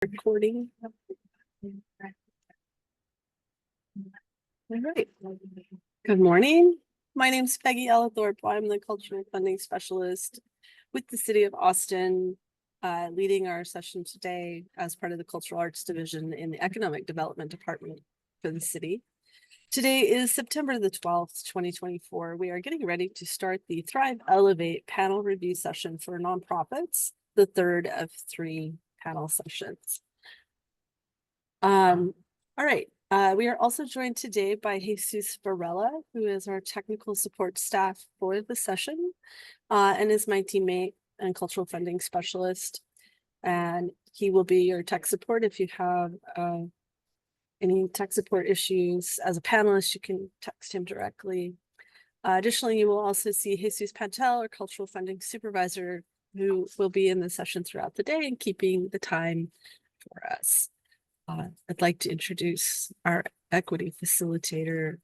Recording. All right. Good morning. My name is Peggy Ellithorpe. I'm the Cultural Funding Specialist with the City of Austin, leading our session today as part of the Cultural Arts Division in the Economic Development Department for the city. Today is September the 12th, 2024. We are getting ready to start the Thrive Elevate panel review session for nonprofits, the third of 3 panel sessions. All right. We are also joined today by Jesus Varela, who is our technical support staff for the session, and is my teammate and cultural funding specialist. And he will be your tech support if you have any tech support issues. As a panelist, you can text him directly. Additionally, you will also see Jesus Pantel, our cultural funding supervisor, who will be in the session throughout the day and keeping the time for us. I'd like to introduce our equity facilitator,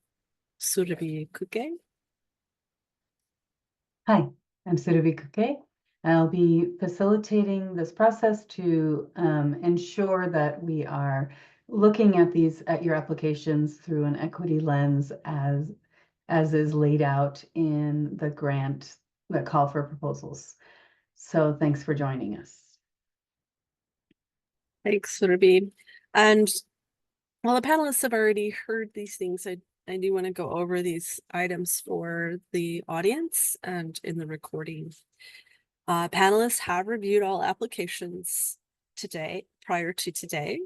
Surabhi Kuke. Hi, I'm Surabhi Kuke. I'll be facilitating this process to ensure that we are looking at your applications through an equity lens as is laid out in the grant, the call for proposals. So thanks for joining us. Thanks, Surabhi. And while the panelists have already heard these things, I do want to go over these items for the audience and in the recording. Panelists have reviewed all applications prior to today.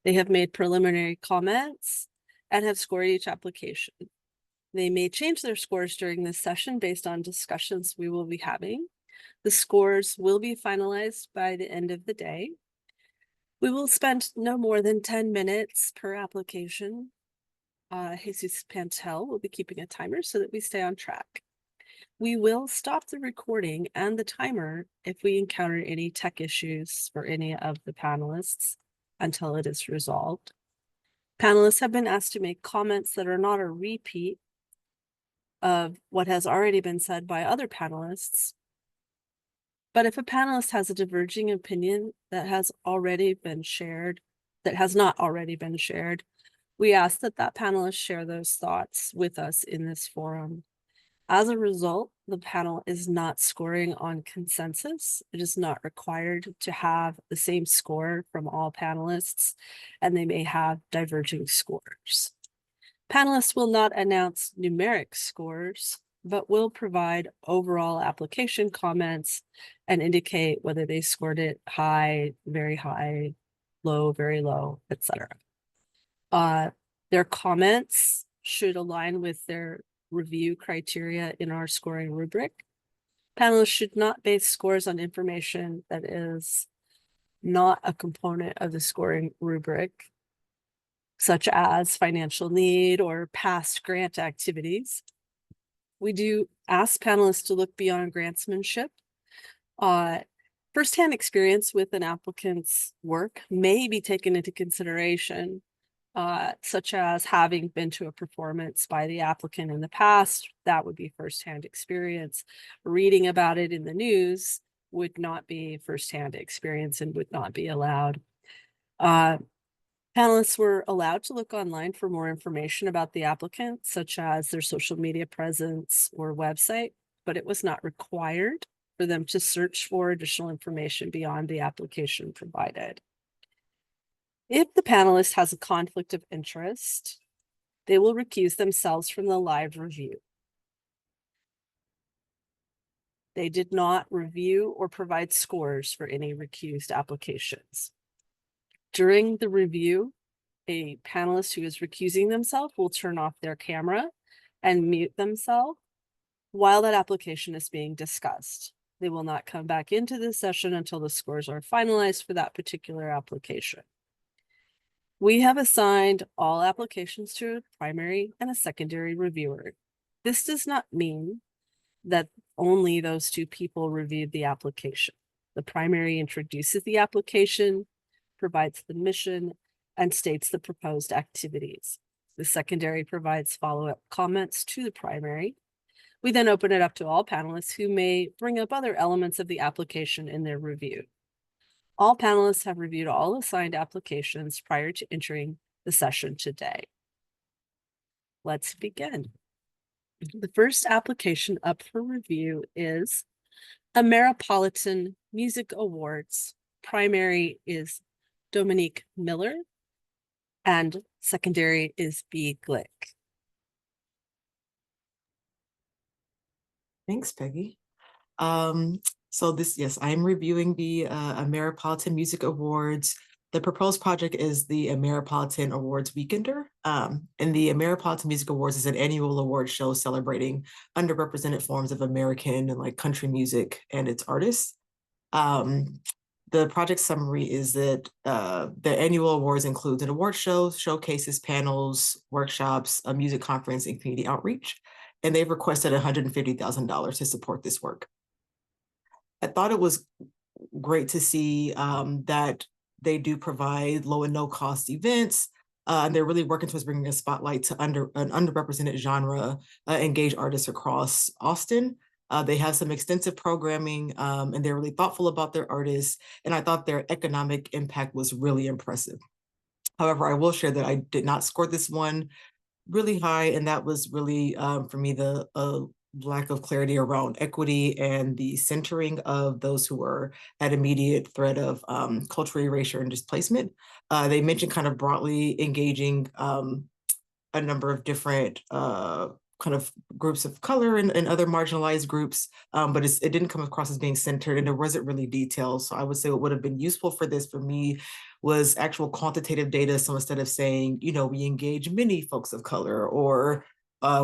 They have made preliminary comments and have scored each application. They may change their scores during this session based on discussions we will be having. The scores will be finalized by the end of the day. We will spend no more than 10 minutes per application. Jesus Pantel will be keeping a timer so that we stay on track. We will stop the recording and the timer if we encounter any tech issues for any of the panelists until it is resolved. Panelists have been asked to make comments that are not a repeat of what has already been said by other panelists. But if a panelist has a diverging opinion that has not already been shared, we ask that panelist share those thoughts with us in this forum. As a result, the panel is not scoring on consensus. It is not required to have the same score from all panelists, and they may have diverging scores. Panelists will not announce numeric scores, but will provide overall application comments and indicate whether they scored it high, very high, low, very low, etc. Their comments should align with their review criteria in our scoring rubric. Panelists should not base scores on information that is not a component of the scoring rubric, such as financial need or past grant activities. We do ask panelists to look beyond grantsmanship. Firsthand experience with an applicant's work may be taken into consideration, such as having been to a performance by the applicant in the past. That would be firsthand experience. Reading about it in the news would not be firsthand experience and would not be allowed. Panelists were allowed to look online for more information about the applicant, such as their social media presence or website, but it was not required for them to search for additional information beyond the application provided. If the panelist has a conflict of interest, they will recuse themselves from the live review. They did not review or provide scores for any recused applications. During the review, a panelist who is recusing themselves will turn off their camera and mute themselves while that application is being discussed. They will not come back into the session until the scores are finalized for that particular application. We have assigned all applications to a primary and a secondary reviewer. This does not mean that only those 2 people reviewed the application. The primary introduces the application, provides the mission, and states the proposed activities. The secondary provides follow-up comments to the primary. We then open it up to all panelists who may bring up other elements of the application in their review. All panelists have reviewed all assigned applications prior to entering the session today. Let's begin. The first application up for review is Ameripolitan Music Awards. Primary is Dominique Miller and secondary is B. Glick. Thanks, Peggy. So this, yes, I'm reviewing the Ameripolitan Music Awards. The proposed project is the Ameripolitan Awards Weekender. And the Ameripolitan Music Awards is an annual award show celebrating underrepresented forms of American and like country music and its artists. The project summary is that the annual awards includes an award show, showcases, panels, workshops, a music conference, and community outreach. And they've requested $150,000 to support this work. I thought it was great to see that they do provide low and no cost events. And they're really working towards bringing a spotlight to an underrepresented genre, engage artists across Austin. They have some extensive programming and they're really thoughtful about their artists. And I thought their economic impact was really impressive. However, I will share that I did not score this one really high, and that was really for me the lack of clarity around equity and the centering of those who are at immediate threat of cultural erasure and displacement. They mentioned kind of broadly engaging a number of different kind of groups of color and other marginalized groups, but it didn't come across as being centered and it wasn't really detailed. So I would say what would have been useful for this for me was actual quantitative data. So instead of saying, you know, we engage many folks of color or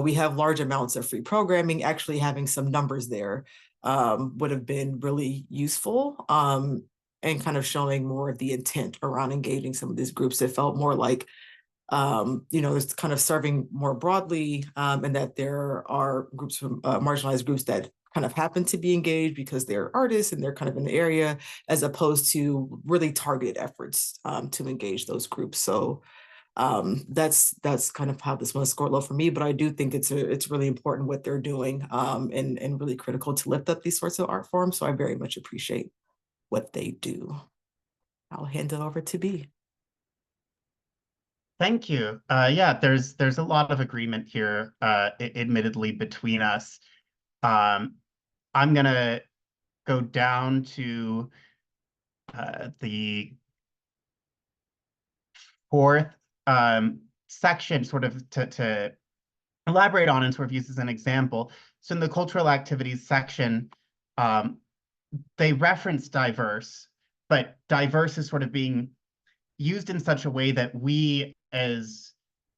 we have large amounts of free programming, actually having some numbers there would have been really useful and kind of showing more of the intent around engaging some of these groups. It felt more like you know, it's kind of serving more broadly and that there are groups from marginalized groups that kind of happen to be engaged because they're artists and they're kind of in the area, as opposed to really targeted efforts to engage those groups. So that's kind of how this one scored low for me, but I do think it's really important what they're doing and really critical to lift up these sorts of art forms. So I very much appreciate what they do. I'll hand it over to B. Thank you. Yeah, there's a lot of agreement here, admittedly, between us. I'm gonna go down to the fourth section, sort of to elaborate on and sort of use as an example. So in the cultural activities section, they reference diverse, but diverse is sort of being used in such a way that we as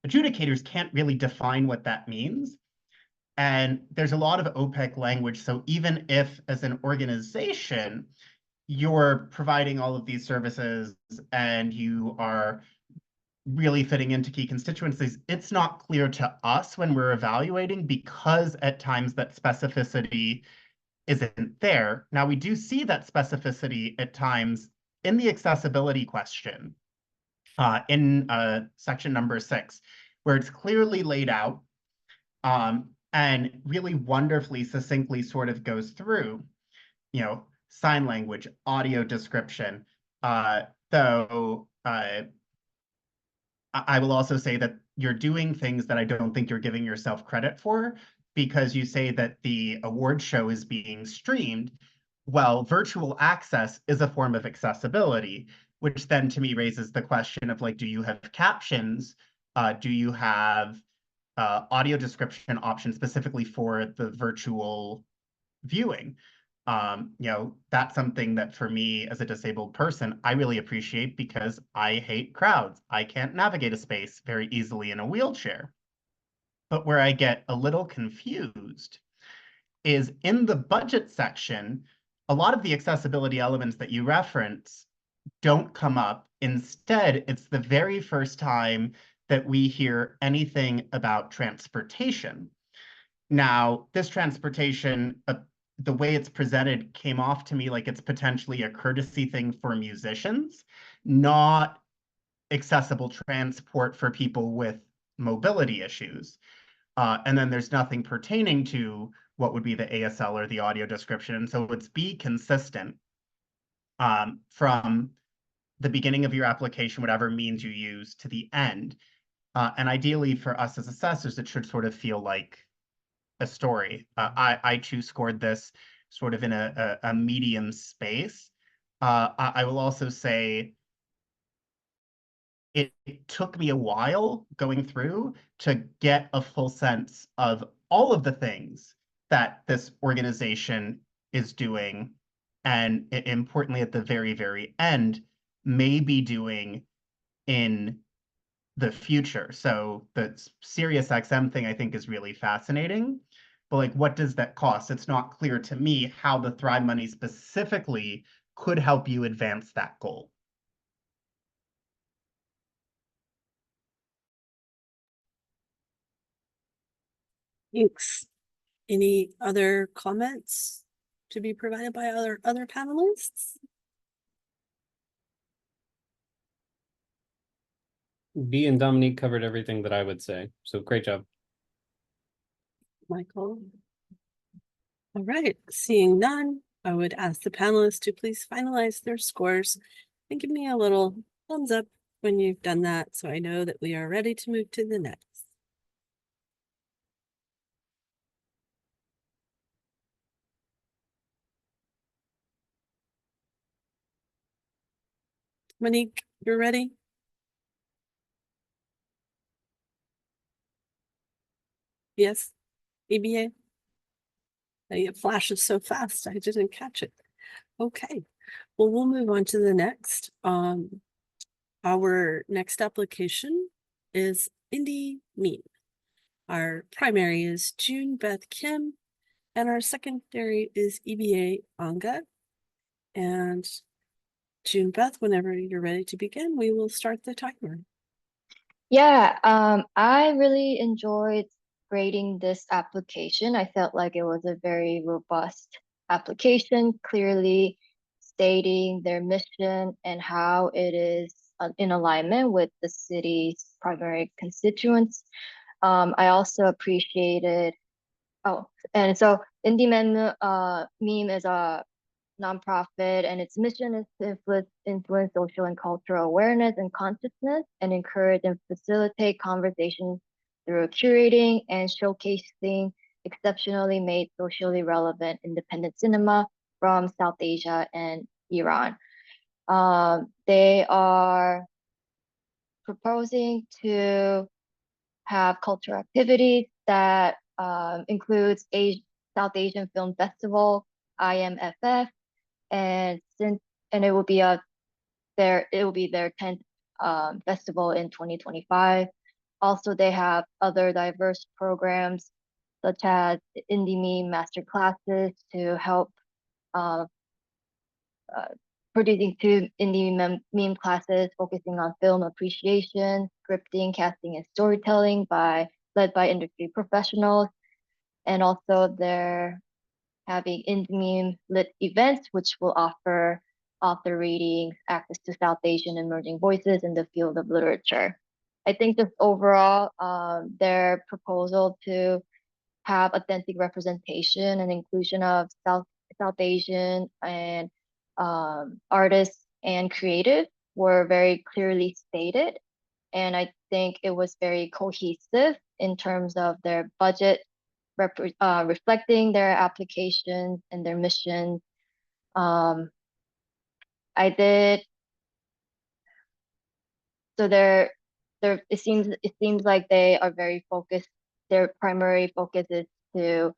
adjudicators can't really define what that means. And there's a lot of opaque language. So even if as an organization, you're providing all of these services and you are really fitting into key constituencies, it's not clear to us when we're evaluating because at times that specificity isn't there. Now, we do see that specificity at times in the accessibility question in section number 6, where it's clearly laid out and really wonderfully, succinctly sort of goes through, you know, sign language, audio description. Though I will also say that you're doing things that I don't think you're giving yourself credit for, because you say that the award show is being streamed. Well, virtual access is a form of accessibility, which then to me raises the question of like, do you have captions? Do you have audio description options specifically for the virtual viewing? You know, that's something that for me as a disabled person, I really appreciate because I hate crowds. I can't navigate a space very easily in a wheelchair. But where I get a little confused is in the budget section, a lot of the accessibility elements that you reference don't come up. Instead, it's the very first time that we hear anything about transportation. Now, this transportation, the way it's presented came off to me like it's potentially a courtesy thing for musicians, not accessible transport for people with mobility issues. And then there's nothing pertaining to what would be the ASL or the audio description. So it's be consistent. from the beginning of your application, whatever means you use, to the end. And ideally for us as assessors, it should sort of feel like a story. I too scored this sort of in a medium space. I will also say it took me a while going through to get a full sense of all of the things that this organization is doing, and importantly, at the very, very end, may be doing in the future. So the Sirius XM thing I think is really fascinating, but like, what does that cost? It's not clear to me how the Thrive money specifically could help you advance that goal. Thanks. Any other comments to be provided by other panelists? B and Dominique covered everything that I would say. So great job. Michael? All right, seeing none, I would ask the panelists to please finalize their scores and give me a little thumbs up when you've done that, so I know that we are ready to move to the next. Monique, you're ready? Yes, EBA? It flashes so fast, I didn't catch it. Okay, well, we'll move on to the next. Our next application is Indy Mean. Our primary is June Beth Kim, and our secondary is EBA Anga. And June Beth, whenever you're ready to begin, we will start the timer. Yeah, I really enjoyed grading this application. I felt like it was a very robust application, clearly stating their mission and how it is in alignment with the city's primary constituents. I also appreciated, and so Indie Meme is a nonprofit, and its mission is to influence social and cultural awareness and consciousness, and encourage and facilitate conversations through curating and showcasing exceptionally made, socially relevant, independent cinema from South Asia and Iran. They are proposing to have cultural activities that includes South Asian Film Festival, IMFF, and it will be their 10th festival in 2025. Also, they have other diverse programs such as indie meme master classes to help producing 2 indie meme classes focusing on film appreciation, scripting, casting, and storytelling led by industry professionals. And also they're having indie meme lit events, which will offer author readings, access to South Asian emerging voices in the field of literature. I think just overall, their proposal to have authentic representation and inclusion of South Asian and artists and creative were very clearly stated. And I think it was very cohesive in terms of their budget, reflecting their applications and their mission. I did. So it seems like they are very focused. Their primary focus is to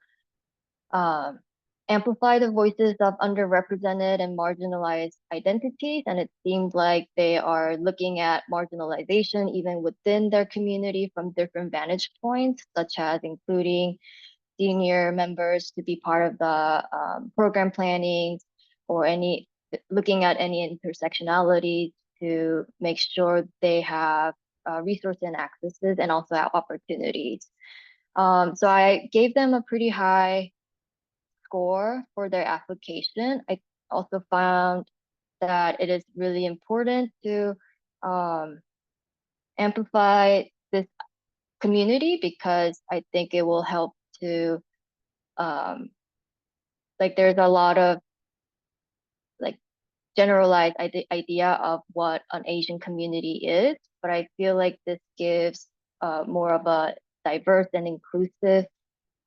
amplify the voices of underrepresented and marginalized identities, and it seems like they are looking at marginalization even within their community from different vantage points, such as including senior members to be part of the program planning, or looking at any intersectionality to make sure they have resources and accesses, and also have opportunities. So I gave them a pretty high score for their application. I also found that it is really important to amplify this community, because I think it will help to like there's a lot of like generalized idea of what an Asian community is, but I feel like this gives more of a diverse and inclusive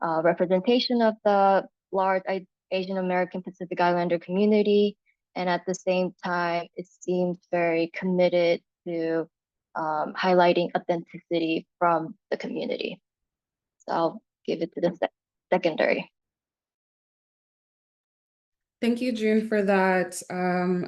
representation of the large Asian American Pacific Islander community. And at the same time, it seems very committed to highlighting authenticity from the community. So I'll give it to the secondary. Thank you, June, for that.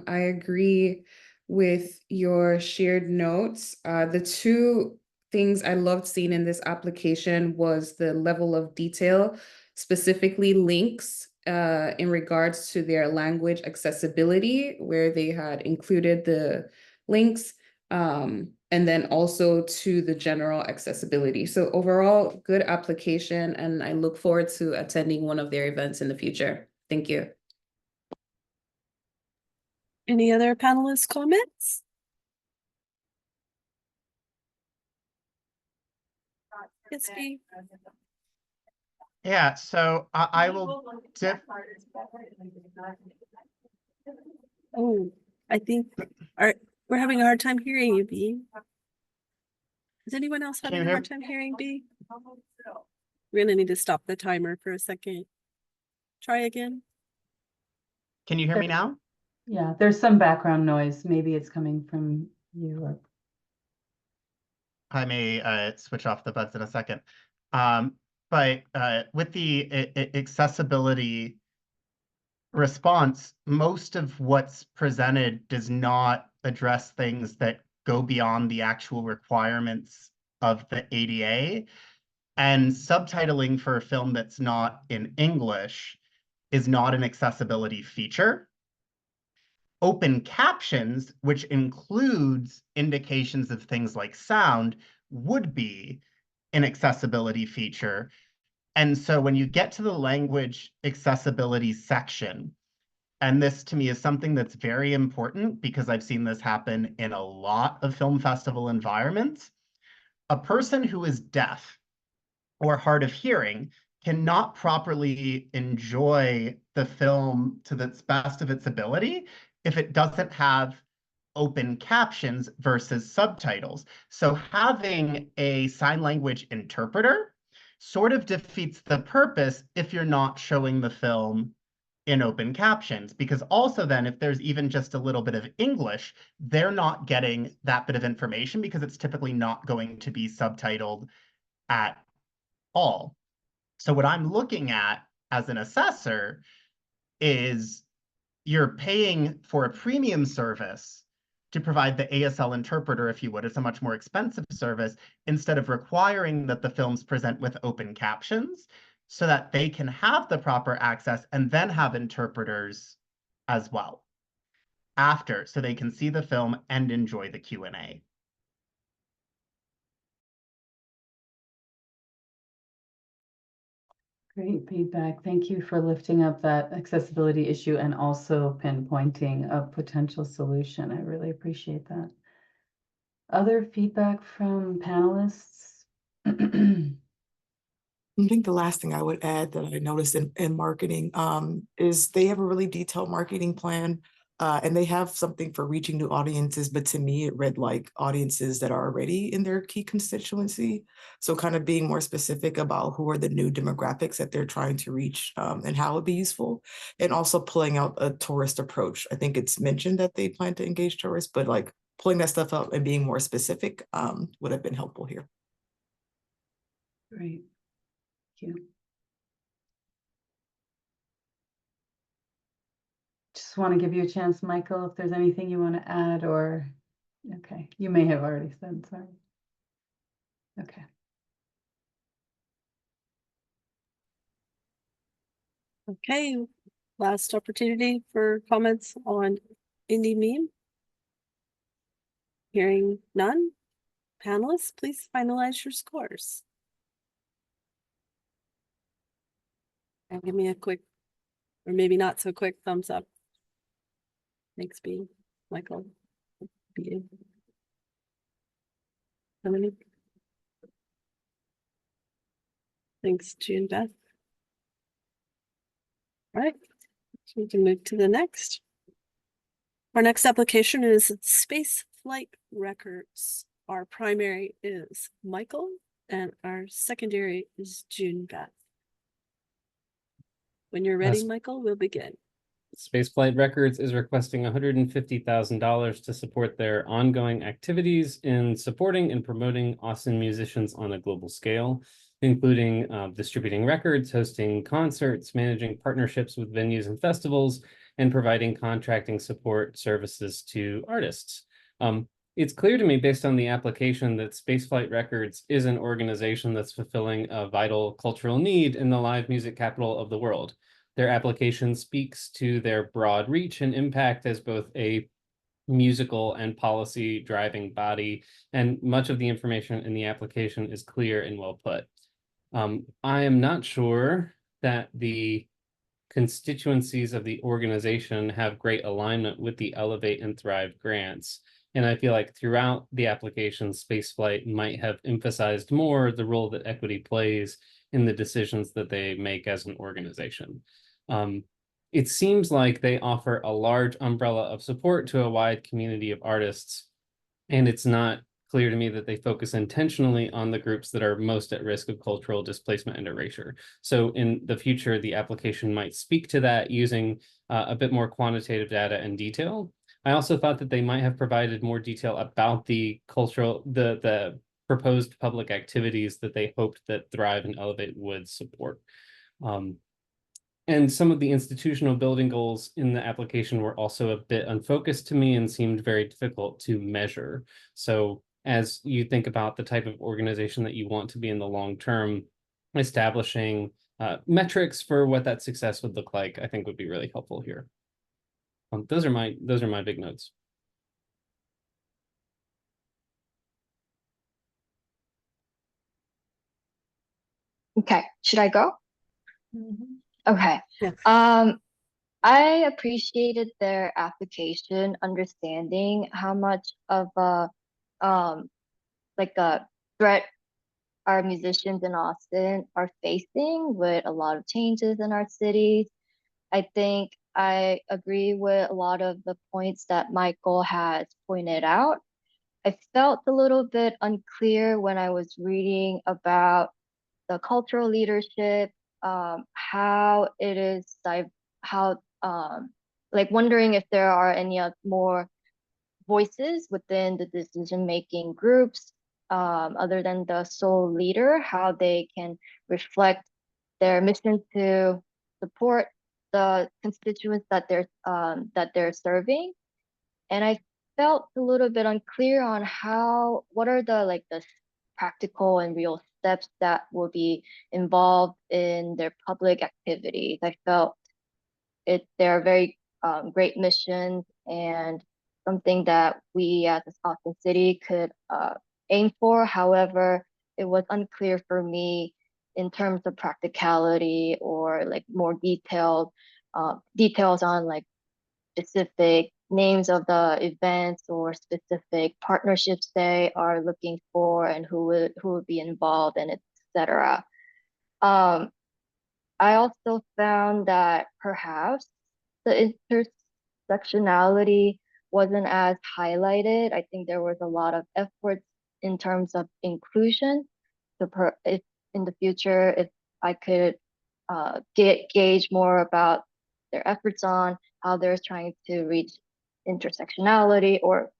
I agree with your shared notes. The two things I loved seeing in this application was the level of detail, specifically links in regards to their language accessibility, where they had included the links, and then also to the general accessibility. So overall, good application, and I look forward to attending one of their events in the future. Thank you. Any other panelist comments? Yes, Bea. Yeah, so I will dip. Oh, I think we're having a hard time hearing you, Bea. Is anyone else Can having you a hear hard time hearing Bea? We're gonna need to stop the timer for a second. Try again. Can you hear me now? Yeah, there's some background noise. Maybe it's coming from you or I may switch off the buds in a second. But with the accessibility response, most of what's presented does not address things that go beyond the actual requirements of the ADA. And subtitling for a film that's not in English is not an accessibility feature. Open captions, which includes indications of things like sound, would be an accessibility feature. And so when you get to the language accessibility section, and this to me is something that's very important because I've seen this happen in a lot of film festival environments, a person who is deaf or hard of hearing cannot properly enjoy the film to the best of its ability if it doesn't have open captions versus subtitles. So having a sign language interpreter sort of defeats the purpose if you're not showing the film in open captions, because also then if there's even just a little bit of English, they're not getting that bit of information because it's typically not going to be subtitled at all. So what I'm looking at as an assessor is you're paying for a premium service to provide the ASL interpreter, if you would. It's a much more expensive service, instead of requiring that the films present with open captions so that they can have the proper access and then have interpreters as well after, so they can see the film and enjoy the Q&A. great feedback. Thank you for lifting up that accessibility issue and also pinpointing a potential solution. I really appreciate that. Other feedback from panelists? I think the last thing I would add that I noticed in marketing is they have a really detailed marketing plan, and they have something for reaching new audiences, but to me it read like audiences that are already in their key constituency. So kind of being more specific about who are the new demographics that they're trying to reach, and how it would be useful, and also pulling out a tourist approach. I think it's mentioned that they plan to engage tourists, but like pulling that stuff out and being more specific would have been helpful here. Great. Thank you. Just want to give you a chance, Michael, if there's anything you want to add or, okay, you may have already said, sorry. Okay. Okay, last opportunity for comments on indie meme. Hearing none. Panelists, please finalize your scores. And give me a quick, or maybe not so quick, thumbs up. Thanks, Bea. Michael. Bea. Dominique. Thanks, June Beth. All right, so we can move to the next. Our next application is Space Flight Records. Our primary is Michael and our secondary is June Beth. When you're ready, Yes. Michael, we'll begin. Spaceflight Records is requesting $150,000 to support their ongoing activities in supporting and promoting Austin musicians on a global scale, including distributing records, hosting concerts, managing partnerships with venues and festivals, and providing contracting support services to artists. It's clear to me based on the application that Spaceflight Records is an organization that's fulfilling a vital cultural need in the live music capital of the world. Their application speaks to their broad reach and impact as both a musical and policy driving body, and much of the information in the application is clear and well put. I am not sure that the constituencies of the organization have great alignment with the Elevate and Thrive grants. And I feel like throughout the application, Spaceflight might have emphasized more the role that equity plays in the decisions that they make as an organization. It seems like they offer a large umbrella of support to a wide community of artists, and it's not clear to me that they focus intentionally on the groups that are most at risk of cultural displacement and erasure. So in the future, the application might speak to that using a bit more quantitative data and detail. I also thought that they might have provided more detail about the proposed public activities that they hoped that Thrive and Elevate would support. And some of the institutional building goals in the application were also a bit unfocused to me and seemed very difficult to measure. So as you think about the type of organization that you want to be in the long term, establishing metrics for what that success would look like, I think would be really helpful here. Those are my big notes. Okay, should I go? Okay. Yeah. I appreciated their application, understanding how much of a like a threat our musicians in Austin are facing with a lot of changes in our cities. I think I agree with a lot of the points that Michael has pointed out. I felt a little bit unclear when I was reading about the cultural leadership, how it is like wondering if there are any more voices within the decision-making groups, other than the sole leader, how they can reflect their mission to support the constituents that they're serving. And I felt a little bit unclear on what are the practical and real steps that will be involved in their public activities. I felt they're very great missions and something that we as Austin City could aim for. However, it was unclear for me in terms of practicality or like more details on like specific names of the events or specific partnerships they are looking for and who would be involved and etc. I also found that perhaps the intersectionality wasn't as highlighted. I think there was a lot of efforts in terms of inclusion. If in the future, if I could gauge more about their efforts on how they're trying to reach intersectionality or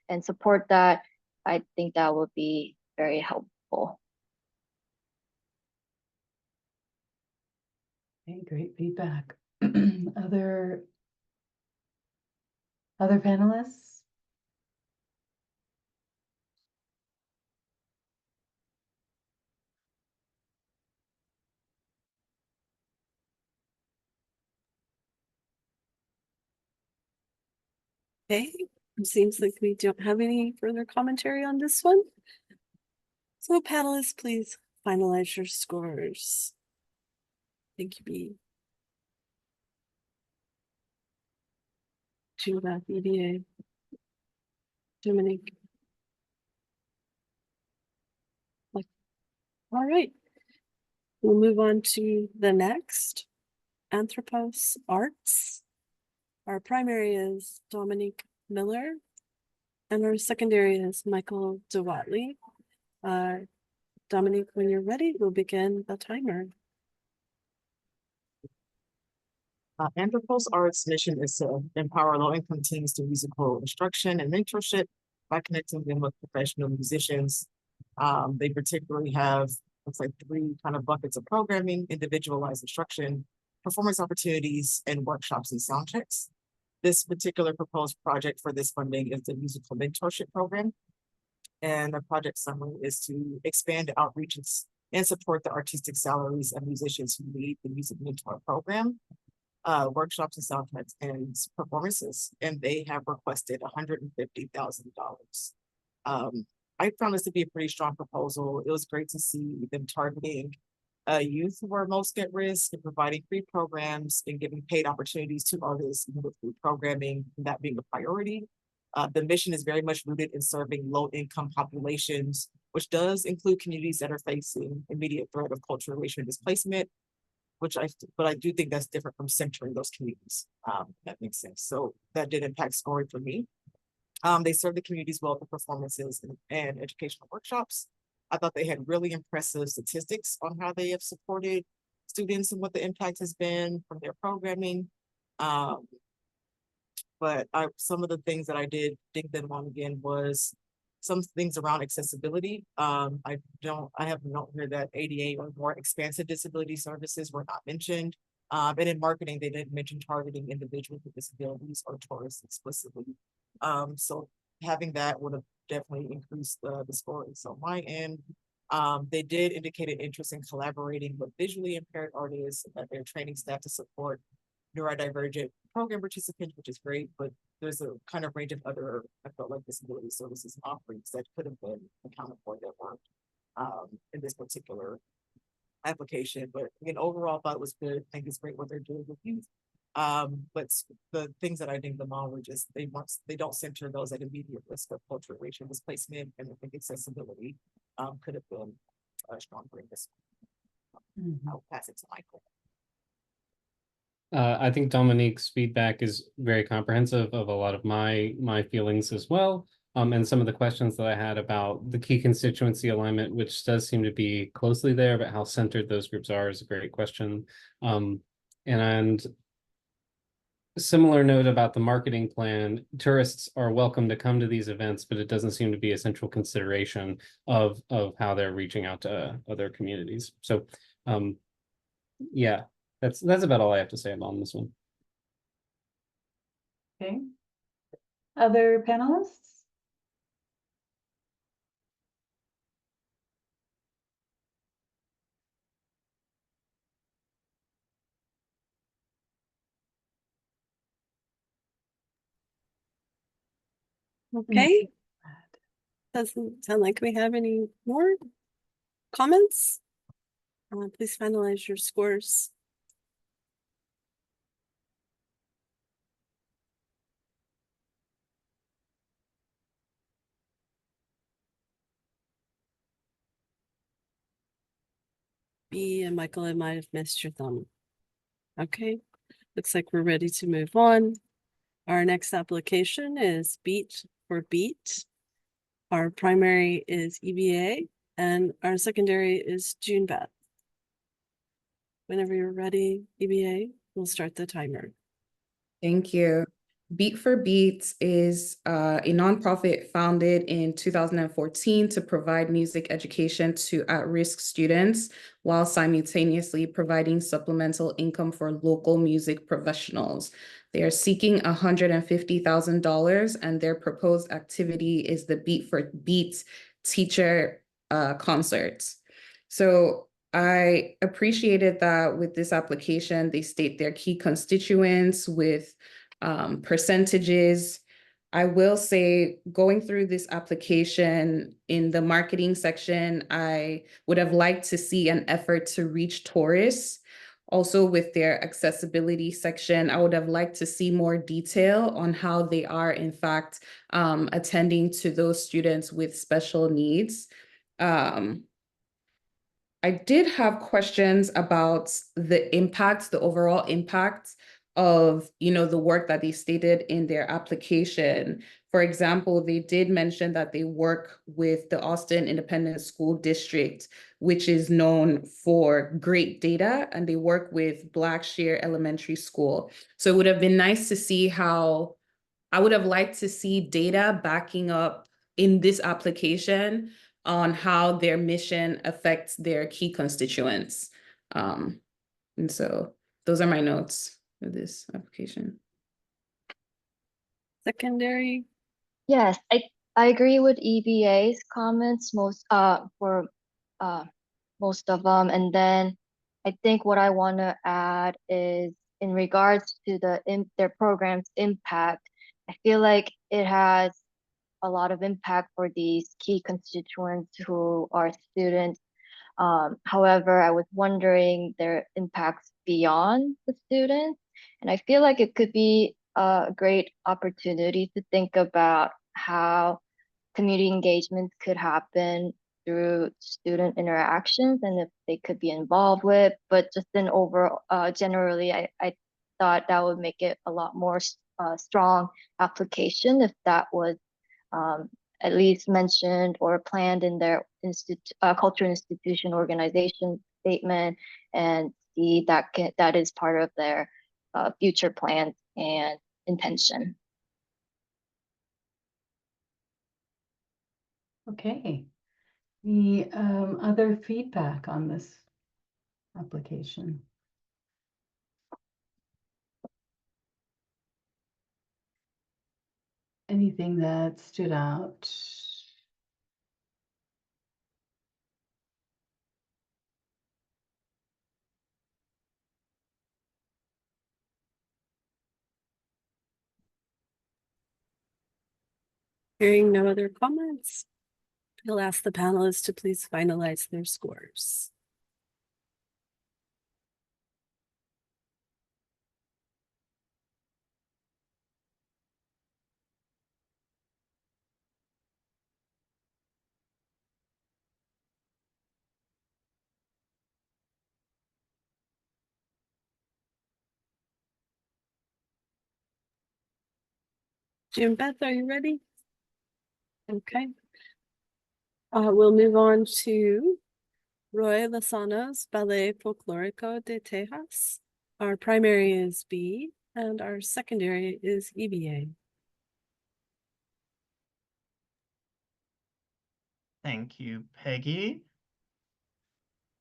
and support that, I think that would be very helpful. Okay, great feedback. Other panelists? Okay, it seems like we don't have any further commentary on this one. So panelists, please finalize your scores. Thank you, B. To that EDA. Dominique. All right. We'll move on to the next. Anthropos Arts. Our primary is Dominique Miller, and our secondary is Michael DeWatley. Dominique, when you're ready, we'll begin the timer. Anthropos Art's mission is to empower low-income teens through musical instruction and mentorship by connecting them with professional musicians. They particularly have, looks like 3 kind of buckets of programming: individualized instruction, performance opportunities, and workshops and sound checks. This particular proposed project for this funding is the musical mentorship program. And the project summary is to expand outreaches and support the artistic salaries of musicians who lead the music mentor program, workshops and sound checks and performances, and they have requested $150,000. I found this to be a pretty strong proposal. It was great to see them targeting youth who are most at risk and providing free programs and giving paid opportunities to artists with free programming, and that being a priority. The mission is very much rooted in serving low-income populations, which does include communities that are facing immediate threat of cultural erasure and displacement, but I do think that's different from centering those communities. That makes sense. So that did impact scoring for me. They serve the communities well with performances and educational workshops. I thought they had really impressive statistics on how they have supported students and what the impact has been from their programming. But some of the things that I did dig them on again was some things around accessibility. I have a note here that ADA or more expansive disability services were not mentioned. And in marketing, they didn't mention targeting individuals with disabilities or tourists explicitly. So having that would have definitely increased the scoring. So my end, they did indicate an interest in collaborating with visually impaired artists and their training staff to support neurodivergent program participants, which is great, but there's a kind of range of other, I felt like, disability services and offerings that could have been accounted for that weren't in this particular application. But again, overall, I thought it was good. I think it's great what they're doing with youth. But the things that I think them on were just they don't center those at immediate risk of cultural erasure and displacement, and I think accessibility could have been stronger in this. I'll pass it to Michael. I think Dominique's feedback is very comprehensive of a lot of my feelings as well. And some of the questions that I had about the key constituency alignment, which does seem to be closely there, but how centered those groups are is a great question. And similar note about the marketing plan, tourists are welcome to come to these events, but it doesn't seem to be a central consideration of how they're reaching out to other communities. So yeah, that's about all I have to say on this one. Okay. Other panelists? Okay. Doesn't sound like we have any more comments. Please finalize your scores. B and Michael, I might have missed your thumb. Okay, looks like we're ready to move on. Our next application is Beat for Beat. Our primary is EBA and our secondary is June Beth. Whenever you're ready, EBA, we'll start the timer. Thank you. Beat for Beat is a nonprofit founded in 2014 to provide music education to at-risk students while simultaneously providing supplemental income for local music professionals. They are seeking $150,000 and their proposed activity is the Beat for Beat teacher concert. So I appreciated that with this application, they state their key constituents with percentages. I will say, going through this application in the marketing section, I would have liked to see an effort to reach tourists. Also with their accessibility section, I would have liked to see more detail on how they are in fact attending to those students with special needs. I did have questions about the impact, the overall impact of, the work that they stated in their application. For example, they did mention that they work with the Austin Independent School District, which is known for great data, and they work with Blackshear Elementary School. So it would have been nice to see how, I would have liked to see data backing up in this application on how their mission affects their key constituents. And so those are my notes for this application. Secondary. Yes, I agree with EBA's comments for most of them. And then I think what I want to add is in regards to their program's impact, I feel like it has a lot of impact for these key constituents who are students. However, I was wondering their impacts beyond the students. And I feel like it could be a great opportunity to think about how community engagements could happen through student interactions and if they could be involved with. But just generally, I thought that would make it a lot more strong application if that was at least mentioned or planned in their culture institution organization statement, and see that is part of their future plans and intention. Okay. The other feedback on this application? Anything that stood out? Hearing no other comments, I'll ask the panelists to please finalize their scores. Jim, Beth, are you ready? Okay. We'll move on to Roy Lozano's Ballet Folclórico de Texas. Our primary is B and our secondary is EBA. Thank you, Peggy.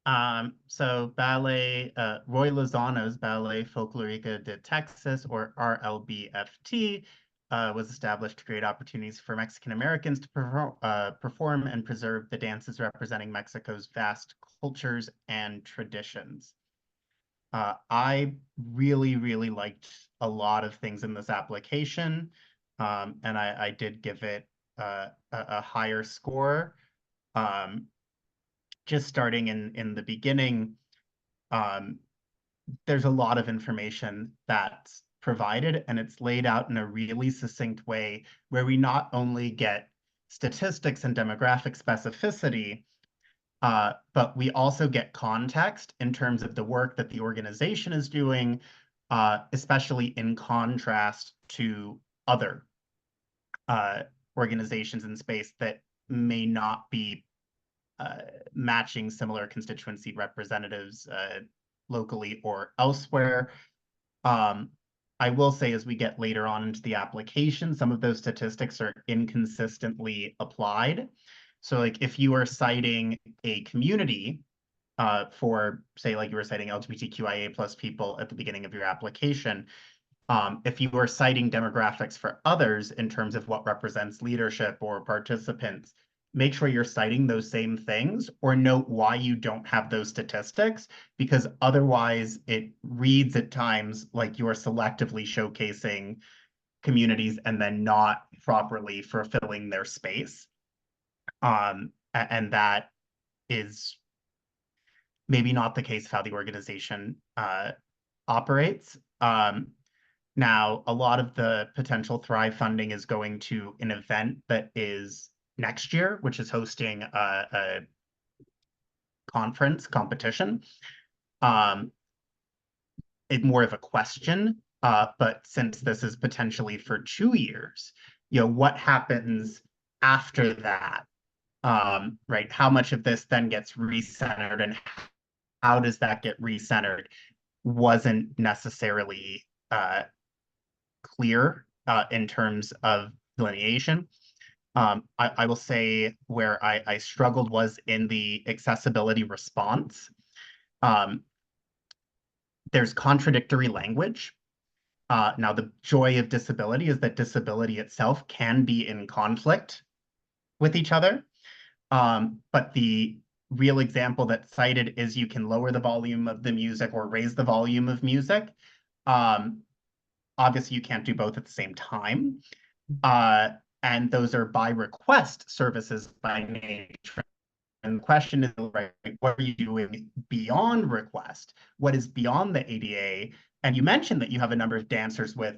So Roy Lozano's Ballet Folclórica de Texas, or RLBFT, was established to create opportunities for Mexican Americans to perform and preserve the dances representing Mexico's vast cultures and traditions. I really, really liked a lot of things in this application, and I did give it a higher score. Just starting in the beginning, there's a lot of information that's provided, and it's laid out in a really succinct way where we not only get statistics and demographic specificity, but we also get context in terms of the work that the organization is doing, especially in contrast to other organizations in space that may not be matching similar constituency representatives locally or elsewhere. I will say as we get later on into the application, some of those statistics are inconsistently applied. So like if you are citing a community for, say, like you were citing LGBTQIA plus people at the beginning of your application, if you are citing demographics for others in terms of what represents leadership or participants, make sure you're citing those same things or note why you don't have those statistics, because otherwise it reads at times like you are selectively showcasing communities and then not properly fulfilling their space. And that is maybe not the case of how the organization operates. Now, a lot of the potential Thrive funding is going to an event that is next year, which is hosting a competition. It's more of a question But since this is potentially for 2 years, what happens after that? Right? How much of this then gets recentered, and how does that get recentered? Wasn't necessarily clear in terms of delineation. I will say where I struggled was in the accessibility response. There's contradictory language. Now, the joy of disability is that disability itself can be in conflict with each other. But the real example that's cited is you can lower the volume of the music or raise the volume of music. Obviously, you can't do both at the same time. And those are by request services by nature. And the question is, right, what are you doing beyond request? What is beyond the ADA? And you mentioned that you have a number of dancers with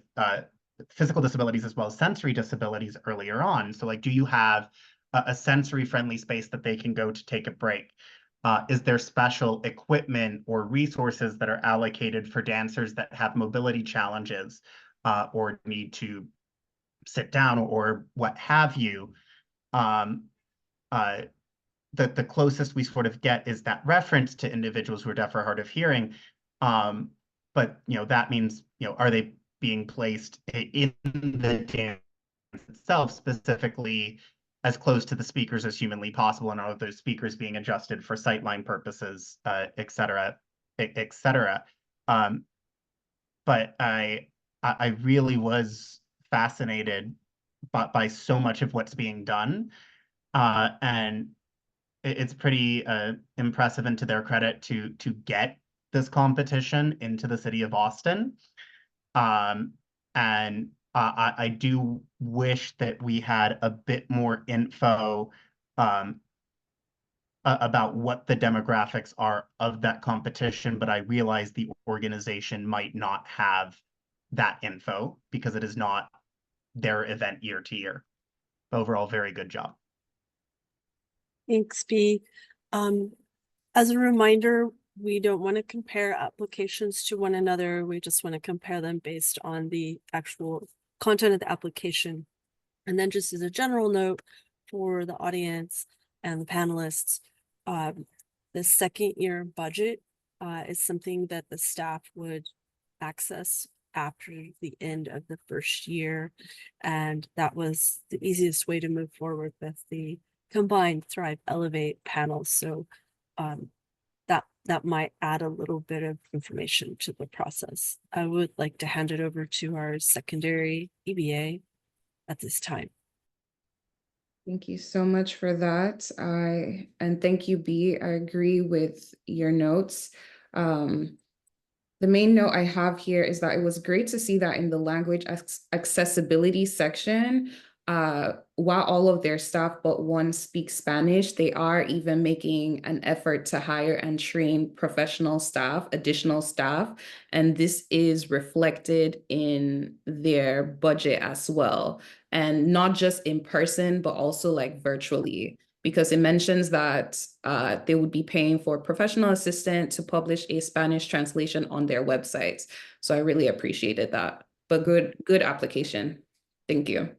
physical disabilities as well as sensory disabilities earlier on. So like, do you have a sensory friendly space that they can go to take a break? Is there special equipment or resources that are allocated for dancers that have mobility challenges or need to sit down or what have you? The closest we sort of get is that reference to individuals who are deaf or hard of hearing. But that means, are they being placed in the dance itself, specifically as close to the speakers as humanly possible, and are those speakers being adjusted for sightline purposes, et cetera, et cetera. But I really was fascinated by so much of what's being done, and it's pretty impressive, and to their credit, to get this competition into the city of Austin. And I do wish that we had a bit more info about what the demographics are of that competition, but I realize the organization might not have that info because it is not their event year to year. Overall, very good job. Thanks, B. As a reminder, we don't want to compare applications to one another. We just want to compare them based on the actual content of the application. And then just as a general note for the audience and the panelists, the second year budget is something that the staff would access after the end of the first year. And that was the easiest way to move forward with the combined Thrive Elevate panels. So that might add a little bit of information to the process. I would like to hand it over to our secondary EBA at this time. Thank you so much for that. And thank you, B. I agree with your notes. The main note I have here is that it was great to see that in the language accessibility section, while all of their staff but one speaks Spanish, they are even making an effort to hire and train professional staff, additional staff, and this is reflected in their budget as well. And not just in person, but also like virtually, because it mentions that they would be paying for a professional assistant to publish a Spanish translation on their websites. So I really appreciated that, but good application. Thank you.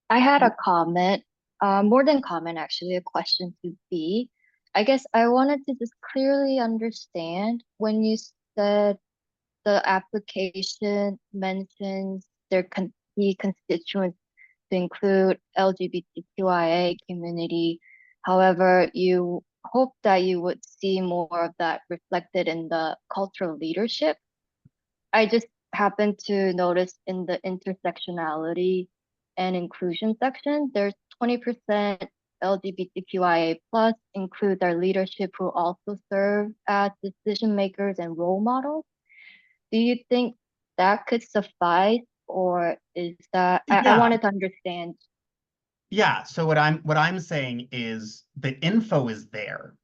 I had a comment, more than comment, actually, a question to B. I guess I wanted to just clearly understand when you said the application mentions their key constituents to include LGBTQIA community. However, you hope that you would see more of that reflected in the cultural leadership. I just happened to notice in the intersectionality and inclusion section, there's 20% LGBTQIA plus include their leadership who also serve as decision makers and role models. Do you think that could suffice, or is that I wanted to understand? Yeah, so what I'm saying is the info is there.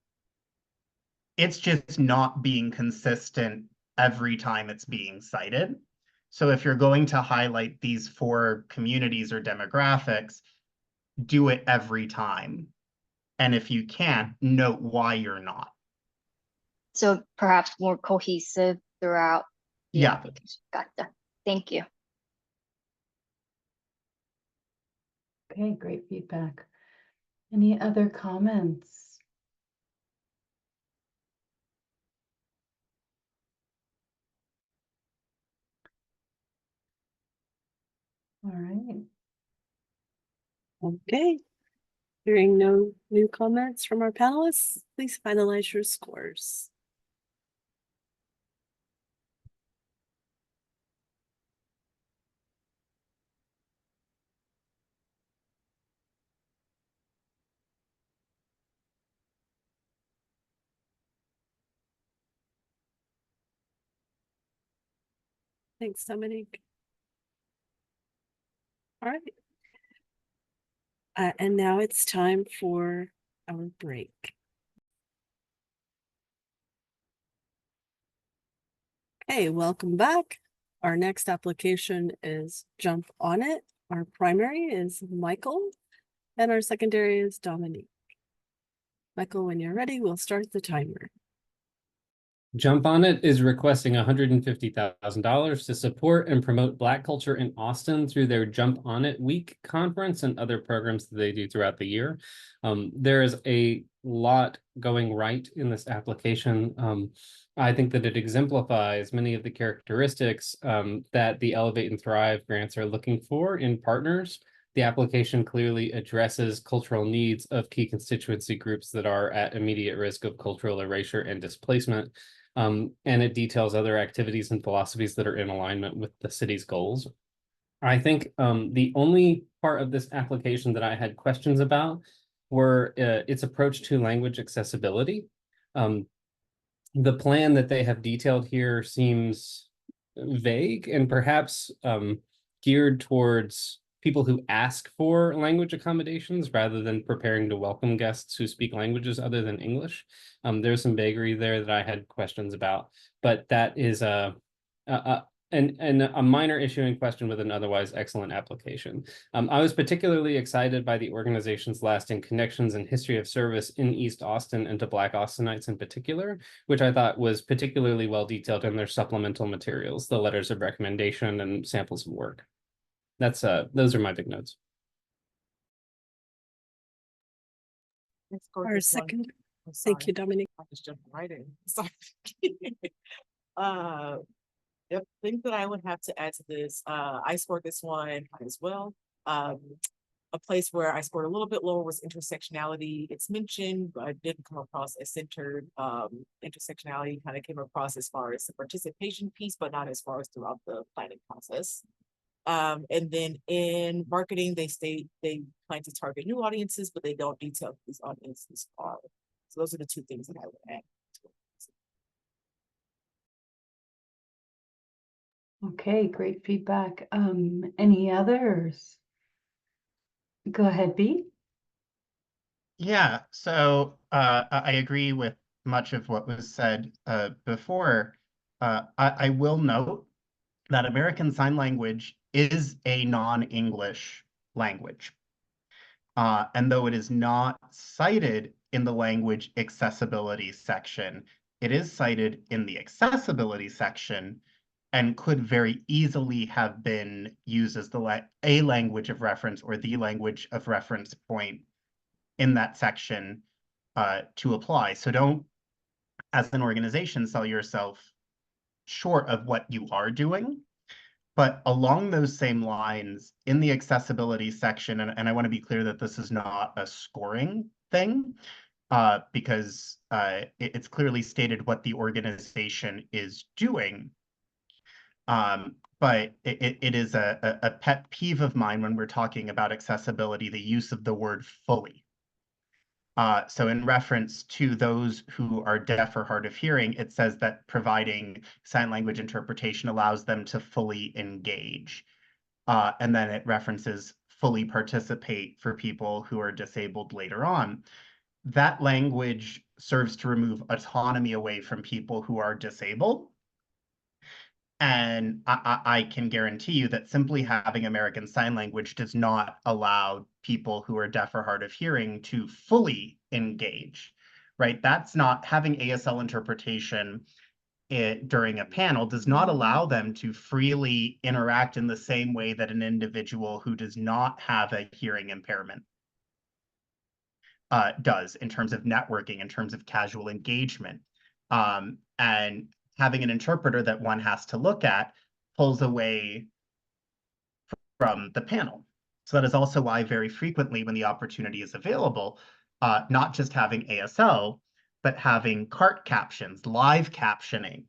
It's just not being consistent every time it's being cited. So if you're going to highlight these 4 communities or demographics, do it every time. And if you can't, note why you're not. So perhaps more cohesive throughout the Yeah. application. Gotcha. Thank you. Okay, great feedback. Any other comments? All right. Okay. Hearing no new comments from our panelists, please finalize your scores. Thanks, Dominique. All right. And now it's time for our break. Okay, welcome back. Our next application is Jump On It. Our primary is Michael, and our secondary is Dominique. Michael, when you're ready, we'll start the timer. Jump On It is requesting $150,000 to support and promote Black culture in Austin through their Jump On It Week conference and other programs that they do throughout the year. There is a lot going right in this application. I think that it exemplifies many of the characteristics that the Elevate and Thrive grants are looking for in partners. The application clearly addresses cultural needs of key constituency groups that are at immediate risk of cultural erasure and displacement. And it details other activities and philosophies that are in alignment with the city's goals. I think the only part of this application that I had questions about were its approach to language accessibility. The plan that they have detailed here seems vague and perhaps geared towards people who ask for language accommodations rather than preparing to welcome guests who speak languages other than English. There's some vagary there that I had questions about, but that is a minor issue in question with an otherwise excellent application. I was particularly excited by the organization's lasting connections and history of service in East Austin and to Black Austinites in particular, which I thought was particularly well detailed in their supplemental materials, the letters of recommendation and samples of work. Those are my big notes. Our second, thank you, Dominique. I just jumped right in. Sorry. Yep, things that I would have to add to this. I scored this one as well. A place where I scored a little bit lower was intersectionality. It's mentioned, but I didn't come across as centered. Intersectionality kind of came across as far as the participation piece, but not as far as throughout the planning process. And then in marketing, they state they plan to target new audiences, but they don't detail who these audiences are. So those are the two things that I would add. Okay, great feedback. Any others? Go ahead, B. Yeah, so I agree with much of what was said before. I will note that American Sign Language is a non-English language. And though it is not cited in the language accessibility section, it is cited in the accessibility section and could very easily have been used as a language of reference or the language of reference point in that section to apply. So don't, as an organization, sell yourself short of what you are doing. But along those same lines, in the accessibility section, and I want to be clear that this is not a scoring thing, because it's clearly stated what the organization is doing. But it is a pet peeve of mine when we're talking about accessibility, the use of the word fully. So in reference to those who are deaf or hard of hearing, it says that providing sign language interpretation allows them to fully engage. And then it references fully participate for people who are disabled later on. That language serves to remove autonomy away from people who are disabled. And I can guarantee you that simply having American Sign Language does not allow people who are deaf or hard of hearing to fully engage. right? That's not having ASL interpretation during a panel does not allow them to freely interact in the same way that an individual who does not have a hearing impairment does in terms of networking, in terms of casual engagement. And having an interpreter that one has to look at pulls away from the panel. So that is also why very frequently when the opportunity is available, not just having ASL, but having cart captions, live captioning,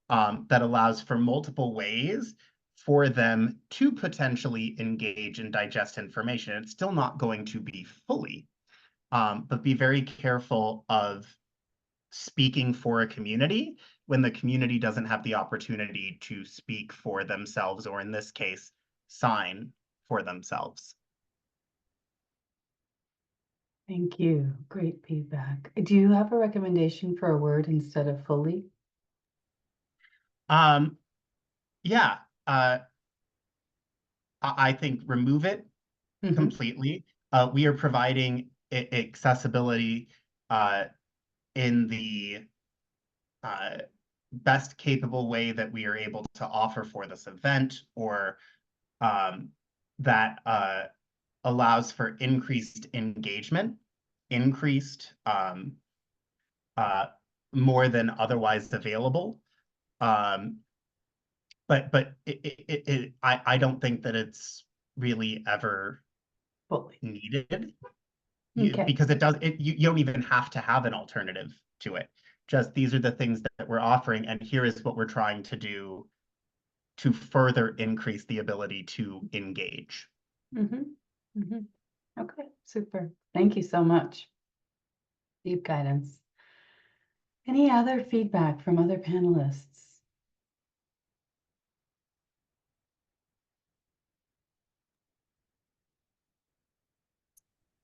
that allows for multiple ways for them to potentially engage and digest information. It's still not going to be fully, but be very careful of speaking for a community when the community doesn't have the opportunity to speak for themselves, or in this case, sign for themselves. Thank you. Great feedback. Do you have a recommendation for a word instead of fully? Yeah, I think remove it Mhm. completely. We are providing accessibility in the best capable way that we are able to offer for this event, or that allows for increased engagement, increased more than otherwise available. But I don't think that it's really ever Fully. needed. Okay. Because you don't even have to have an alternative to it. Just these are the things that we're offering, and here is what we're trying to do to further increase the ability to engage. Okay, super. Thank you so much. Deep guidance. Any other feedback from other panelists?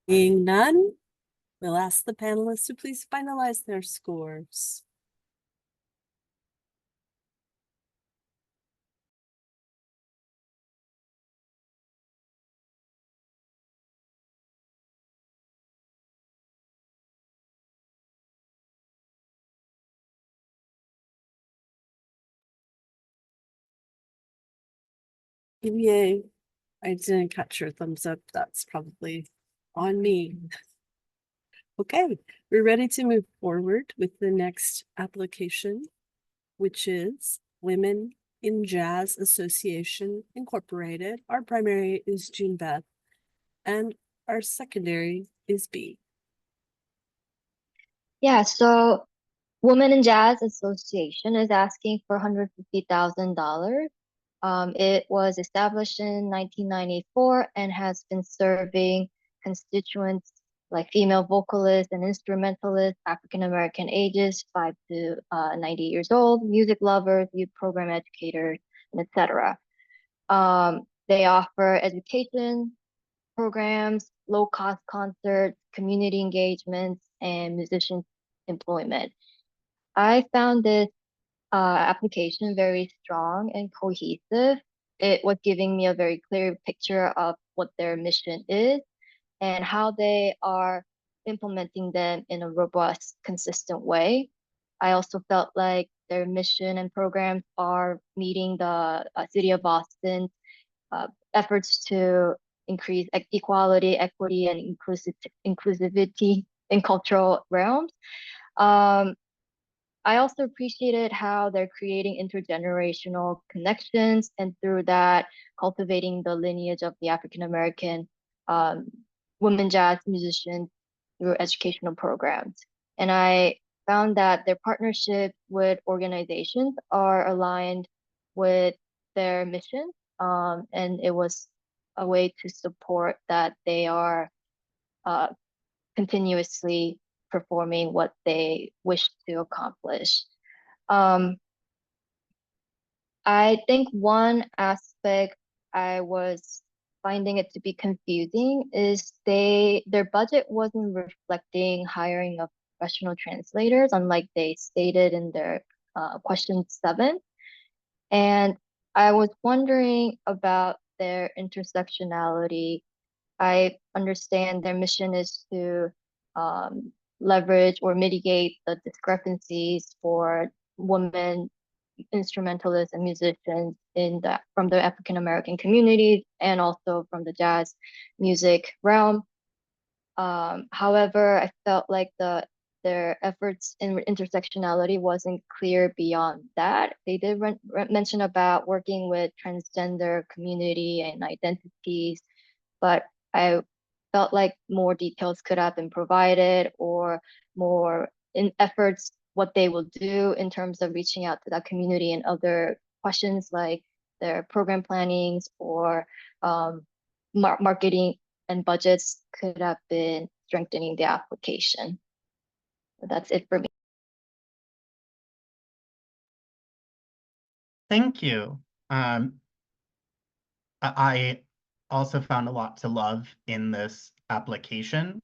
Being none, we'll ask the panelists to please finalize their scores. EVA, I didn't catch your thumbs up. That's probably on me. Okay, we're ready to move forward with the next application, which is Women in Jazz Association Incorporated. Our primary is Jean Beth, and our secondary is B. Yeah, so Women in Jazz Association is asking for $150,000. It was established in 1994 and has been serving constituents like female vocalists and instrumentalists, African American ages 5 to 90 years old, music lovers, youth program educators, and etc. They offer education programs, low-cost concerts, community engagements, and musician employment. I found this application very strong and cohesive. It was giving me a very clear picture of what their mission is and how they are implementing them in a robust, consistent way. I also felt like their mission and programs are meeting the City of Boston's efforts to increase equality, equity, and inclusivity in cultural realms. I also appreciated how they're creating intergenerational connections, and through that, cultivating the lineage of the African American women jazz musicians through educational programs. And I found that their partnership with organizations are aligned with their mission, and it was a way to support that they are continuously performing what they wish to accomplish. I think one aspect I was finding it to be confusing is their budget wasn't reflecting hiring of professional translators, unlike they stated in their question 7. And I was wondering about their intersectionality. I understand their mission is to leverage or mitigate the discrepancies for women instrumentalists and musicians from the African American community and also from the jazz music realm. However, I felt like their efforts in intersectionality wasn't clear beyond that. They did mention about working with transgender community and identities, but I felt like more details could have been provided, or more in efforts what they will do in terms of reaching out to that community and other questions like their program plannings or marketing and budgets could have been strengthening the application. So that's it for me. Thank you. I also found a lot to love in this application.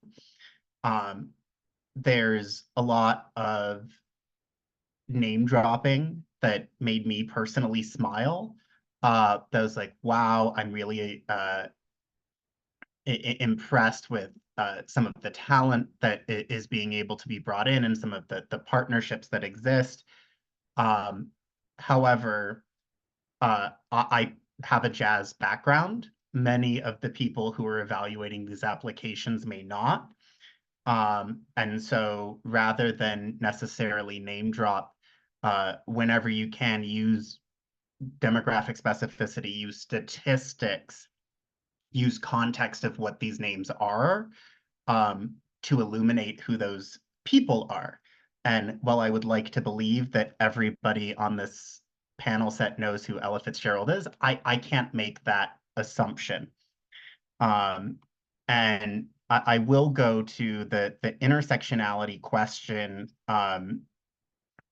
There's a lot of name dropping that made me personally smile. That was like, wow, I'm really impressed with some of the talent that is being able to be brought in and some of the partnerships that exist. However, I have a jazz background. Many of the people who are evaluating these applications may not. And so rather than necessarily name drop, whenever you can, use demographic specificity, use statistics, use context of what these names are, to illuminate who those people are. And while I would like to believe that everybody on this panel set knows who Ella Fitzgerald is, I can't make that assumption. And I will go to the intersectionality question,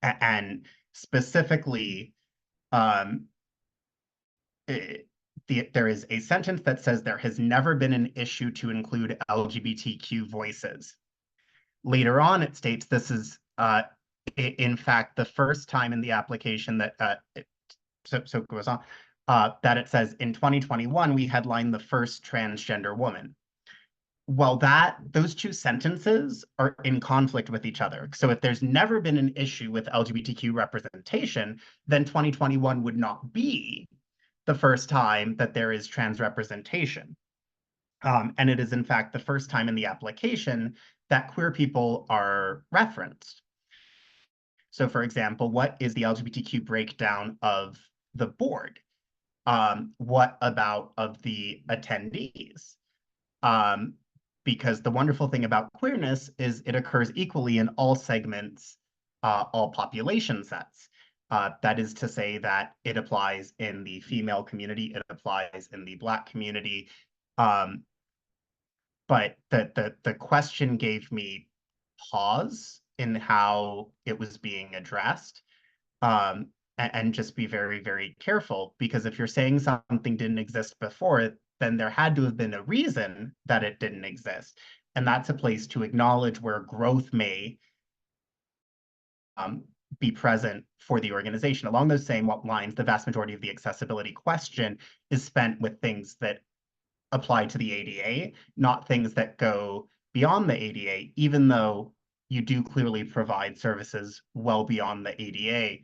and specifically, there is a sentence that says there has never been an issue to include LGBTQ voices. Later on, it states this is, in fact, the first time in the application that so it goes on, that it says in 2021 we headlined the first transgender woman. Well, those two sentences are in conflict with each other. So if there's never been an issue with LGBTQ representation, then 2021 would not be the first time that there is trans representation. And it is, in fact, the first time in the application that queer people are referenced. So, for example, what is the LGBTQ breakdown of the board? What about of the attendees? Because the wonderful thing about queerness is it occurs equally in all segments, all population sets. That is to say that it applies in the female community, it applies in the Black community. But the question gave me pause in how it was being addressed. And just be very, very careful, because if you're saying something didn't exist before, then there had to have been a reason that it didn't exist. And that's a place to acknowledge where growth may be present for the organization. Along those same lines, the vast majority of the accessibility question is spent with things that apply to the ADA, not things that go beyond the ADA, even though you do clearly provide services well beyond the ADA.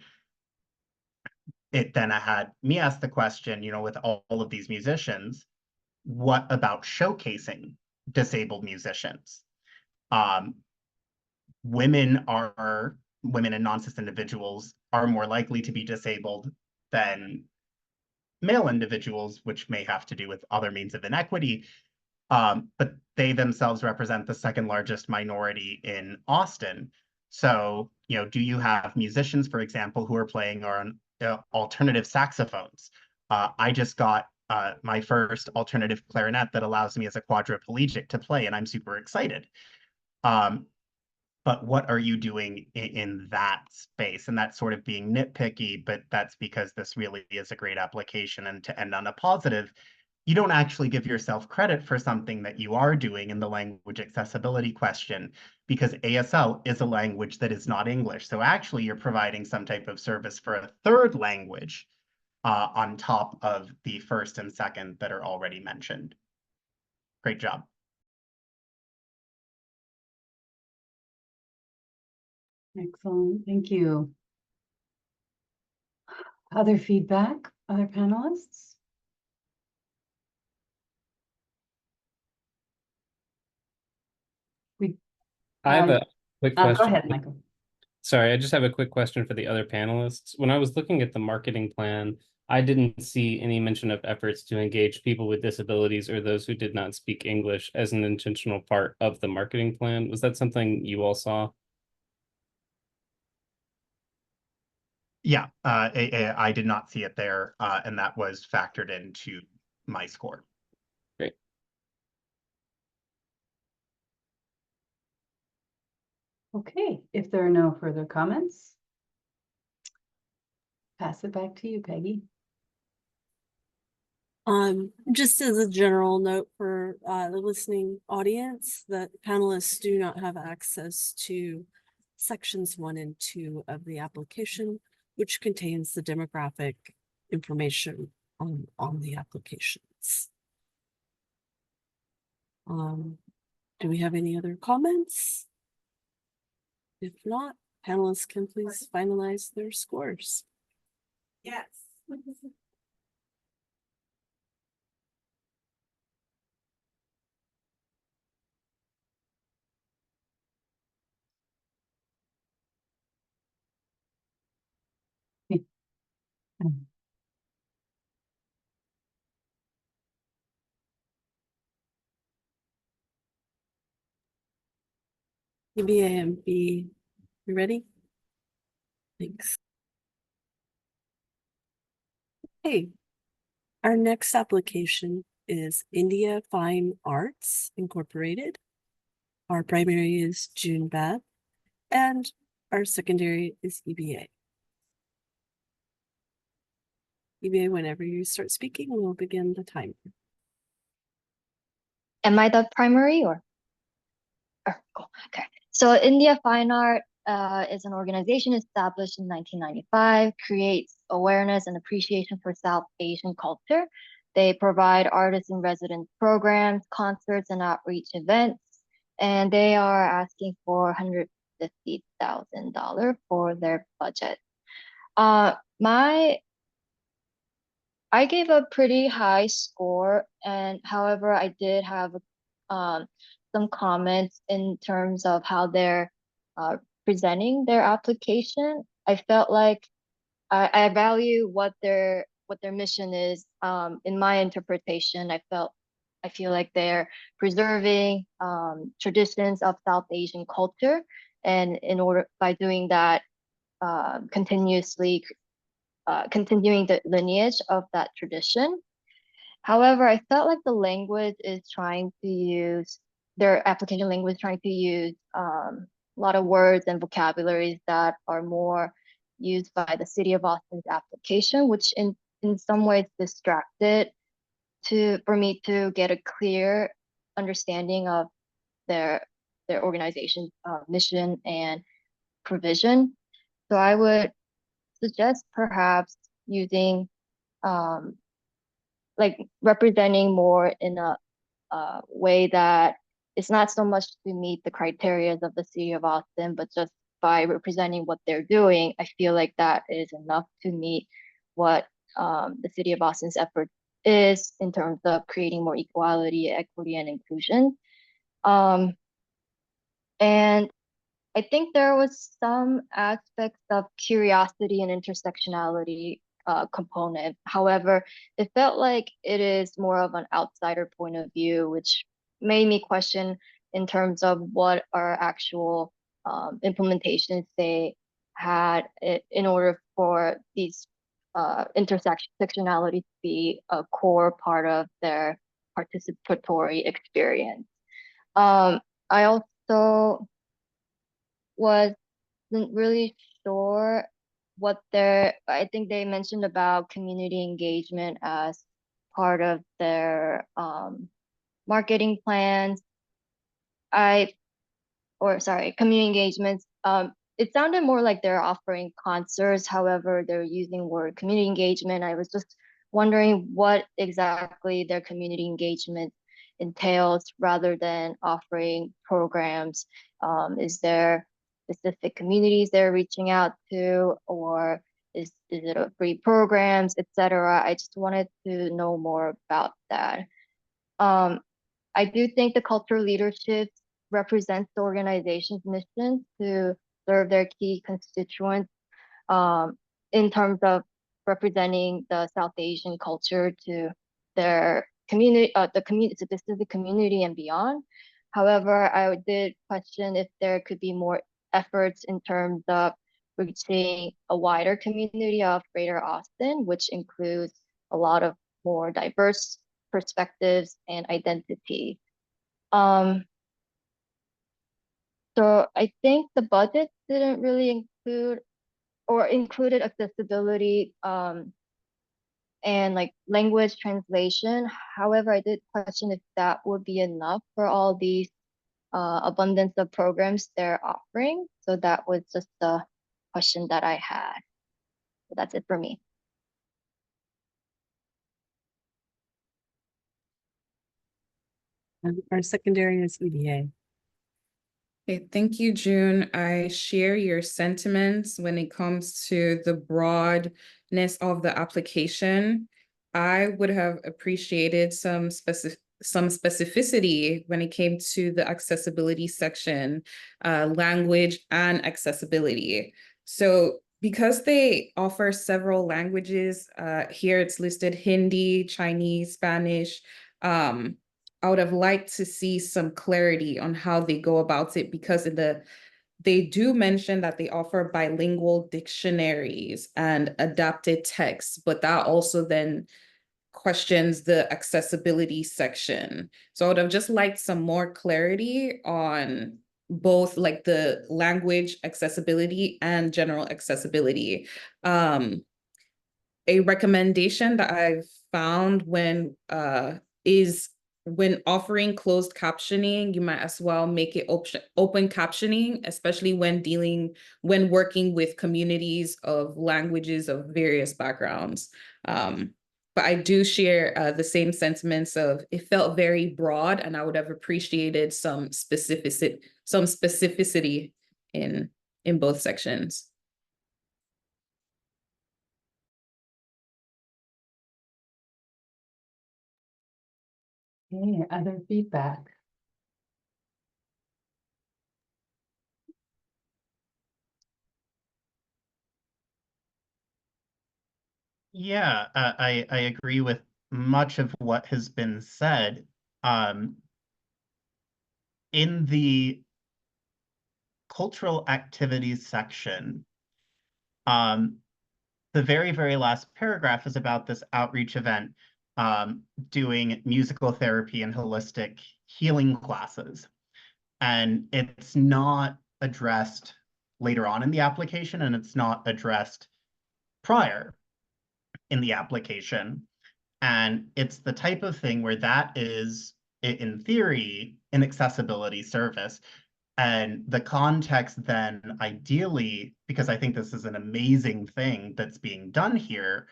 It then had me ask the question, with all of these musicians, what about showcasing disabled musicians? Women and non-cis individuals are more likely to be disabled than male individuals, which may have to do with other means of inequity. But they themselves represent the second largest minority in Austin. So, do you have musicians, for example, who are playing on alternative saxophones? I just got my first alternative clarinet that allows me as a quadriplegic to play, and I'm super excited. But what are you doing in that space? And that's sort of being nitpicky, but that's because this really is a great application. And to end on a positive, you don't actually give yourself credit for something that you are doing in the language accessibility question, because ASL is a language that is not English. So actually you're providing some type of service for a third language on top of the first and second that are already mentioned. Great job. Excellent, thank you. Other feedback, other panelists? We, I have Um, a quick go question. ahead, Michael. Sorry, I just have a quick question for the other panelists. When I was looking at the marketing plan, I didn't see any mention of efforts to engage people with disabilities or those who did not speak English as an intentional part of the marketing plan. Was that something you all saw? Yeah, I did not see it there, and that was factored into my score. Great. Okay, if there are no further comments, pass it back to you, Peggy. Just as a general note for the listening audience, that panelists do not have access to sections 1 and 2 of the application, which contains the demographic information on the applications. Do we have any other comments? If not, panelists can please finalize their scores. Yes. EBA and B, you ready? Thanks. Okay, our next application is India Fine Arts Incorporated. Our primary is June Beth, and our secondary is EBA. EBA, whenever you start speaking, we'll begin the timer. Am I the primary or? Oh, cool. Okay. So India Fine Art is an organization established in 1995, creates awareness and appreciation for South Asian culture. They provide artist in residence programs, concerts, and outreach events. And they are asking for $150,000 for their budget. I gave a pretty high score, and however, I did have some comments in terms of how they're presenting their application. I felt like I value what their mission is. In my interpretation, I feel like they're preserving traditions of South Asian culture, and in order by doing that, continuing the lineage of that tradition. However, I felt like the language is trying to use their application language trying to use a lot of words and vocabularies that are more used by the City of Austin's application, which in some ways distracted for me to get a clear understanding of their organization's mission and provision. So I would suggest perhaps using like representing more in a way that it's not so much to meet the criteria of the City of Austin, but just by representing what they're doing, I feel like that is enough to meet what the City of Austin's effort is in terms of creating more equality, equity, and inclusion. And I think there was some aspects of curiosity and intersectionality component. However, it felt like it is more of an outsider point of view, which made me question in terms of what are actual implementations they had in order for these intersectionality to be a core part of their participatory experience. I also wasn't really sure I think they mentioned about community engagement as part of their marketing plans. Community engagements. It sounded more like they're offering concerts. However, they're using word community engagement. I was just wondering what exactly their community engagement entails rather than offering programs. Is there specific communities they're reaching out to, or is it a free programs, etc. I just wanted to know more about that. I do think the cultural leadership represents the organization's mission to serve their key constituents in terms of representing the South Asian culture to their community, the community, specific community and beyond. However, I did question if there could be more efforts in terms of reaching a wider community of Greater Austin, which includes a lot of more diverse perspectives and identity. So I think the budget didn't really include or included accessibility and like language translation. However, I did question if that would be enough for all these abundance of programs they're offering. So that was just the question that I had. So that's it for me. And our secondary is EDA. Okay, thank you, June. I share your sentiments when it comes to the broadness of the application. I would have appreciated some specificity when it came to the accessibility section, language and accessibility. So because they offer several languages, here it's listed Hindi, Chinese, Spanish, I would have liked to see some clarity on how they go about it, because they do mention that they offer bilingual dictionaries and adapted text, but that also then questions the accessibility section. So I would have just liked some more clarity on both like the language accessibility and general accessibility. A recommendation that I've found is when offering closed captioning, you might as well make it open captioning, especially when working with communities of languages of various backgrounds. But I do share the same sentiments of it felt very broad, and I would have appreciated some specificity in both sections. Okay, other feedback? Yeah, I agree with much of what has been said. In the cultural activities section, the very, very last paragraph is about this outreach event, doing musical therapy and holistic healing classes. And it's not addressed later on in the application, and it's not addressed prior in the application. And it's the type of thing where that is, in theory, an accessibility service. And the context then, ideally, because I think this is an amazing thing that's being done here,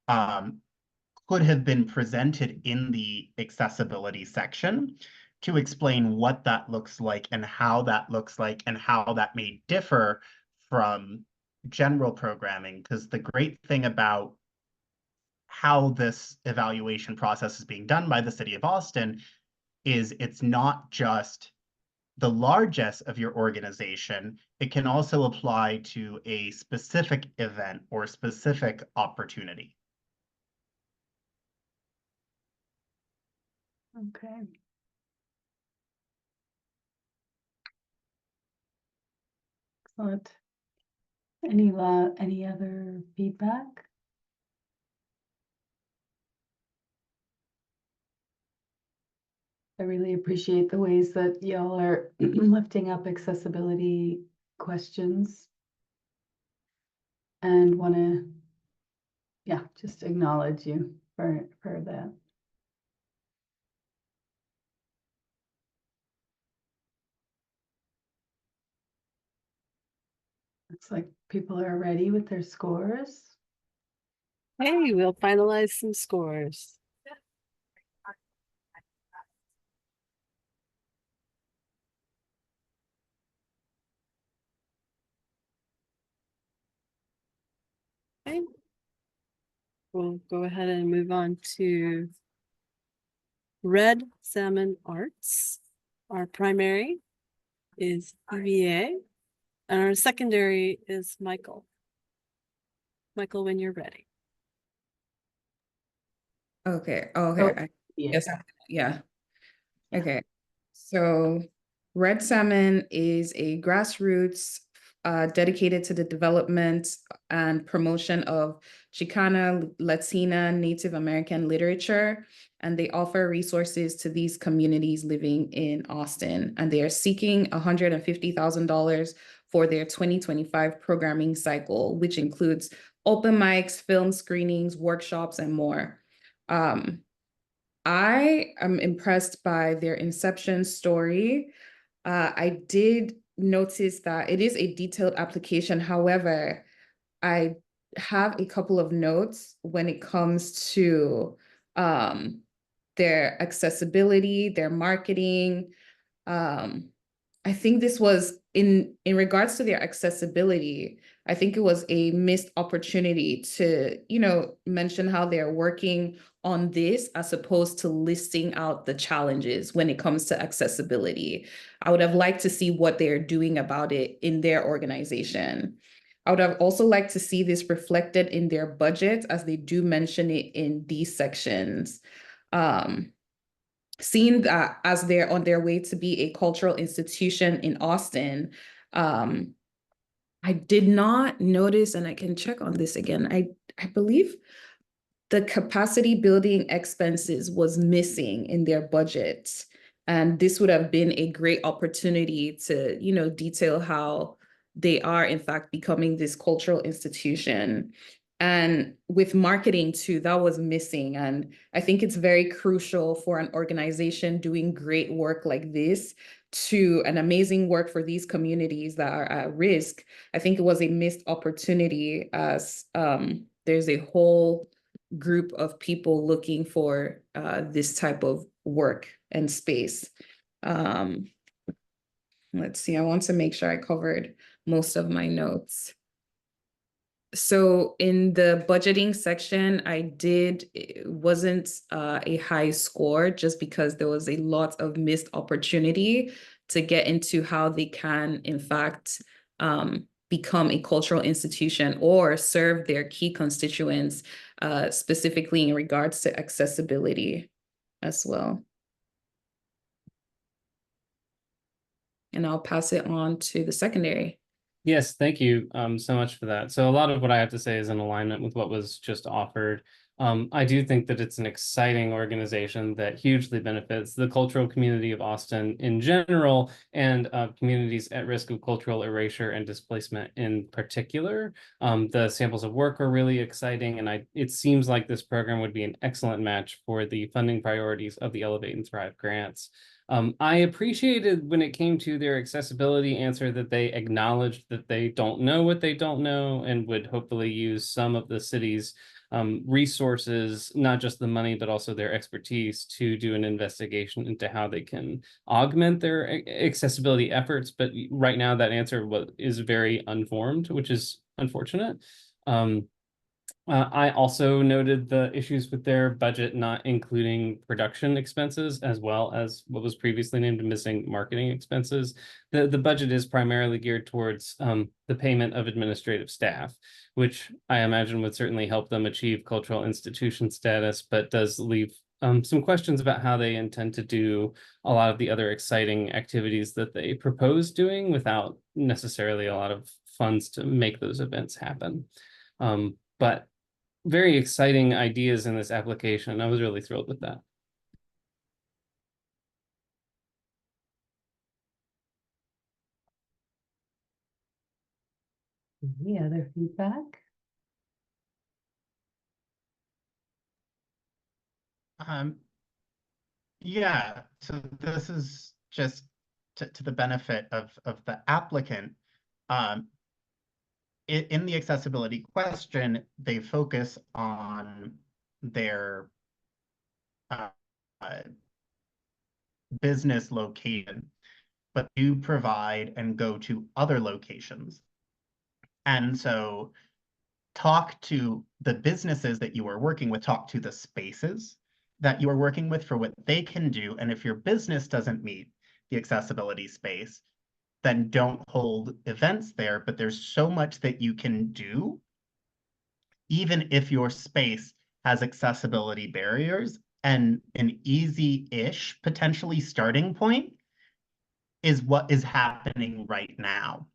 could have been presented in the accessibility section to explain what that looks like and how that looks like and how that may differ from general programming. Because the great thing about how this evaluation process is being done by the City of Austin is it's not just the largesse of your organization, it can also apply to a specific event or specific opportunity. Okay. Excellent. Any other feedback? I really appreciate the ways that y'all are lifting up accessibility questions. And want to, yeah, just acknowledge you for that. Looks like people are ready with their scores. Hey, we'll finalize some scores. we'll go ahead and move on to Red Salmon Arts. Our primary is EVA, and our secondary is Michael. Michael, when you're ready. Okay, Oh, yeah. yes, yeah. Okay, so Red Salmon is a grassroots dedicated to the development and promotion of Chicana, Latina, Native American literature, and they offer resources to these communities living in Austin. And they are seeking $150,000 for their 2025 programming cycle, which includes open mics, film screenings, workshops, and more. I am impressed by their inception story. I did notice that it is a detailed application. However, I have a couple of notes when it comes to their accessibility, their marketing. I think this was in regards to their accessibility. I think it was a missed opportunity to, mention how they're working on this as opposed to listing out the challenges when it comes to accessibility. I would have liked to see what they're doing about it in their organization. I would have also liked to see this reflected in their budget, as they do mention it in these sections. Seeing that as they're on their way to be a cultural institution in Austin, I did not notice, and I can check on this again. I believe the capacity building expenses was missing in their budget. And this would have been a great opportunity to, detail how they are in fact becoming this cultural institution. And with marketing too, that was missing. And I think it's very crucial for an organization doing great work like this to an amazing work for these communities that are at risk. I think it was a missed opportunity, as there's a whole group of people looking for this type of work and space. Let's see, I want to make sure I covered most of my notes. So in the budgeting section, it wasn't a high score, just because there was a lot of missed opportunity to get into how they can, in fact, become a cultural institution or serve their key constituents, specifically in regards to accessibility as well. And I'll pass it on to the secondary. Yes, thank you so much for that. So a lot of what I have to say is in alignment with what was just offered. I do think that it's an exciting organization that hugely benefits the cultural community of Austin in general, and communities at risk of cultural erasure and displacement in particular. The samples of work are really exciting, and it seems like this program would be an excellent match for the funding priorities of the Elevate and Thrive grants. I appreciated when it came to their accessibility answer that they acknowledged that they don't know what they don't know, and would hopefully use some of the city's resources, not just the money, but also their expertise, to do an investigation into how they can augment their accessibility efforts. But right now that answer is very unformed, which is unfortunate. I also noted the issues with their budget not including production expenses, as well as what was previously named missing marketing expenses. The budget is primarily geared towards the payment of administrative staff, which I imagine would certainly help them achieve cultural institution status, but does leave some questions about how they intend to do a lot of the other exciting activities that they propose doing without necessarily a lot of funds to make those events happen. But very exciting ideas in this application. I was really thrilled with that. Any other feedback? Yeah, so this is just to the benefit of the applicant. In the accessibility question, they focus on their business location, but do provide and go to other locations. And so talk to the businesses that you are working with, talk to the spaces that you are working with for what they can do. And if your business doesn't meet the accessibility space, then don't hold events there. But there's so much that you can do, even if your space has accessibility barriers, and an easy-ish potentially starting point is what is happening right now,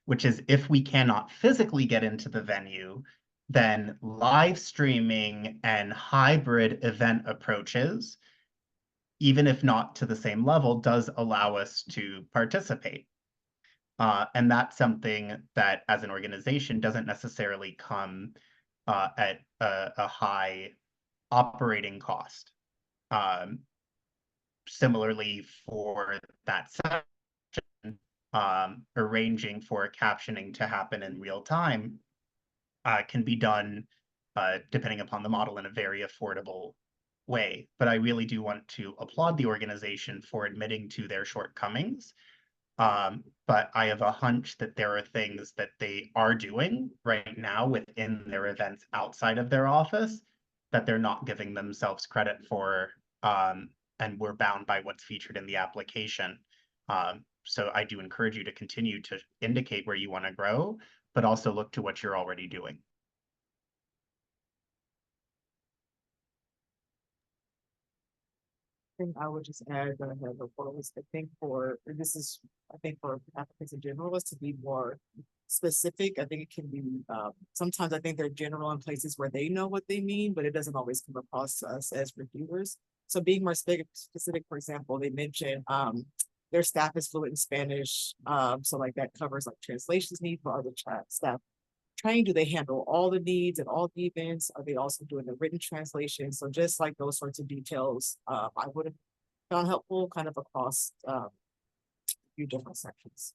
which is if we cannot physically get into the venue, then live streaming and hybrid event approaches, even if not to the same level, does allow us to participate. And that's something that as an organization doesn't necessarily come at a high operating cost. Similarly, for that section, arranging for captioning to happen in real time can be done, depending upon the model, in a very affordable way. But I really do want to applaud the organization for admitting to their shortcomings. But I have a hunch that there are things that they are doing right now within their events outside of their office that they're not giving themselves credit for, and we're bound by what's featured in the application. So I do encourage you to continue to indicate where you want to grow, but also look to what you're already doing. think I would just add that I have a photos. I think for applicants in general is to be more specific. I think it can be sometimes I think they're general in places where they know what they mean, but it doesn't always come across to us as reviewers. So being more specific, for example, they mentioned their staff is fluent in Spanish. So like that covers like translations need for other staff trained. Do they handle all the needs and all the events? Are they also doing the written translation? So just like those sorts of details, I would have found helpful kind of across a few different sections.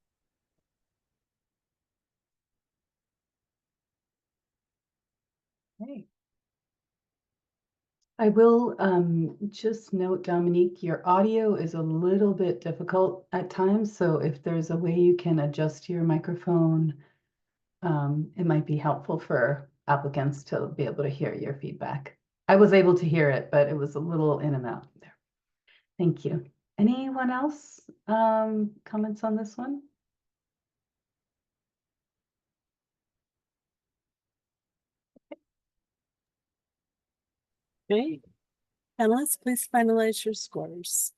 Okay. I will just note, Dominique, your audio is a little bit difficult at times. So if there's a way you can adjust your microphone, it might be helpful for applicants to be able to hear your feedback. I was able to hear it, but it was a little in and out there. Thank you. Anyone else comments on this one? Okay. Panelists, please finalize your scores.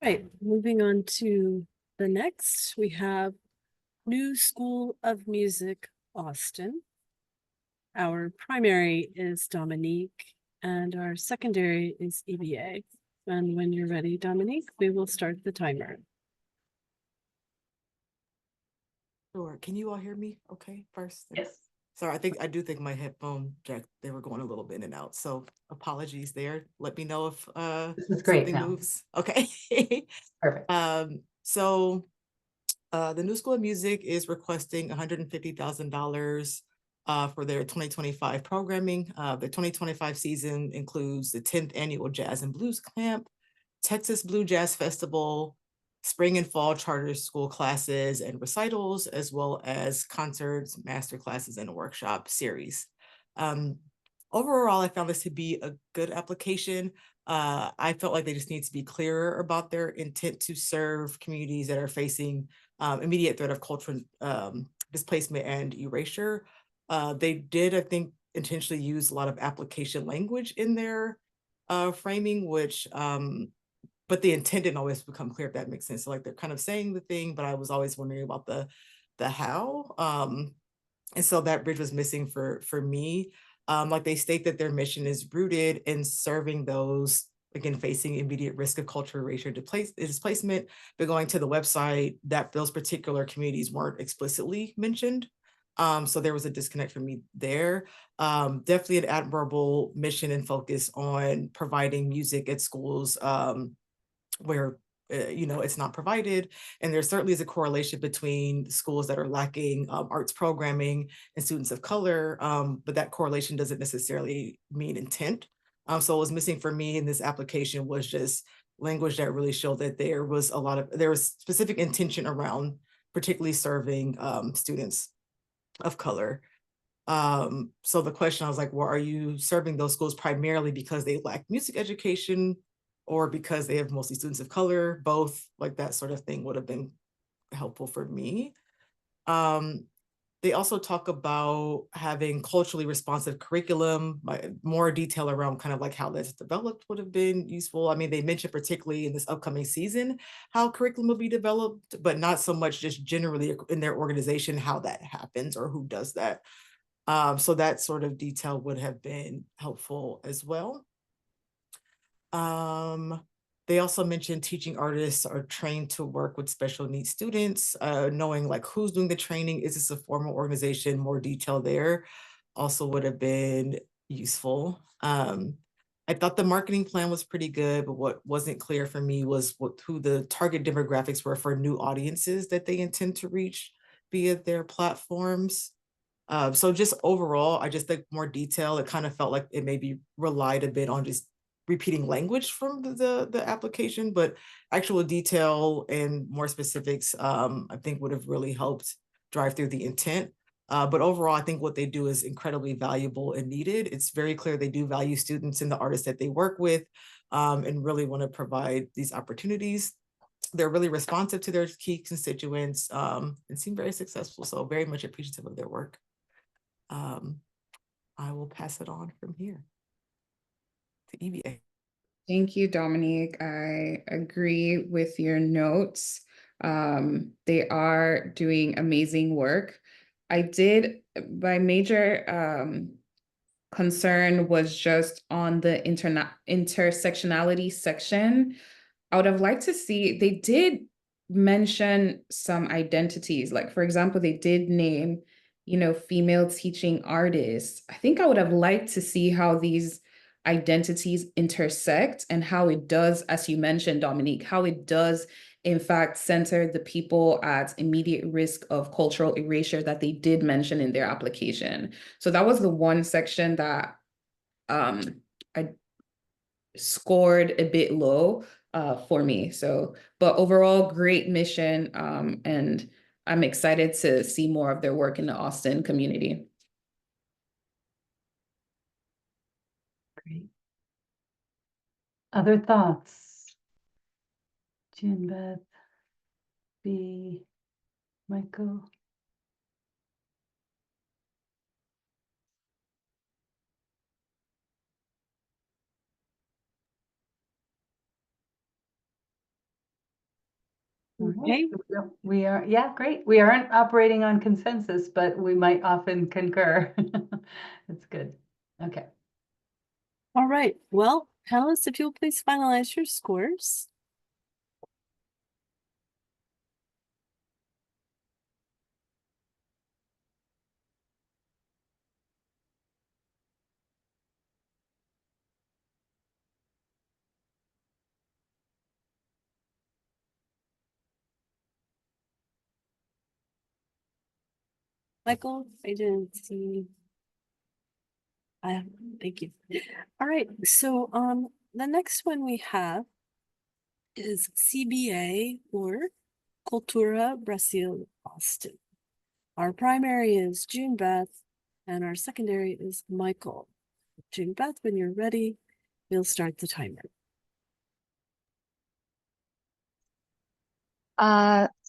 Right, moving on to the next, we have New School of Music, Austin. Our primary is Dominique and our secondary is EBA. And when you're ready, Dominique, we will start the timer. Sure. Can you all hear me okay first? Yes. Sorry, I do think my headphone jack, they were going a little bit in and out. So apologies there. Let me know if This is great something now. moves. Okay. Perfect. So the New School of Music is requesting $150,000 for their 2025 programming. The 2025 season includes the 10th annual Jazz and Blues Camp, Texas Blue Jazz Festival, spring and fall charter school classes and recitals, as well as concerts, master classes, and a workshop series. Overall, I found this to be a good application. I felt like they just need to be clearer about their intent to serve communities that are facing immediate threat of cultural displacement and erasure. They did, I think, intentionally use a lot of application language in their framing, which but the intent didn't always become clear, if that makes sense. So like they're kind of saying the thing, but I was always wondering about the how. And so that bridge was missing for me. Like they state that their mission is rooted in serving those, again, facing immediate risk of cultural erasure displacement, but going to the website, that those particular communities weren't explicitly mentioned. So there was a disconnect for me there. Definitely an admirable mission and focus on providing music at schools where it's not provided. And there certainly is a correlation between schools that are lacking arts programming and students of color, but that correlation doesn't necessarily mean intent. So what was missing for me in this application was just language that really showed that there was specific intention around particularly serving students of color. So the question, I was like, well, are you serving those schools primarily because they lack music education or because they have mostly students of color? Both, like that sort of thing would have been helpful for me. They also talk about having culturally responsive curriculum. More detail around kind of like how that's developed would have been useful. I mean, they mentioned particularly in this upcoming season how curriculum will be developed, but not so much just generally in their organization how that happens or who does that. So that sort of detail would have been helpful as well. They also mentioned teaching artists are trained to work with special needs students, knowing like who's doing the training, is this a formal organization, more detail there also would have been useful. I thought the marketing plan was pretty good, but what wasn't clear for me was who the target demographics were for new audiences that they intend to reach via their platforms. So just overall, I just think more detail, it kind of felt like it maybe relied a bit on just repeating language from the application, but actual detail and more specifics, I think would have really helped drive through the intent. But overall, I think what they do is incredibly valuable and needed. It's very clear they do value students and the artists that they work with, and really want to provide these opportunities. They're really responsive to their key constituents, and seem very successful. So very much appreciative of their work. I will pass it on from here to EVA. Thank you, Dominique. I agree with your notes. They are doing amazing work. My major concern was just on the intersectionality section. I would have liked to see, they did mention some identities. Like, for example, they did name, female teaching artists. I think I would have liked to see how these identities intersect and how it does, as you mentioned, Dominique, how it does in fact center the people at immediate risk of cultural erasure that they did mention in their application. So that was the one section that I scored a bit low for me. So, but overall, great mission, and I'm excited to see more of their work in the Austin community. Great. Other thoughts? June, Beth, B, Michael. Okay. We are, yeah, great. We aren't operating on consensus, but we might often concur. That's good. Okay. All right. Well, panelists, if you'll please finalize your scores. Michael, I didn't see. Thank you. All right. So the next one we have is CBA or Cultura Brasil Austin. Our primary is June Beth, and our secondary is Michael. June Beth, when you're ready, we'll start the timer.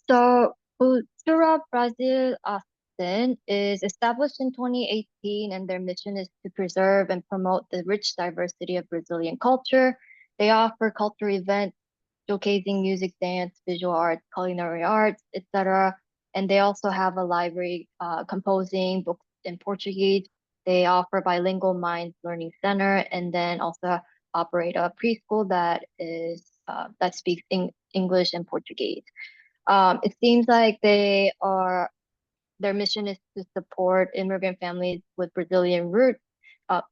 So Cultura Brasil Austin is established in 2018, and their mission is to preserve and promote the rich diversity of Brazilian culture. They offer cultural events showcasing music, dance, visual arts, culinary arts, etc. And they also have a library composing books in Portuguese. They offer bilingual minds learning center, and then also operate a preschool that speaks English and Portuguese. It seems like their mission is to support immigrant families with Brazilian roots,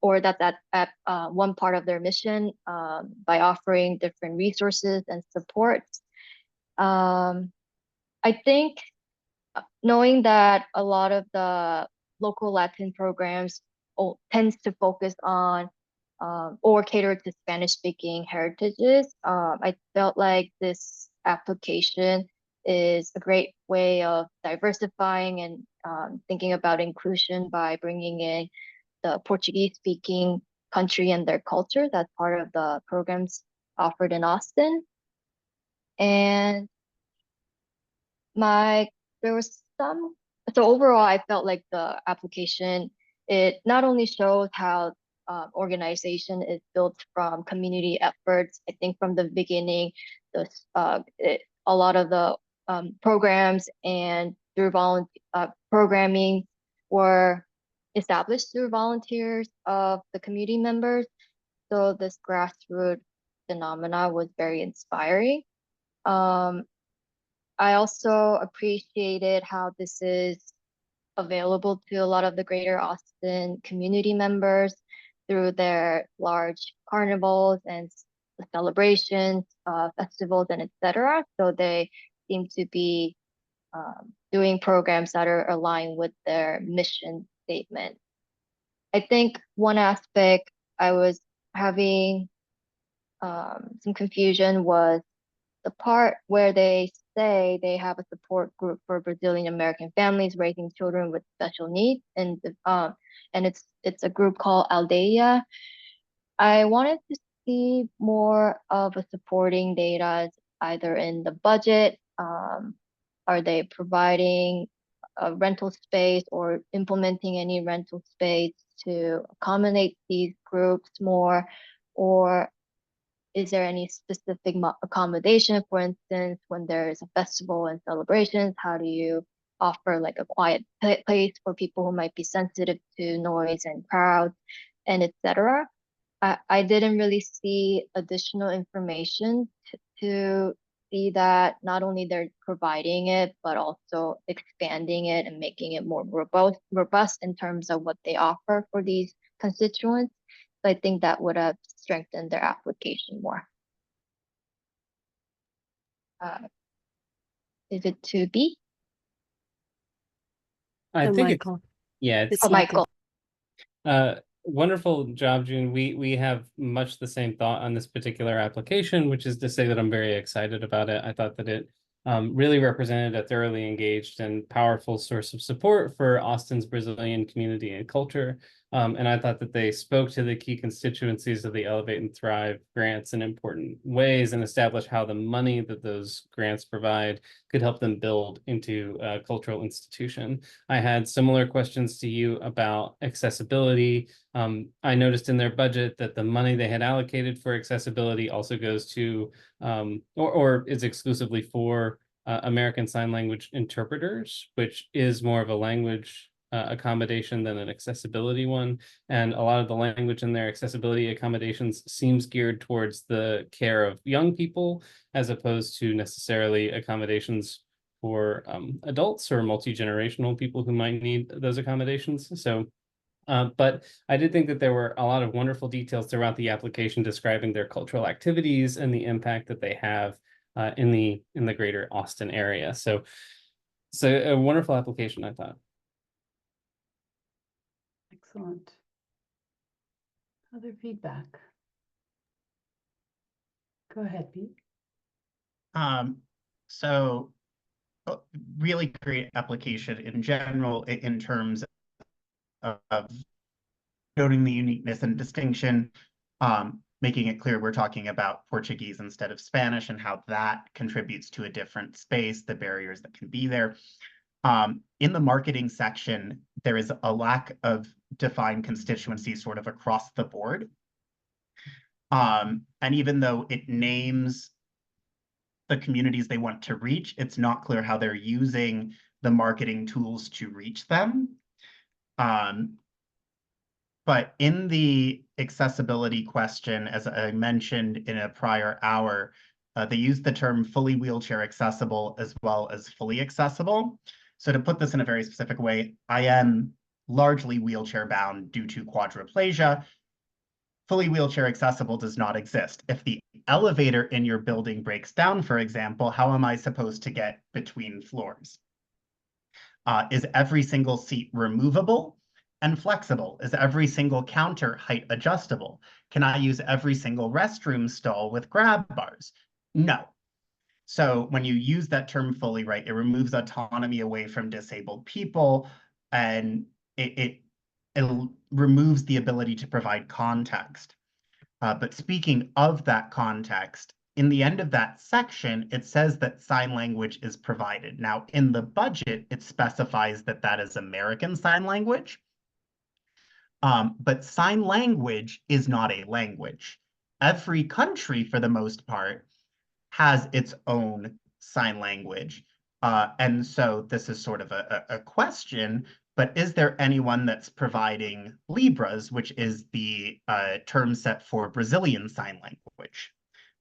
or that's at one part of their mission, by offering different resources and supports. I think knowing that a lot of the local Latin programs tends to focus on or cater to Spanish-speaking heritages, I felt like this application is a great way of diversifying and thinking about inclusion by bringing in the Portuguese-speaking country and their culture. That's part of the programs offered in Austin. And there was some, so overall, I felt like the application, it not only shows how organization is built from community efforts. I think from the beginning, a lot of the programs and through programming were established through volunteers of the community members. So this grassroots phenomena was very inspiring. I also appreciated how this is available to a lot of the Greater Austin community members through their large carnivals and celebrations, festivals, and etc. So they seem to be doing programs that are aligned with their mission statement. I think one aspect I was having some confusion was the part where they say they have a support group for Brazilian American families raising children with special needs, and it's a group called Aldeia. I wanted to see more of a supporting data either in the budget. Are they providing a rental space or implementing any rental space to accommodate these groups more, or is there any specific accommodation? For instance, when there's a festival and celebrations, how do you offer like a quiet place for people who might be sensitive to noise and crowds and etc.? I didn't really see additional information to see that not only they're providing it, but also expanding it and making it more robust in terms of what they offer for these constituents. So I think that would have strengthened their application more. Is it to be? I So think Michael, it's it's Oh, Michael. wonderful job, June. We have much the same thought on this particular application, which is to say that I'm very excited about it. I thought that it really represented a thoroughly engaged and powerful source of support for Austin's Brazilian community and culture. And I thought that they spoke to the key constituencies of the Elevate and Thrive grants in important ways and established how the money that those grants provide could help them build into a cultural institution. I had similar questions to you about accessibility. I noticed in their budget that the money they had allocated for accessibility also goes to, or is exclusively for American Sign Language interpreters, which is more of a language accommodation than an accessibility one. And a lot of the language in their accessibility accommodations seems geared towards the care of young people, as opposed to necessarily accommodations for adults or multi-generational people who might need those accommodations. So, but I did think that there were a lot of wonderful details throughout the application describing their cultural activities and the impact that they have in the greater Austin area. So it's a wonderful application, I thought. Excellent. Other feedback? Go ahead, Pete. So really great application in general in terms of noting the uniqueness and distinction, making it clear we're talking about Portuguese instead of Spanish and how that contributes to a different space, the barriers that can be there. In the marketing section, there is a lack of defined constituencies sort of across the board. And even though it names the communities they want to reach, it's not clear how they're using the marketing tools to reach them. But in the accessibility question, as I mentioned in a prior hour, they used the term fully wheelchair accessible as well as fully accessible. So to put this in a very specific way, I am largely wheelchair bound due to quadriplegia. Fully wheelchair accessible does not exist. If the elevator in your building breaks down, for example, how am I supposed to get between floors? Is every single seat removable and flexible? Is every single counter height adjustable? Can I use every single restroom stall with grab bars? No. So when you use that term fully, right, it removes autonomy away from disabled people, and it removes the ability to provide context. But speaking of that context, in the end of that section, it says that sign language is provided. Now, in the budget, it specifies that that is American Sign Language. But sign language is not a language. Every country, for the most part, has its own sign language. And so this is sort of a question, but is there anyone that's providing Libras, which is the term set for Brazilian Sign Language?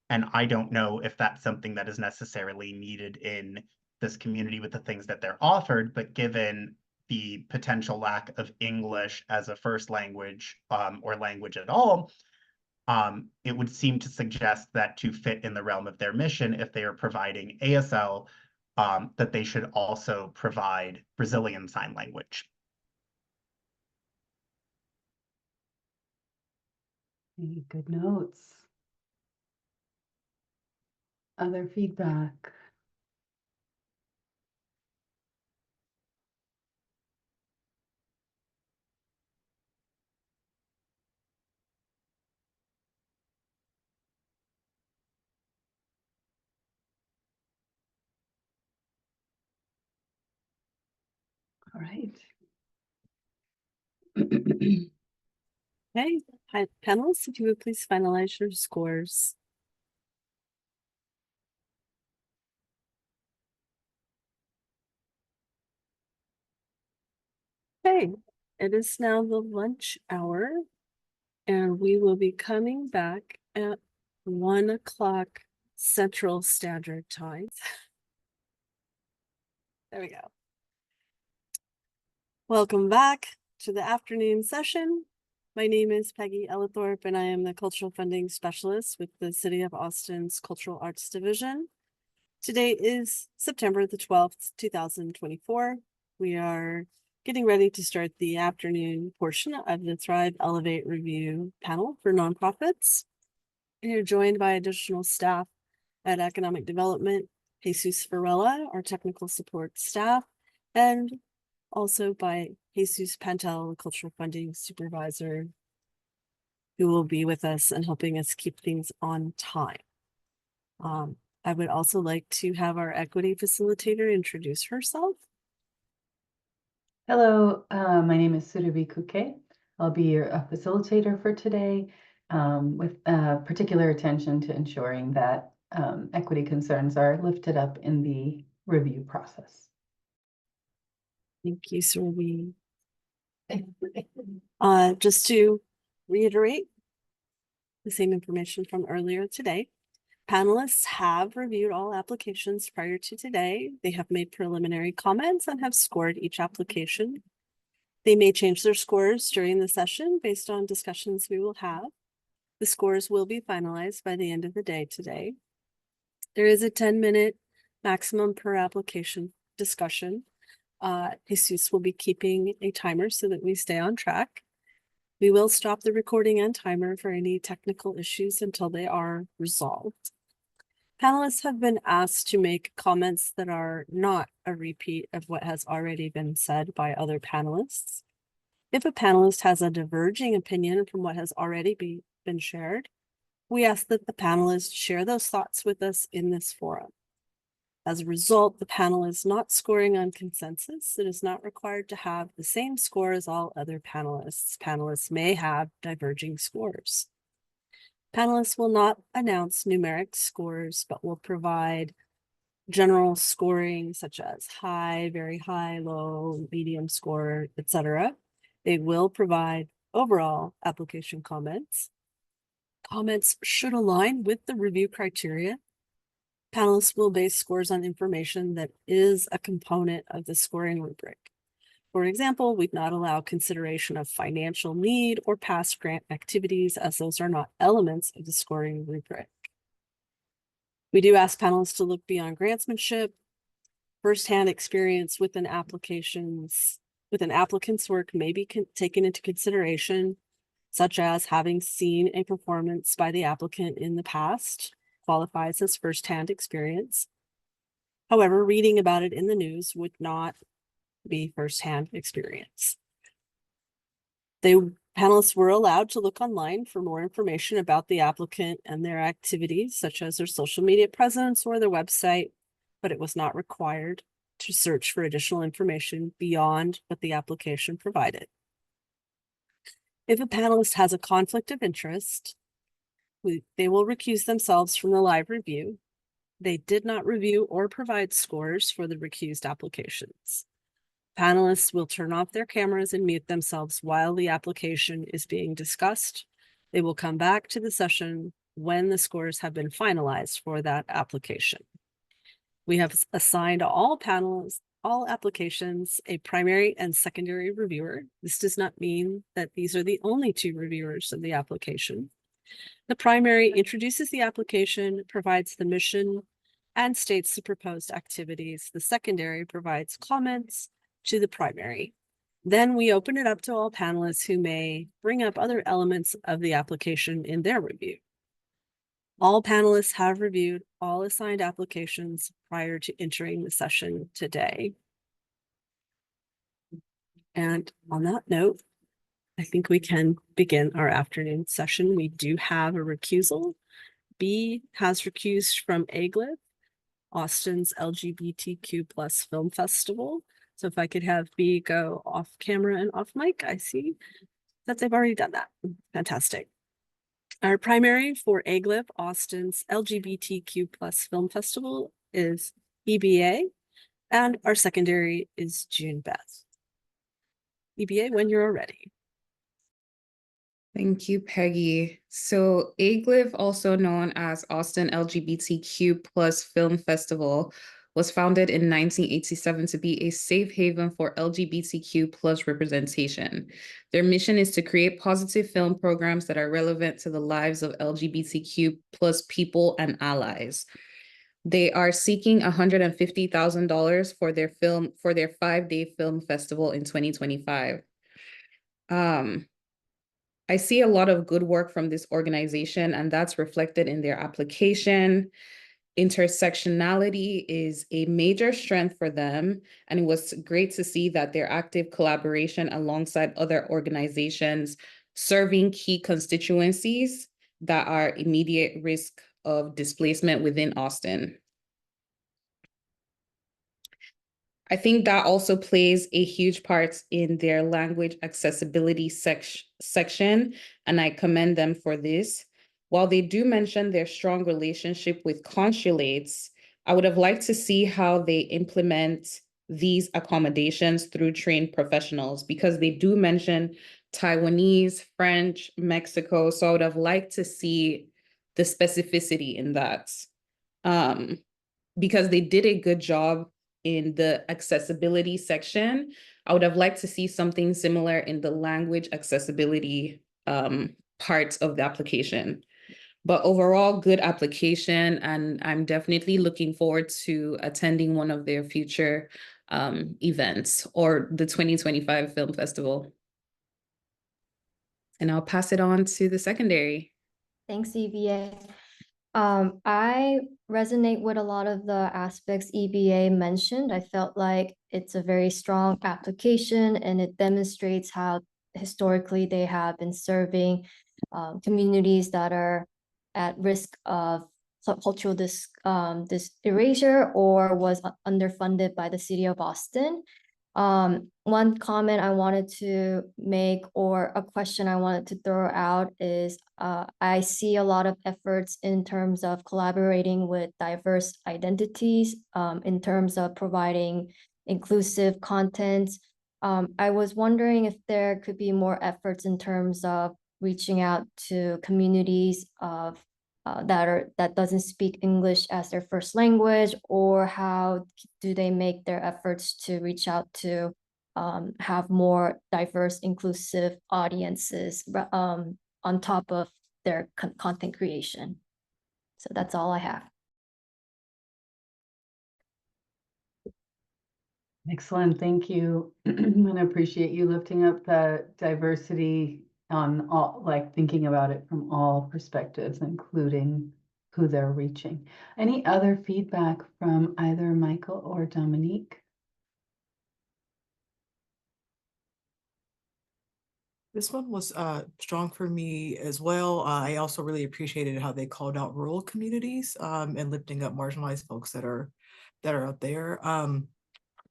And I don't know if that's something that is necessarily needed in this community with the things that they're offered, but given the potential lack of English as a first language or language at all, it would seem to suggest that to fit in the realm of their mission, if they are providing ASL, that they should also provide Brazilian Sign Language. Any good notes? Other feedback? All right. Okay, hi, panelists, if you would please finalize your scores. Okay, it is now the lunch hour, and we will be coming back at 1 o'clock Central Standard Time. There we go. Welcome back to the afternoon session. My name is Peggy Ellithorpe, and I am the Cultural Funding Specialist with the City of Austin's Cultural Arts Division. Today is September the 12th, 2024. We are getting ready to start the afternoon portion of the Thrive Elevate Review panel for nonprofits. And you're joined by additional staff at Economic Development, Jesus Varela, our technical support staff, and also by Jesus Pantel, the Cultural Funding Supervisor, who will be with us and helping us keep things on time. I would also like to have our equity facilitator introduce herself. Hello, my name is Surabhi Kuke. I'll be your facilitator for today, with particular attention to ensuring that equity concerns are lifted up in the review process. Thank you, Surabhi. Just to reiterate the same information from earlier today, panelists have reviewed all applications prior to today. They have made preliminary comments and have scored each application. They may change their scores during the session based on discussions we will have. The scores will be finalized by the end of the day today. There is a 10-minute maximum per application discussion. Jesus will be keeping a timer so that we stay on track. We will stop the recording and timer for any technical issues until they are resolved. Panelists have been asked to make comments that are not a repeat of what has already been said by other panelists. If a panelist has a diverging opinion from what has already been shared, we ask that the panelists share those thoughts with us in this forum. As a result, the panel is not scoring on consensus. It is not required to have the same score as all other panelists. Panelists may have diverging scores. Panelists will not announce numeric scores, but will provide general scoring such as high, very high, low, medium score, etc. They will provide overall application comments. Comments should align with the review criteria. Panelists will base scores on information that is a component of the scoring rubric. For example, we'd not allow consideration of financial need or past grant activities, as those are not elements of the scoring rubric. We do ask panelists to look beyond grantsmanship. Firsthand experience with an applicant's work may be taken into consideration, such as having seen a performance by the applicant in the past qualifies as firsthand experience. However, reading about it in the news would not be firsthand experience. Panelists were allowed to look online for more information about the applicant and their activities, such as their social media presence or their website, but it was not required to search for additional information beyond what the application provided. If a panelist has a conflict of interest, they will recuse themselves from the live review. They did not review or provide scores for the recused applications. Panelists will turn off their cameras and mute themselves while the application is being discussed. They will come back to the session when the scores have been finalized for that application. We have assigned all applications a primary and secondary reviewer. This does not mean that these are the only two reviewers of the application. The primary introduces the application, provides the mission, and states the proposed activities. The secondary provides comments to the primary. Then we open it up to all panelists who may bring up other elements of the application in their review. All panelists have reviewed all assigned applications prior to entering the session today. And on that note, I think we can begin our afternoon session. We do have a recusal. B has recused from AGLIF, Austin's LGBTQ+ Film Festival. So if I could have B go off camera and off mic, I see that they've already done that. Fantastic. Our primary for AGLIF, Austin's LGBTQ+ Film Festival, is EBA, and our secondary is June Beth. EBA, when you're ready. Thank you, Peggy. So AGLIF, also known as Austin LGBTQ+ Film Festival, was founded in 1987 to be a safe haven for LGBTQ+ representation. Their mission is to create positive film programs that are relevant to the lives of LGBTQ+ people and allies. They are seeking $150,000 for their 5-day film festival in 2025. I see a lot of good work from this organization, and that's reflected in their application. Intersectionality is a major strength for them, and it was great to see that their active collaboration alongside other organizations serving key constituencies that are immediate risk of displacement within Austin. I think that also plays a huge part in their language accessibility section, and I commend them for this. While they do mention their strong relationship with consulates, I would have liked to see how they implement these accommodations through trained professionals, because they do mention Taiwanese, French, Mexico. So I would have liked to see the specificity in that, because they did a good job in the accessibility section. I would have liked to see something similar in the language accessibility parts of the application. But overall, good application, and I'm definitely looking forward to attending one of their future events or the 2025 Film Festival. And I'll pass it on to the secondary. Thanks, EBA. I resonate with a lot of the aspects EBA mentioned. I felt like it's a very strong application, and it demonstrates how historically they have been serving communities that are at risk of cultural erasure or was underfunded by the city of Austin. One comment I wanted to make, or a question I wanted to throw out, is I see a lot of efforts in terms of collaborating with diverse identities, in terms of providing inclusive content. I was wondering if there could be more efforts in terms of reaching out to communities of that doesn't speak English as their first language, or how do they make their efforts to reach out to have more diverse, inclusive audiences on top of their content creation. So that's all I have. Excellent, thank you. And I appreciate you lifting up the diversity on all, like thinking about it from all perspectives, including who they're reaching. Any other feedback from either Michael or Dominique? This one was strong for me as well. I also really appreciated how they called out rural communities and lifting up marginalized folks that are out there.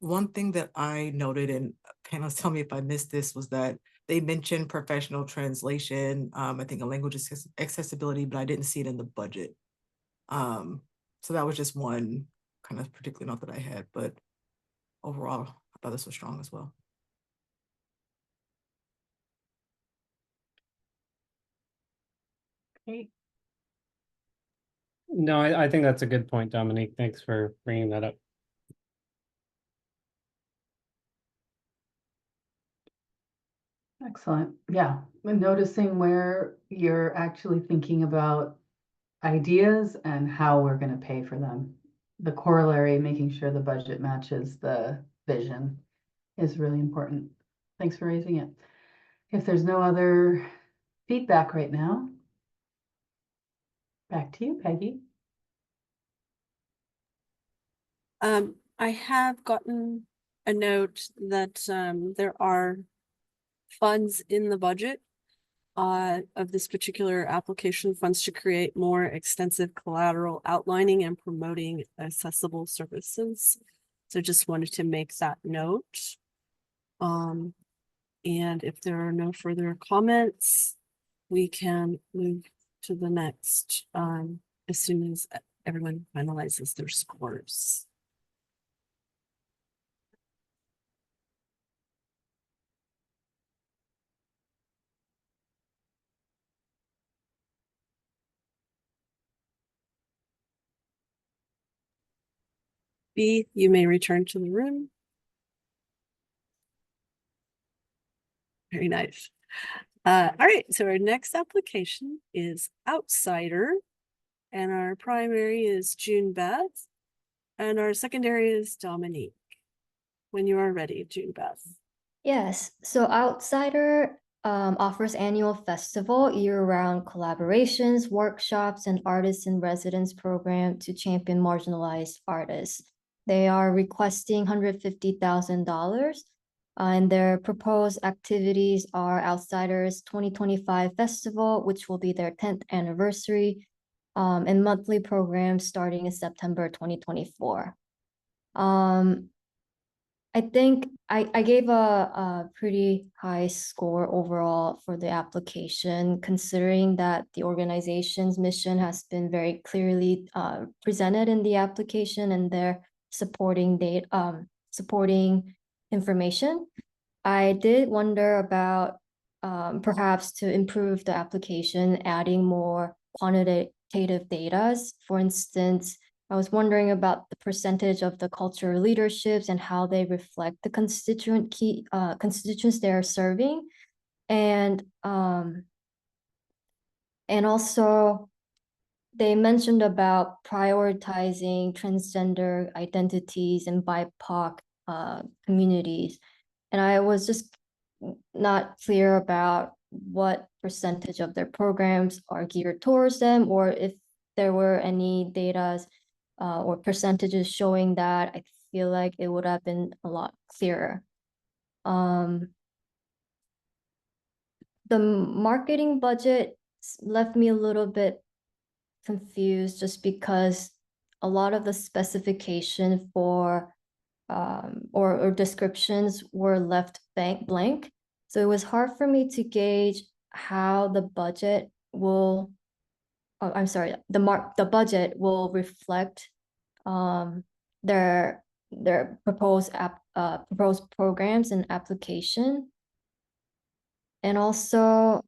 One thing that I noted, and panelists tell me if I missed this, was that they mentioned professional translation, I think a language accessibility, but I didn't see it in the budget. So that was just one kind of particular note that I had, but overall, I thought this was strong as well. Okay. No, I think that's a good point, Dominique. Thanks for bringing that up. Excellent. Yeah, and noticing where you're actually thinking about ideas and how we're going to pay for them. The corollary, making sure the budget matches the vision, is really important. Thanks for raising it. If there's no other feedback right now, back to you, Peggy. I have gotten a note that there are funds in the budget of this particular application, funds to create more extensive collateral outlining and promoting accessible services. So just wanted to make that note. And if there are no further comments, we can move to the next as soon as everyone finalizes their scores. B, you may return to the room. Very nice. All right, so our next application is Outsider, and our primary is June Beth, and our secondary is Dominique. When you are ready, June Beth. Yes, so Outsider offers annual festival, year-round collaborations, workshops, and artists in residence program to champion marginalized artists. They are requesting $150,000, and their proposed activities are Outsiders 2025 Festival, which will be their 10th anniversary, and monthly programs starting in September 2024. I think I gave a pretty high score overall for the application, considering that the organization's mission has been very clearly presented in the application and their supporting supporting information. I did wonder about perhaps to improve the application, adding more quantitative data. For instance, I was wondering about the percentage of the cultural leaderships and how they reflect the constituents they are serving. And also they mentioned about prioritizing transgender identities and BIPOC communities. And I was just not clear about what percentage of their programs are geared towards them, or if there were any data or percentages showing that. I feel like it would have been a lot clearer. The marketing budget left me a little bit confused just because a lot of the specification for or descriptions were left blank. So it was hard for me to gauge how the budget will, I'm sorry, the budget will reflect their proposed programs and application. And also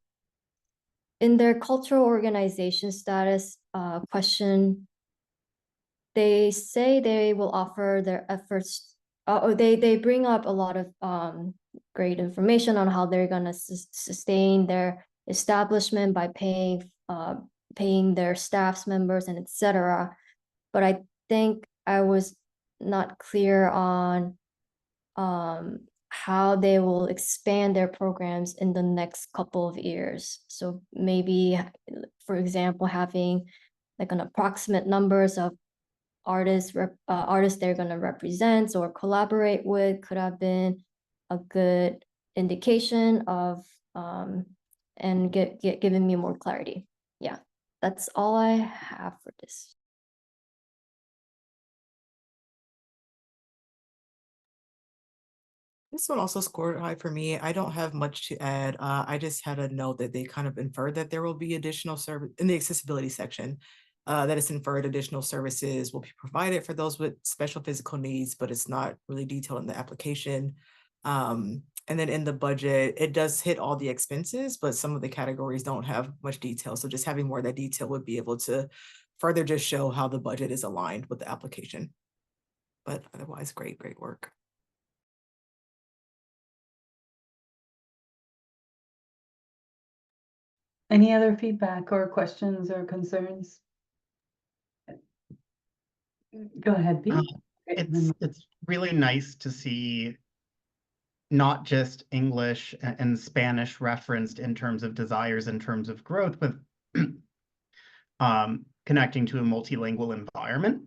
in their cultural organization status question, they say they will offer their efforts. They bring up a lot of great information on how they're gonna sustain their establishment by paying their staff members and etc. But I think I was not clear on how they will expand their programs in the next couple of years. So maybe, for example, having like an approximate numbers of artists they're going to represent or collaborate with could have been a good indication of and giving me more clarity. Yeah, that's all I have for this. This one also scored high for me. I don't have much to add. I just had a note that they kind of inferred that there will be additional service in the accessibility section. That it's inferred additional services will be provided for those with special physical needs, but it's not really detailed in the application. And then in the budget, it does hit all the expenses, but some of the categories don't have much detail. So just having more of that detail would be able to further just show how the budget is aligned with the application. But otherwise, great work. Any other feedback or questions or concerns? Go ahead, B. It's really nice to see not just English and Spanish referenced in terms of desires, in terms of growth, but connecting to a multilingual environment.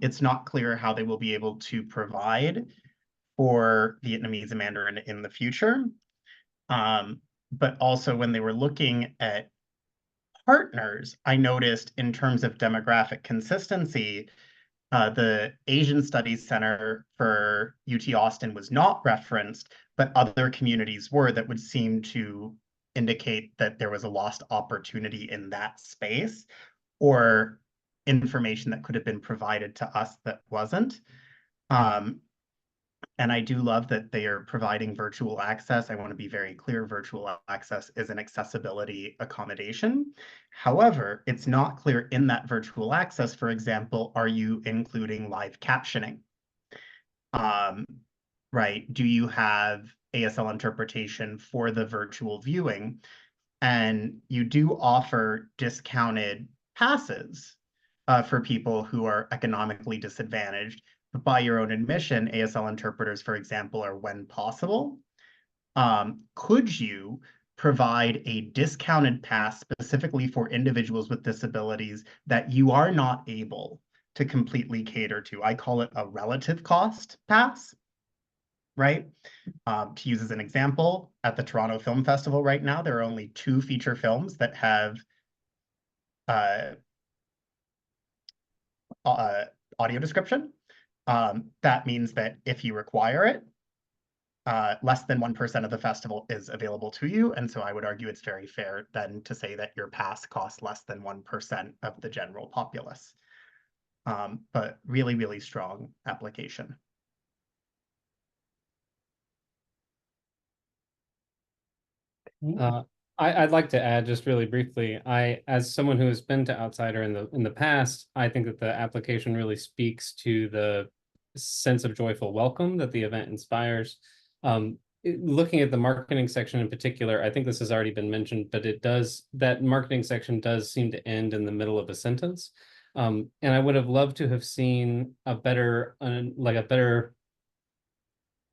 It's not clear how they will be able to provide for Vietnamese and Mandarin in the future. But also when they were looking at partners, I noticed in terms of demographic consistency, the Asian Studies Center for UT Austin was not referenced, but other communities were, that would seem to indicate that there was a lost opportunity in that space, or information that could have been provided to us that wasn't. And I do love that they are providing virtual access. I want to be very clear, virtual access is an accessibility accommodation. However, it's not clear in that virtual access, for example, are you including live captioning? Right, do you have ASL interpretation for the virtual viewing? And you do offer discounted passes for people who are economically disadvantaged. But by your own admission, ASL interpreters, for example, are when possible. Could you provide a discounted pass specifically for individuals with disabilities that you are not able to completely cater to? I call it a relative cost pass, right? To use as an example, at the Toronto Film Festival right now, there are only 2 feature films that have audio description. That means that if you require it, less than 1% of the festival is available to you. And so I would argue it's very fair then to say that your pass costs less than 1% of the general populace. But really, really strong application. I'd like to add just really briefly, as someone who has been to Outsider in the past, I think that the application really speaks to the sense of joyful welcome that the event inspires. Looking at the marketing section in particular, I think this has already been mentioned, but that marketing section does seem to end in the middle of a sentence. And I would have loved to have seen a better,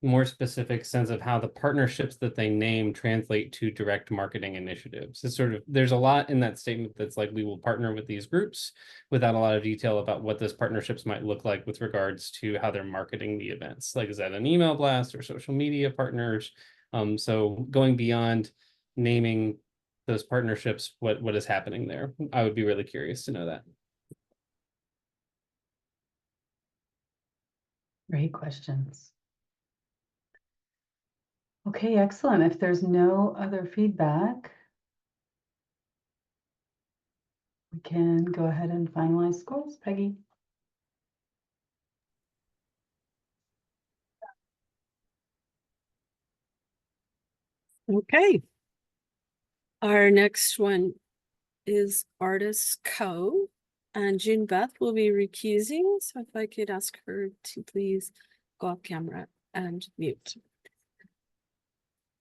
more specific sense of how the partnerships that they name translate to direct marketing initiatives. It's there's a lot in that statement that's like, we will partner with these groups, without a lot of detail about what those partnerships might look like with regards to how they're marketing the events. Like, is that an email blast or social media partners? So going beyond naming those partnerships, what is happening there? I would be really curious to know that. Great questions. Okay, excellent. If there's no other feedback, we can go ahead and finalize scores. Peggy. Okay. Our next one is Artists Co. And June Beth will be recusing. So if I could ask her to please go off camera and mute.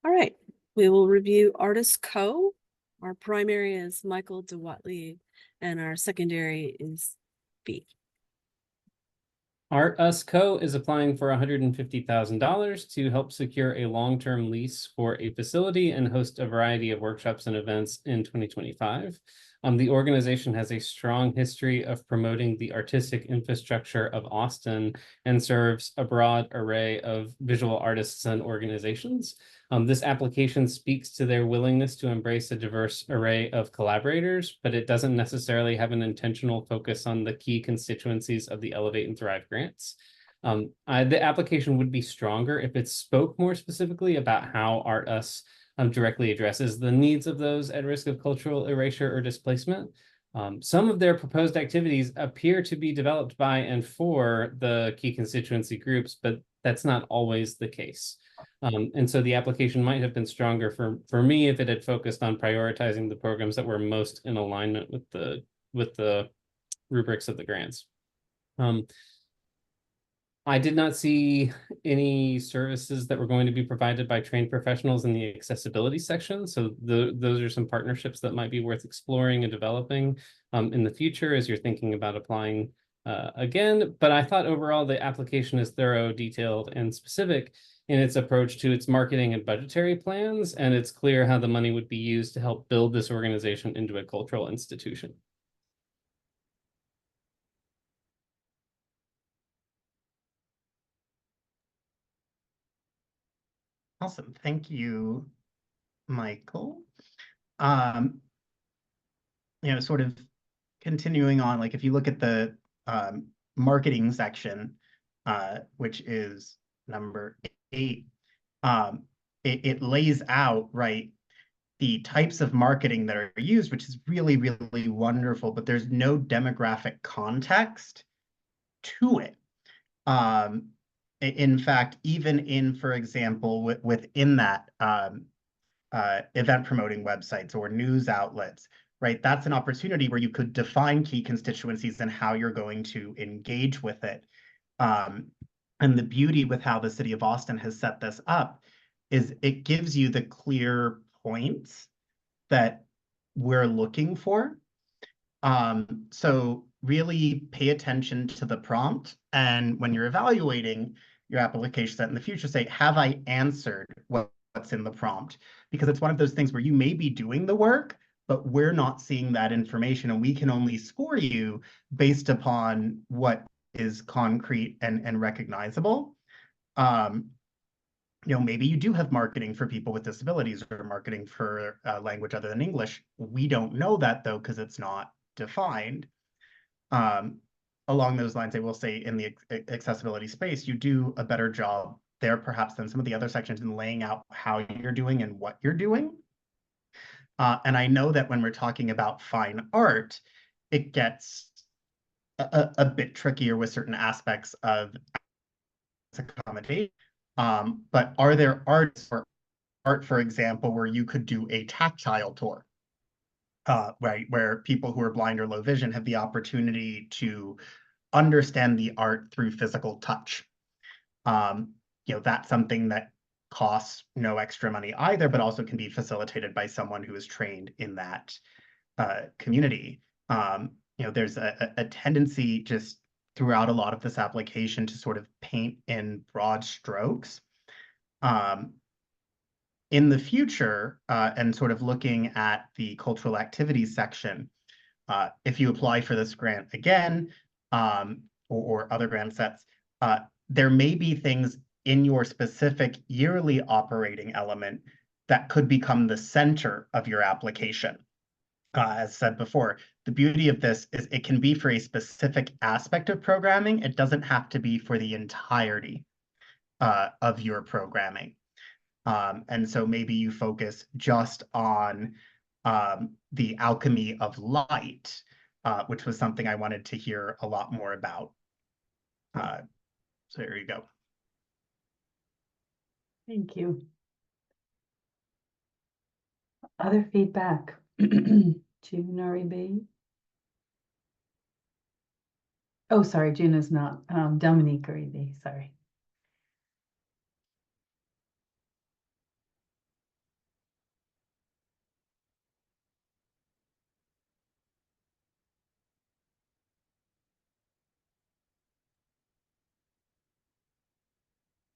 All right, we will review Artists Co. Our primary is Michael DeWatley and our secondary is B. Art Us Co. is applying for $150,000 to help secure a long-term lease for a facility and host a variety of workshops and events in 2025. The organization has a strong history of promoting the artistic infrastructure of Austin and serves a broad array of visual artists and organizations. This application speaks to their willingness to embrace a diverse array of collaborators, but it doesn't necessarily have an intentional focus on the key constituencies of the Elevate and Thrive grants. The application would be stronger if it spoke more specifically about how ArtUs directly addresses the needs of those at risk of cultural erasure or displacement. Some of their proposed activities appear to be developed by and for the key constituency groups, but that's not always the case. And so the application might have been stronger for me if it had focused on prioritizing the programs that were most in alignment with the rubrics of the grants. I did not see any services that were going to be provided by trained professionals in the accessibility section. So those are some partnerships that might be worth exploring and developing in the future as you're thinking about applying again. But I thought overall the application is thorough, detailed, and specific in its approach to its marketing and budgetary plans, and it's clear how the money would be used to help build this organization into a cultural institution. Awesome. Thank you, Michael. Sort of continuing on, like if you look at the marketing section, which is number 8, it lays out, right, the types of marketing that are used, which is really, really wonderful, but there's no demographic context to it. In fact, even in, for example, within that event promoting websites or news outlets, right? That's an opportunity where you could define key constituencies and how you're going to engage with it. And the beauty with how the city of Austin has set this up is it gives you the clear points that we're looking for. So really pay attention to the prompt. And when you're evaluating your application set in the future, say, have I answered what's in the prompt? Because it's one of those things where you may be doing the work, but we're not seeing that information, and we can only score you based upon what is concrete and recognizable. Maybe you do have marketing for people with disabilities or marketing for language other than English. We don't know that, though, because it's not defined. Along those lines, I will say in the accessibility space, you do a better job there perhaps than some of the other sections in laying out how you're doing and what you're doing. And I know that when we're talking about fine art, it gets a bit trickier with certain aspects of accommodation. But are there arts or art, for example, where you could do a tactile tour, right, where people who are blind or low vision have the opportunity to understand the art through physical touch? That's something that costs no extra money either, but also can be facilitated by someone who is trained in that community. There's a tendency just throughout a lot of this application to sort of paint in broad strokes. In the future, and sort of looking at the cultural activities section, if you apply for this grant again, or other grant sets, there may be things in your specific yearly operating element that could become the center of your application. As said before, the beauty of this is it can be for a specific aspect of programming. It doesn't have to be for the entirety of your programming. And so maybe you focus just on the alchemy of light, which was something I wanted to hear a lot more about. So there you go. Thank you. Other feedback? June Uribe? Oh, sorry, June is not. Dominique Uribe, sorry.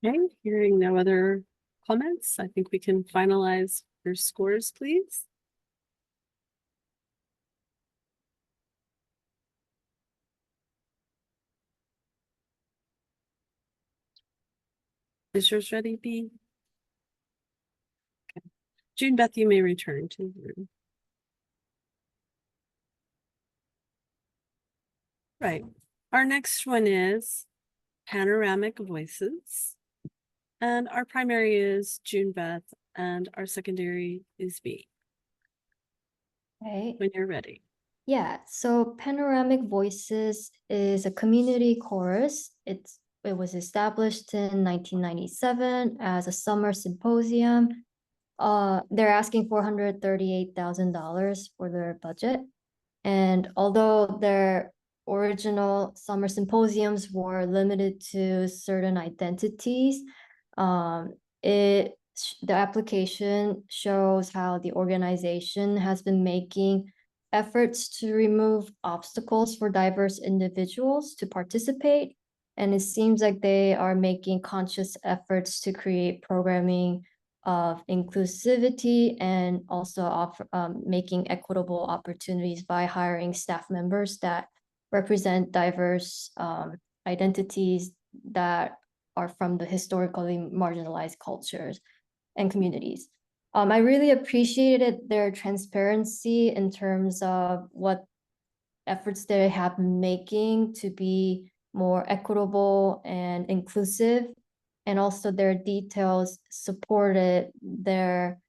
Okay, hearing no other comments, I think we can finalize your scores, please. Is yours ready, B? Okay. June Beth, you may return to the room. Right. Our next one is Panoramic Voices. And our primary is June Beth, and our secondary is B. Right. When you're ready. Yeah, so Panoramic Voices is a community chorus. It was established in 1997 as a summer symposium. They're asking $438,000 for their budget. And although their original summer symposiums were limited to certain identities, the application shows how the organization has been making efforts to remove obstacles for diverse individuals to participate. And it seems like they are making conscious efforts to create programming of inclusivity and also making equitable opportunities by hiring staff members that represent diverse identities that are from the historically marginalized cultures and communities. I really appreciated their transparency in terms of what efforts they have been making to be more equitable and inclusive, and also their details supported their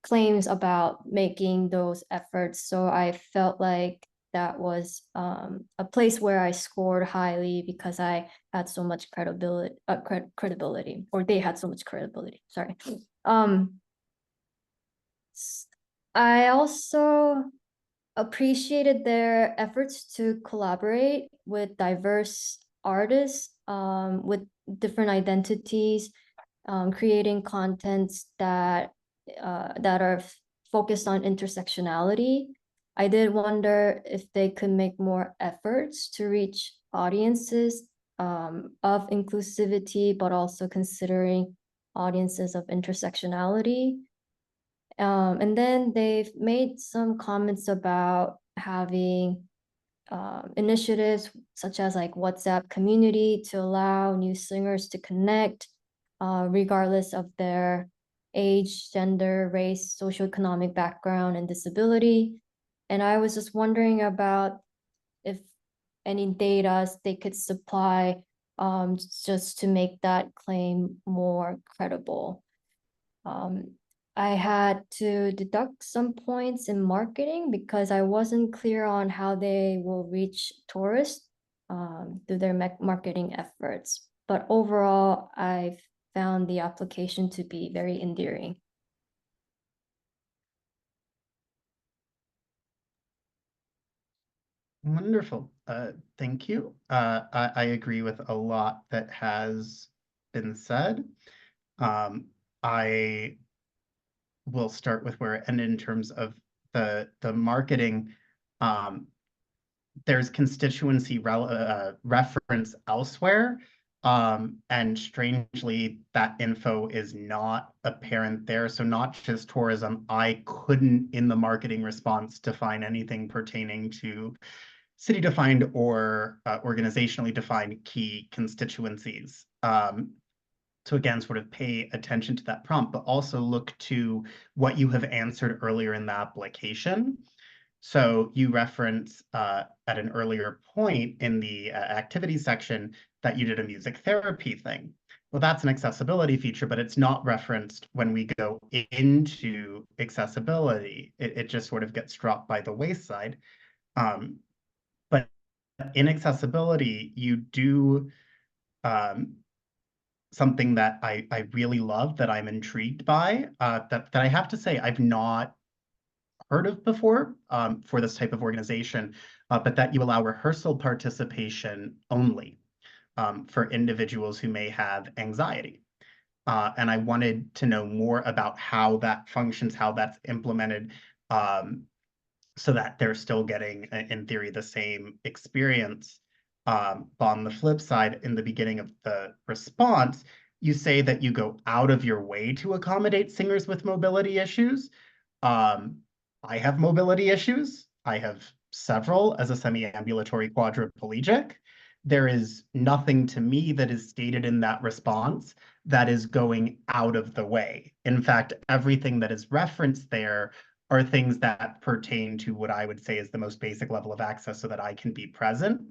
claims about making those efforts. So I felt like that was a place where I scored highly because I had so much credibility, or they had so much credibility. Sorry. I also appreciated their efforts to collaborate with diverse artists with different identities, creating contents that are focused on intersectionality. I did wonder if they could make more efforts to reach audiences of inclusivity, but also considering audiences of intersectionality. And then they've made some comments about having initiatives such as like WhatsApp community to allow new singers to connect regardless of their age, gender, race, socioeconomic background, and disability. And I was just wondering about if any data they could supply just to make that claim more credible. I had to deduct some points in marketing because I wasn't clear on how they will reach tourists through their marketing efforts. But overall, I've found the application to be very endearing. Wonderful. Thank you. I agree with a lot that has been said. I will start with where it ended in terms of the marketing. There's constituency reference elsewhere. And strangely, that info is not apparent there. So not just tourism, I couldn't in the marketing response define anything pertaining to city-defined or organizationally defined key constituencies. So again, sort of pay attention to that prompt, but also look to what you have answered earlier in the application. So you reference at an earlier point in the activities section that you did a music therapy thing. Well, that's an accessibility feature, but it's not referenced when we go into accessibility. It just sort of gets dropped by the wayside. But in accessibility, you do something that I really love, that I'm intrigued by, that I have to say I've not heard of before for this type of organization, but that you allow rehearsal participation only for individuals who may have anxiety. And I wanted to know more about how that functions, how that's implemented, so that they're still getting, in theory, the same experience But on the flip side, in the beginning of the response, you say that you go out of your way to accommodate singers with mobility issues. I have mobility issues. I have several as a semi-ambulatory quadriplegic. There is nothing to me that is stated in that response that is going out of the way. In fact, everything that is referenced there are things that pertain to what I would say is the most basic level of access so that I can be present.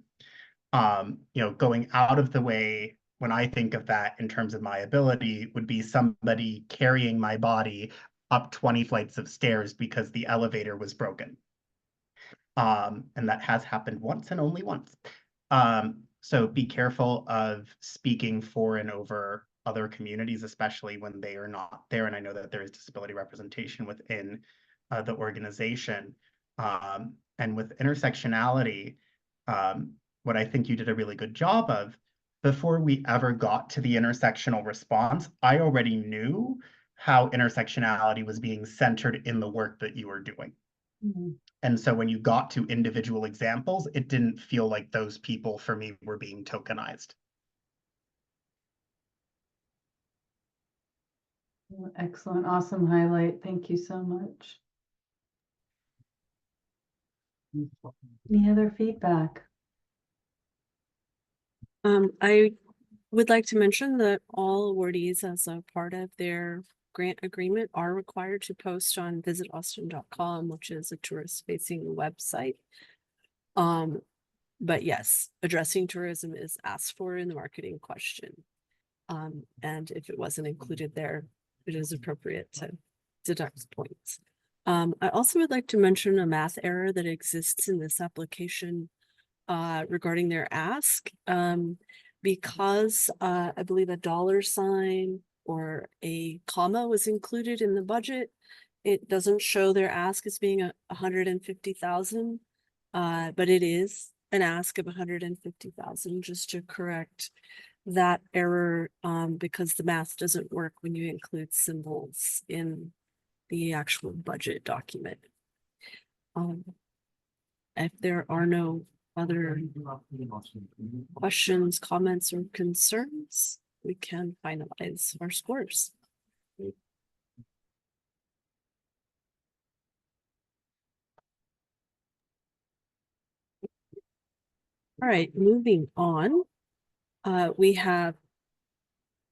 Going out of the way, when I think of that in terms of my ability, would be somebody carrying my body up 20 flights of stairs because the elevator was broken. And that has happened once and only once. So be careful of speaking for and over other communities, especially when they are not there. And I know that there is disability representation within the organization. And with intersectionality, what I think you did a really good job of, before we ever got to the intersectional response, I already knew how intersectionality was being centered in the work that you were doing. Mhm. And so when you got to individual examples, it didn't feel like those people for me were being tokenized. Excellent, awesome highlight. Thank you so much. Any other feedback? I would like to mention that all awardees, as a part of their grant agreement, are required to post on visitaustin.com, which is a tourist-facing website. But yes, addressing tourism is asked for in the marketing question. And if it wasn't included there, it is appropriate to deduct points. I also would like to mention a math error that exists in this application regarding their ask. Because I believe a $ or a comma was included in the budget, it doesn't show their ask as being 150,000, but it is an ask of 150,000, just to correct that error, because the math doesn't work when you include symbols in the actual budget document. If there are no other questions, comments, or concerns, we can finalize our scores. All right, moving on. We have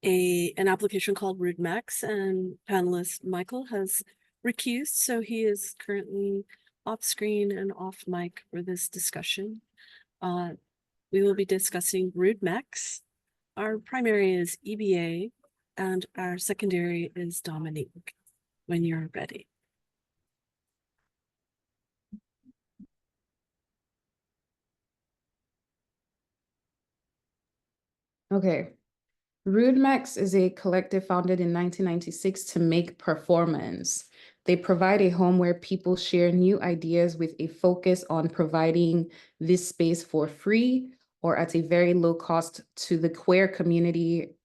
an application called RootMax, and panelist Michael has recused, so he is currently off screen and off mic for this discussion. We will be discussing RootMax. Our primary is EBA, and our secondary is Dominique, when you're ready. Okay. RootMax is a collective founded in 1996 to make performance. They provide a home where people share new ideas with a focus on providing this space for free or at a very low cost to the queer community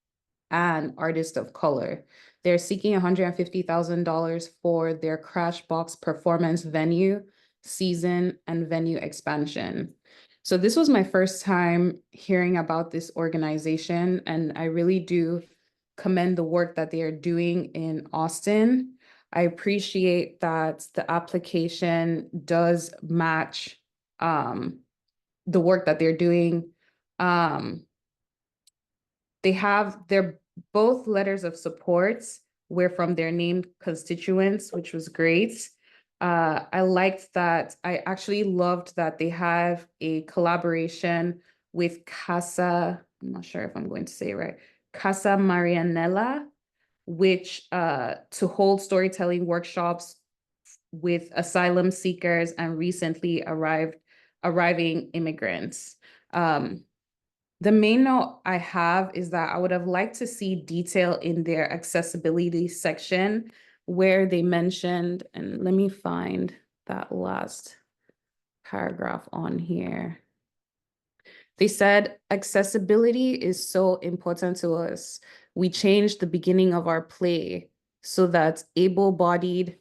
and artists of color. They're seeking $150,000 for their Crash Box performance venue, season, and venue expansion. So this was my first time hearing about this organization, and I really do commend the work that they are doing in Austin. I appreciate that the application does match the work that they're doing. They're both letters of support were from their named constituents, which was great. I liked that. I actually loved that they have a collaboration with Casa, I'm not sure if I'm going to say it right, Casa Marianella, which to hold storytelling workshops with asylum seekers and recently arriving immigrants. The main note I have is that I would have liked to see detail in their accessibility section where they mentioned, and let me find that last paragraph on here. They said, accessibility is so important to us. We changed the beginning of our play so that able-bodied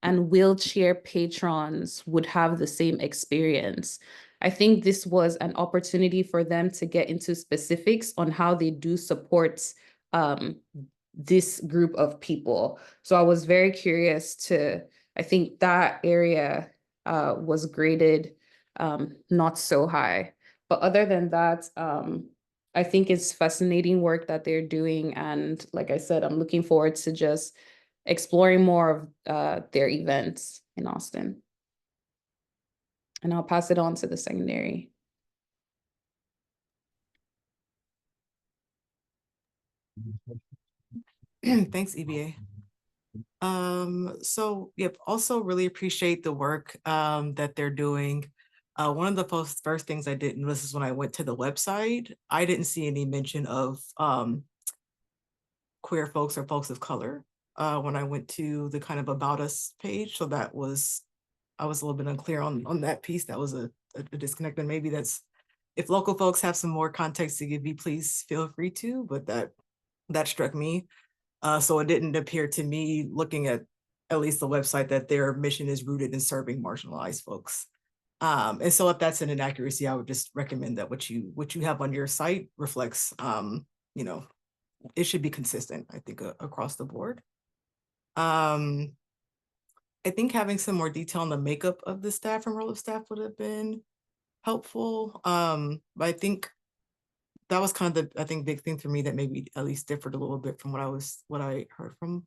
and wheelchair patrons would have the same experience. I think this was an opportunity for them to get into specifics on how they do support this group of people. So I was very curious I think that area was graded not so high. But other than that, I think it's fascinating work that they're doing. And like I said, I'm looking forward to just exploring more of their events in Austin. And I'll pass it on to the secondary. Thanks, EBA. So yep, also really appreciate the work that they're doing. One of the first things I did notice is when I went to the website, I didn't see any mention of queer folks or folks of color when I went to the kind of About Us page. So I was a little bit unclear on that piece. That was a disconnect, and maybe that's, if local folks have some more context to give me, please feel free to, but that struck me. So it didn't appear to me, looking at least the website, that their mission is rooted in serving marginalized folks. And so if that's an inaccuracy, I would just recommend that what you have on your site reflects, you know, it should be consistent, I think, across the board. I think having some more detail on the makeup of the staff and role of staff would have been helpful. But I think that was kind of the, I think, big thing for me that maybe at least differed a little bit from what I heard from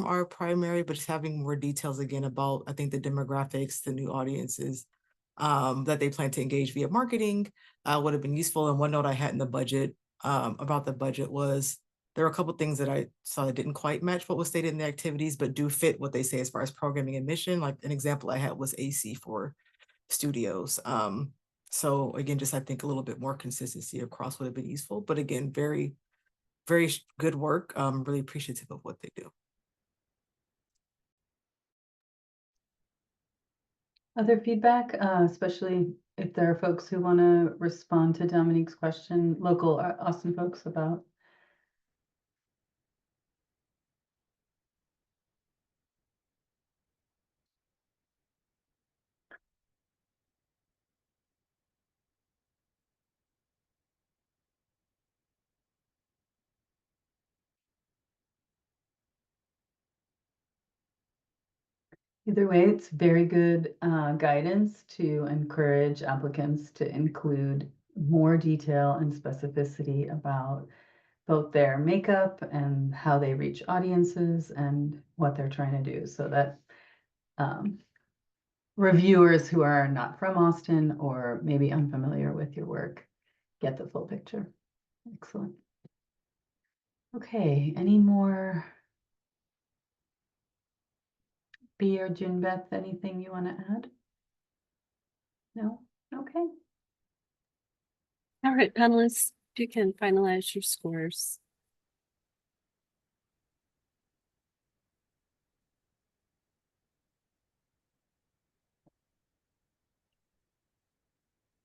our primary, but just having more details again about, I think, the demographics, the new audiences that they plan to engage via marketing would have been useful. And one note I had in the budget about the budget was there were a couple of things that I saw that didn't quite match what was stated in the activities, but do fit what they say as far as programming and mission. Like an example I had was AC for studios. So again, just I think a little bit more consistency across would have been useful. But again, very, very good work. Really appreciative of what they do. Other feedback, especially if there are folks who want to respond to Dominique's question, local Austin folks about. Either way, it's very good guidance to encourage applicants to include more detail and specificity about both their makeup and how they reach audiences and what they're trying to do, so that reviewers who are not from Austin or maybe unfamiliar with your work get the full picture. Excellent. Okay, any more? B or Junbeth, anything you want to add? No? Okay. All right, panelists, if you can finalize your scores.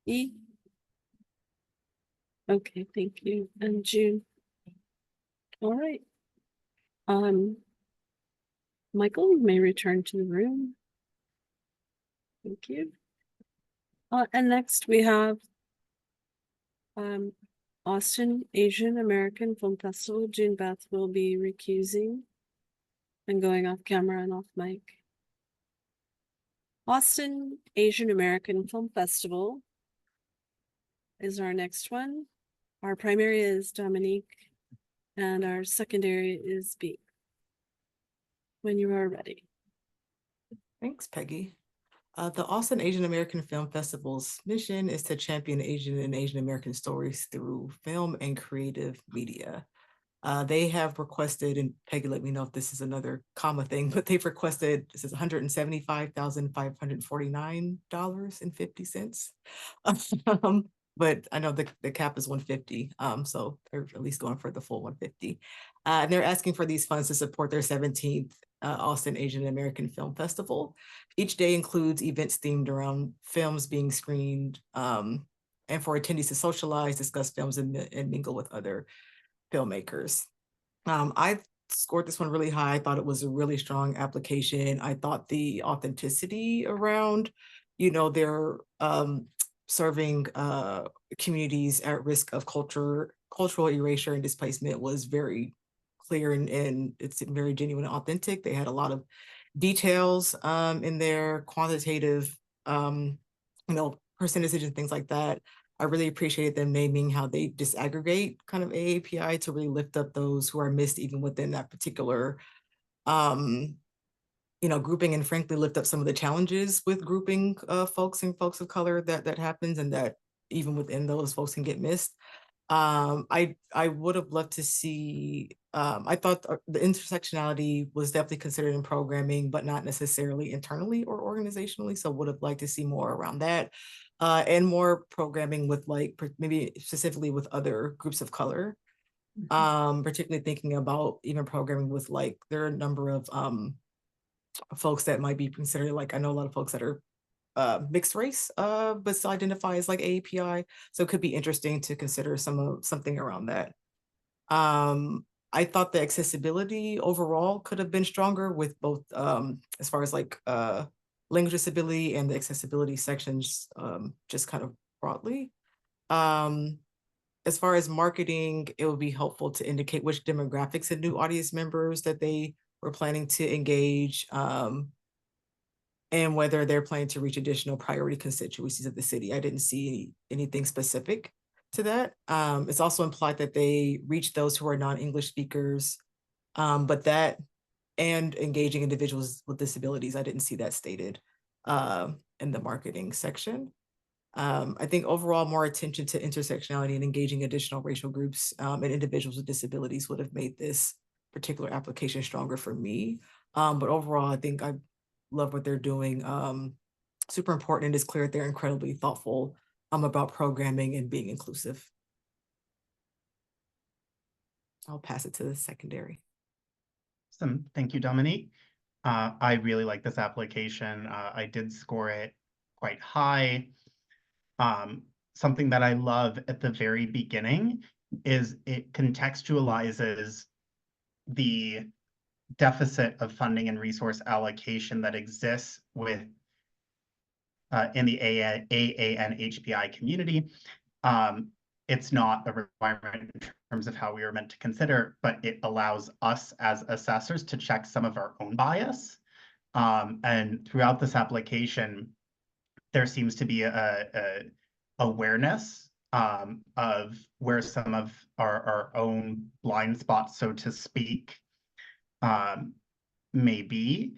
E? Okay, thank you. And June? All right. Michael, you may return to the room. Thank you. And next we have Austin Asian American Film Festival. June Beth will be recusing and going off camera and off mic. Austin Asian American Film Festival is our next one. Our primary is Dominique and our secondary is B. When you are ready. Thanks, Peggy. The Austin Asian American Film Festival's mission is to champion Asian and Asian American stories through film and creative media. They have requested, and Peggy, let me know if this is another comma thing, but they've requested, this is $175,549.50. But I know the cap is 150, so they're at least going for the full 150. And they're asking for these funds to support their 17th Austin Asian American Film Festival. Each day includes events themed around films being screened, and for attendees to socialize, discuss films, and mingle with other filmmakers. I scored this one really high. I thought it was a really strong application. I thought the authenticity around, their serving communities at risk of cultural erasure and displacement was very clear, and it's very genuine and authentic. They had a lot of details in their quantitative percentages and things like that. I really appreciated them naming how they disaggregate kind of AAPI to really lift up those who are missed even within that particular grouping, and frankly lift up some of the challenges with grouping folks and folks of color that happens, and that even within those folks can get missed. I would have loved to see, I thought the intersectionality was definitely considered in programming, but not necessarily internally or organizationally. So would have liked to see more around that, and more programming with maybe specifically with other groups of color. Particularly thinking about even programming with there are a number of folks that might be considered, I know a lot of folks that are mixed race, but still identify as AAPI. So it could be interesting to consider something around that. I thought the accessibility overall could have been stronger with both as far as language disability and the accessibility sections, just kind of broadly. As far as marketing, it would be helpful to indicate which demographics and new audience members that they were planning to engage, and whether they're planning to reach additional priority constituencies of the city. I didn't see anything specific to that. It's also implied that they reach those who are non-English speakers, but that and engaging individuals with disabilities, I didn't see that stated in the marketing section. I think overall more attention to intersectionality and engaging additional racial groups and individuals with disabilities would have made this particular application stronger for me. But overall, I think I love what they're doing. Super important, and it's clear that they're incredibly thoughtful about programming and being inclusive. I'll pass it to the secondary. Awesome. Thank you, Dominique. I really like this application. I did score it quite high. Something that I love at the very beginning is it contextualizes the deficit of funding and resource allocation that exists with in the AAN-HPI community. It's not a requirement in terms of how we were meant to consider, but it allows us as assessors to check some of our own bias. And throughout this application, there seems to be a awareness of where some of our own blind spots, so to speak, may be.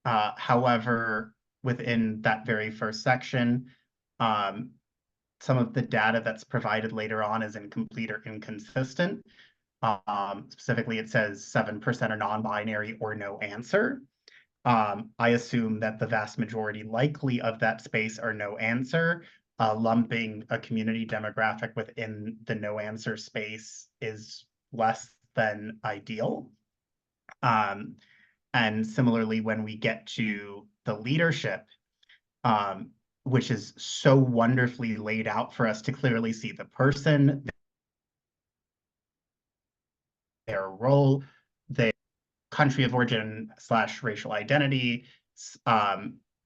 However, within that very first section, some of the data that's provided later on is incomplete or inconsistent. Specifically, it says 7% are non-binary or no answer. I assume that the vast majority likely of that space are no answer. Lumping a community demographic within the no answer space is less than ideal. And similarly, when we get to the leadership, which is so wonderfully laid out for us to clearly see the person, their role, their country of origin / racial identity.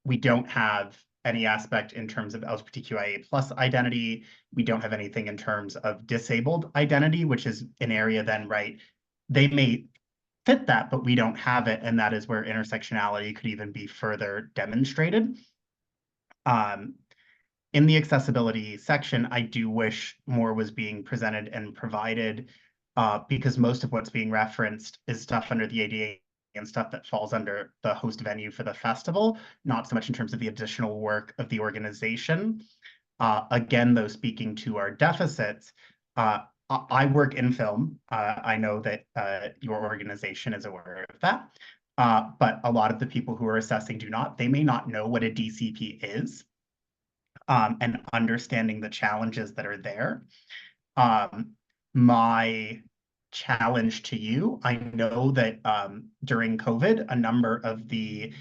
We don't have any aspect in terms of LGBTQIA+ identity. We don't have anything in terms of disabled identity, which is an area then, right? They may fit that, but we don't have it, and that is where intersectionality could even be further demonstrated. In the accessibility section, I do wish more was being presented and provided, because most of what's being referenced is stuff under the ADA and stuff that falls under the host venue for the festival, not so much in terms of the additional work of the organization. Again, though, speaking to our deficits, I work in film. I know that your organization is aware of that, but a lot of the people who are assessing do not. They may not know what a DCP is, and understanding the challenges that are there. My challenge to you, I know that during COVID, a number of the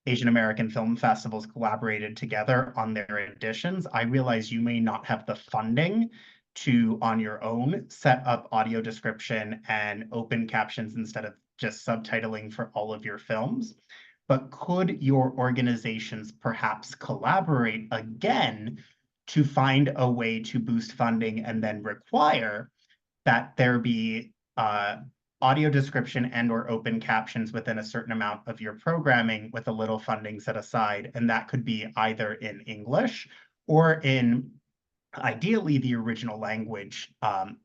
Asian American film festivals collaborated together on their editions. I realize you may not have the funding to, on your own, set up audio description and open captions instead of just subtitling for all of your films. but could your organizations perhaps collaborate again to find a way to boost funding and then require that there be audio description and or open captions within a certain amount of your programming with a little funding set aside, and that could be either in English or in ideally the original language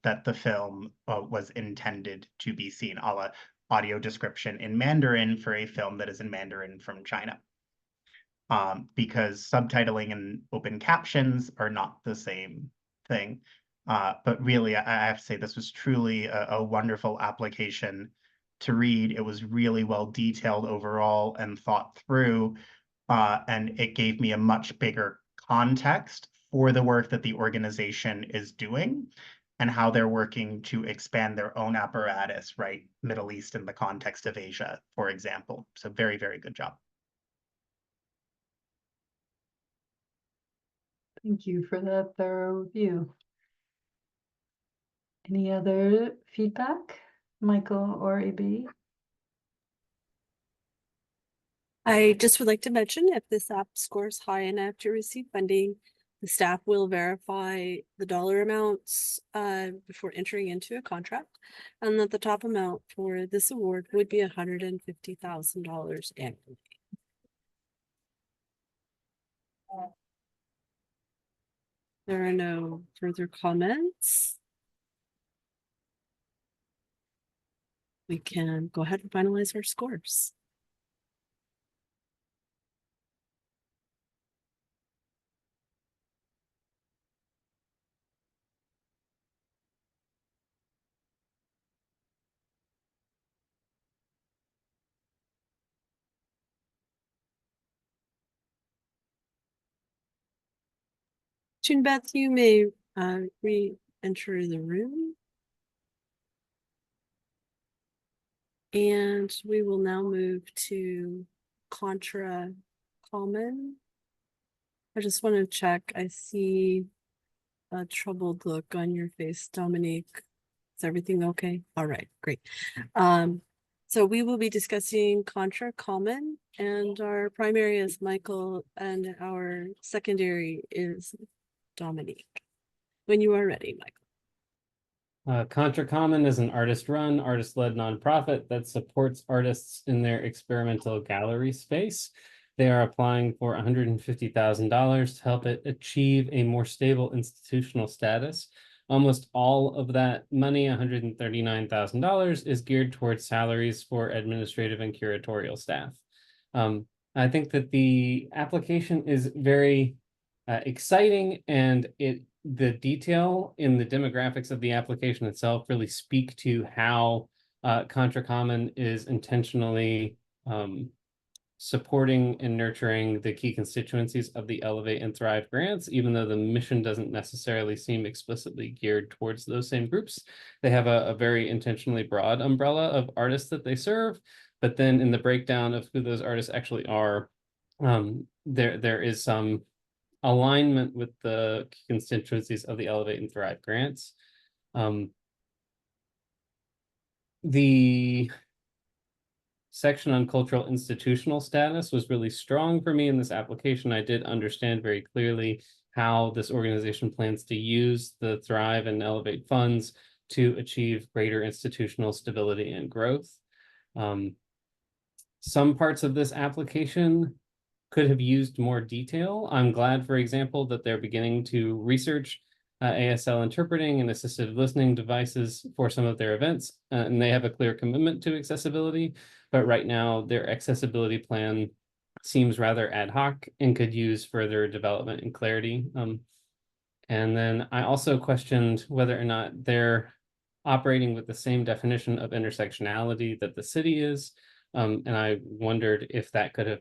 that the film was intended to be seen, a la audio description in Mandarin for a film that is in Mandarin from China. Because subtitling and open captions are not the same thing. But really, I have to say this was truly a wonderful application to read. It was really well detailed overall and thought through, and it gave me a much bigger context for the work that the organization is doing and how they're working to expand their own apparatus, right? Middle East in the context of Asia, for example. So very, very good job. Thank you for that thorough review. Any other feedback, Michael or AB? I just would like to mention if this app scores high enough to receive funding, the staff will verify the dollar amounts before entering into a contract, and that the top amount for this award would be $150,000 annually. There are no further comments. We can go ahead and finalize our scores. June Beth, you may re-enter the room. And we will now move to contra common. I just want to check. I see a troubled look on your face, Dominique. Is everything okay? All right, great. So we will be discussing contra common, and our primary is Michael, and our secondary is Dominique. When you are ready, Michael. Contra Common is an artist-run, artist-led nonprofit that supports artists in their experimental gallery space. They are applying for $150,000 to help it achieve a more stable institutional status. Almost all of that money, $139,000, is geared towards salaries for administrative and curatorial staff. I think that the application is very exciting, and the detail in the demographics of the application itself really speak to how Contra Common is intentionally supporting and nurturing the key constituencies of the Elevate and Thrive grants, even though the mission doesn't necessarily seem explicitly geared towards those same groups. They have a very intentionally broad umbrella of artists that they serve, but then in the breakdown of who those artists actually are, there is some alignment with the constituencies of the Elevate and Thrive grants. The section on cultural institutional status was really strong for me in this application. I did understand very clearly how this organization plans to use the Thrive and Elevate funds to achieve greater institutional stability and growth. Some parts of this application could have used more detail. I'm glad, for example, that they're beginning to research ASL interpreting and assistive listening devices for some of their events, and they have a clear commitment to accessibility, but right now their accessibility plan seems rather ad hoc and could use further development and clarity. And then I also questioned whether or not they're operating with the same definition of intersectionality that the city is, and I wondered if that could have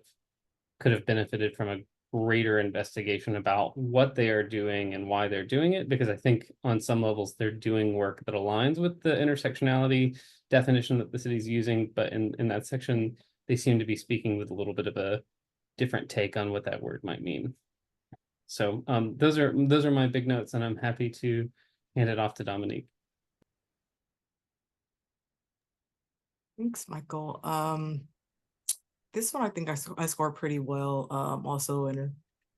benefited from a greater investigation about what they are doing and why they're doing it, because I think on some levels they're doing work that aligns with the intersectionality definition that the city's using, but in that section they seem to be speaking with a little bit of a different take on what that word might mean. So those are my big notes, and I'm happy to hand it off to Dominique. Thanks, Michael. this one, I think I scored pretty well, also, and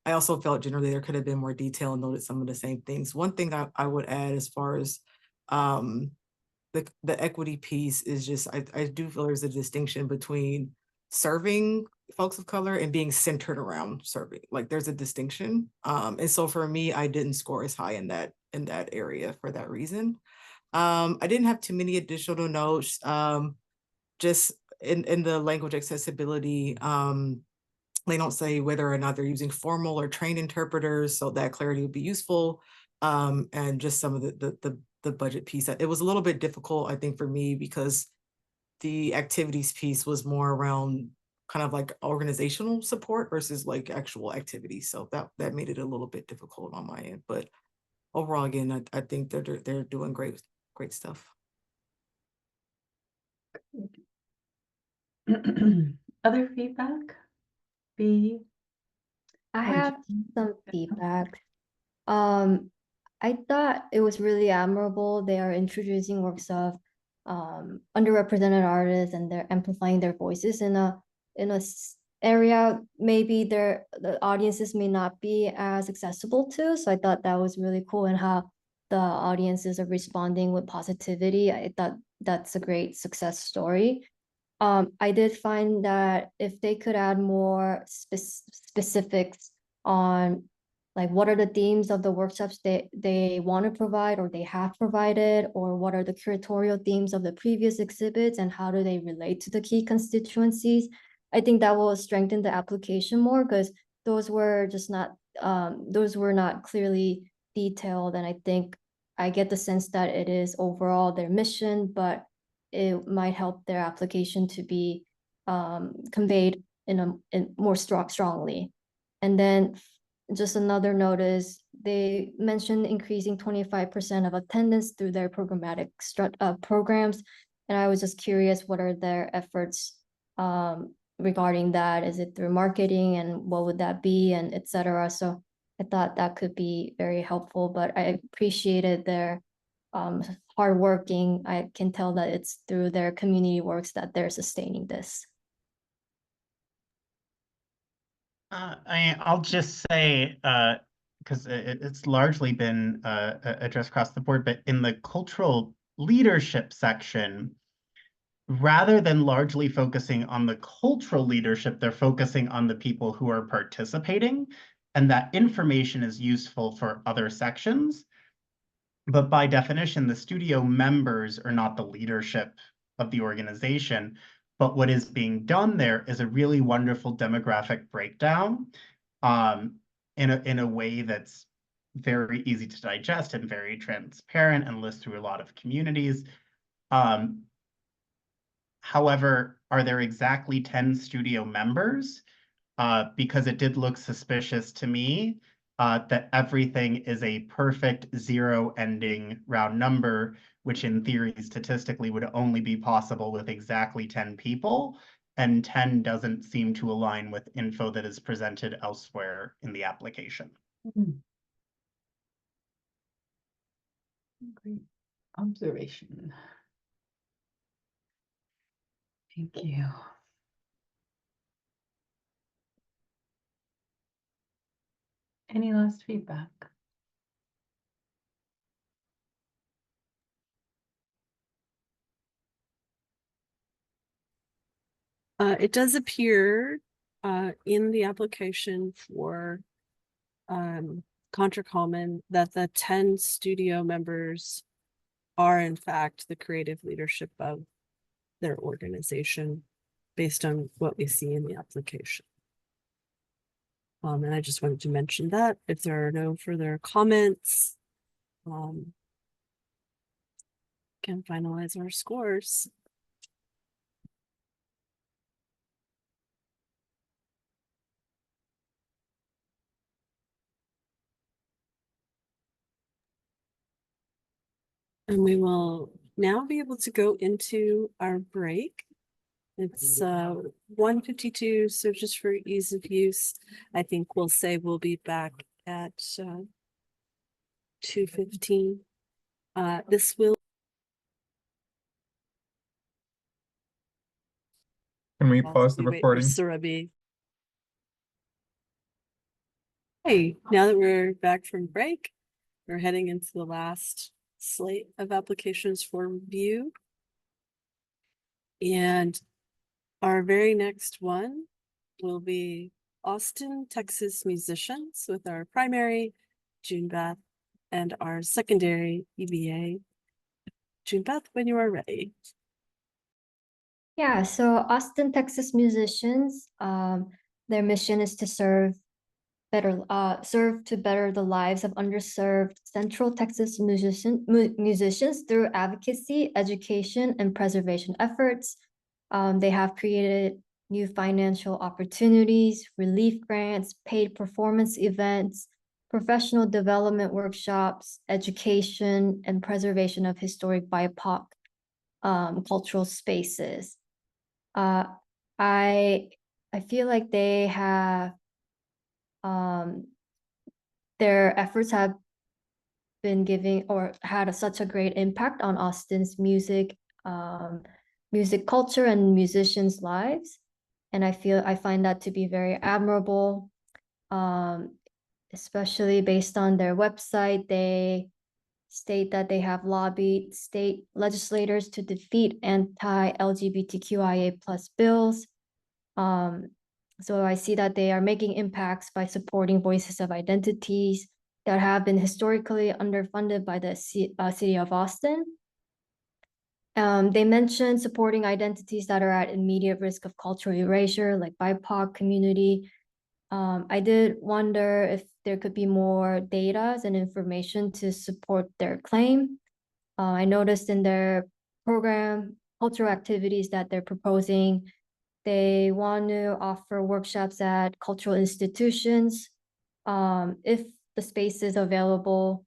I also felt generally there could have been more detail and noted some of the same things. One thing I would add as far as the equity piece is just, I do feel there's a distinction between serving folks of color and being centered around serving. Like there's a distinction. And so for me, I didn't score as high in that area for that reason. I didn't have too many additional notes. Just in the language accessibility, they don't say whether or not they're using formal or trained interpreters, so that clarity would be useful. And just some of the budget piece. It was a little bit difficult, I think, for me because the activities piece was more around kind of like organizational support versus like actual activities. So that made it a little bit difficult on my end. But overall, again, I think they're doing great stuff. Other feedback? B? I What did have you- some feedback. I thought it was really admirable. They are introducing works of underrepresented artists, and they're amplifying their voices in a area maybe the audiences may not be as accessible to. So I thought that was really cool, and how the audiences are responding with positivity. I thought that's a great success story. I did find that if they could add more specifics on like what are the themes of the workshops they want to provide or they have provided, or what are the curatorial themes of the previous exhibits and how do they relate to the key constituencies, I think that will strengthen the application more, because those were not clearly detailed. And I think I get the sense that it is overall their mission, but it might help their application to be conveyed in more strongly. And then just another note is they mentioned increasing 25% of attendance through their programmatic programs. And I was just curious, what are their efforts regarding that? Is it through marketing, and what would that be, and etc. So I thought that could be very helpful, but I appreciated their hardworking. I can tell that it's through their community works that they're sustaining this. I'll just say, because it's largely been addressed across the board, but in the cultural leadership section, rather than largely focusing on the cultural leadership, they're focusing on the people who are participating, and that information is useful for other sections. But by definition, the studio members are not the leadership of the organization. But what is being done there is a really wonderful demographic breakdown in a way that's very easy to digest and very transparent and lists through a lot of communities. However, are there exactly 10 studio members? Because it did look suspicious to me that everything is a perfect zero ending round number, which in theory statistically would only be possible with exactly 10 people, and 10 doesn't seem to align with info that is presented elsewhere in the application. Great observation. Thank you. Any last feedback? It does appear in the application for Contra Common that the 10 studio members are in fact the creative leadership of their organization based on what we see in the application. And I just wanted to mention that if there are no further comments, can finalize our scores. And we will now be able to go into our break. It's 1:52, so just for ease of use, I think we'll say we'll be back at 2:15. This will. Can we we While pause the we wait for recording? Surabhi. Hey, now that we're back from break, we're heading into the last slate of applications for review. And our very next one will be Austin, Texas musicians with our primary, June Beth, and our secondary, EBA. June Beth, when you are ready. Yeah, so Austin, Texas musicians, their mission is to serve to better the lives of underserved Central Texas musicians through advocacy, education, and preservation efforts. They have created new financial opportunities, relief grants, paid performance events, professional development workshops, education, and preservation of historic BIPOC cultural spaces. I feel like they have their efforts have been giving or had such a great impact on Austin's music culture and musicians' lives. And I find that to be very admirable, especially based on their website. They state that they have lobbied state legislators to defeat anti-LGBTQIA plus bills. So I see that they are making impacts by supporting voices of identities that have been historically underfunded by the city of Austin. They mentioned supporting identities that are at immediate risk of cultural erasure, like BIPOC community. I did wonder if there could be more data and information to support their claim. I noticed in their program, cultural activities that they're proposing, they want to offer workshops at cultural institutions, if the space is available.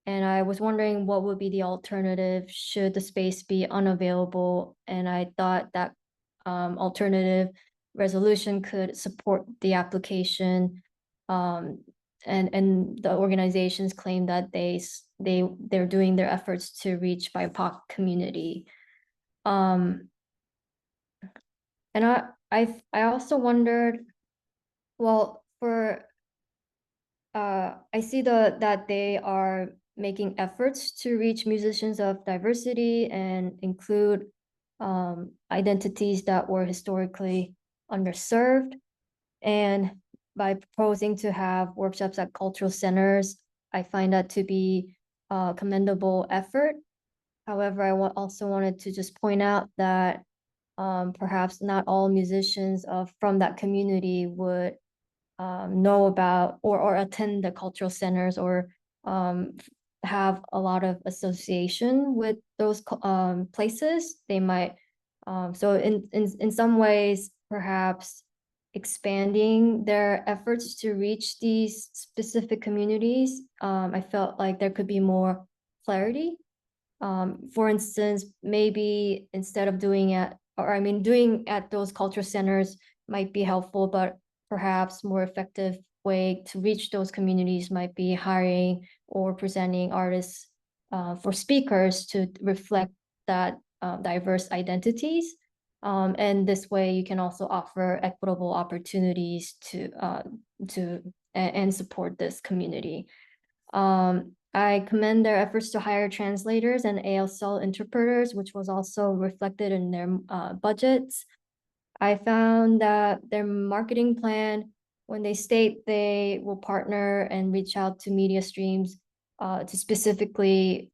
And I was wondering what would be the alternative should the space be unavailable. And I thought that alternative resolution could support the application. And the organizations claim that they're doing their efforts to reach BIPOC community. And I also wondered, well, I see that they are making efforts to reach musicians of diversity and include identities that were historically underserved. And by proposing to have workshops at cultural centers, I find that to be a commendable effort. However, I also wanted to just point out that perhaps not all musicians from that community would know about or attend the cultural centers or have a lot of association with those places. They might, so in some ways, perhaps expanding their efforts to reach these specific communities, I felt like there could be more clarity. For instance, maybe instead of doing at those culture centers might be helpful, but perhaps more effective way to reach those communities might be hiring or presenting artists for speakers to reflect that diverse identities. And this way you can also offer equitable opportunities to and support this community. I commend their efforts to hire translators and ASL interpreters, which was also reflected in their budgets. I found that their marketing plan, when they state they will partner and reach out to media streams to specifically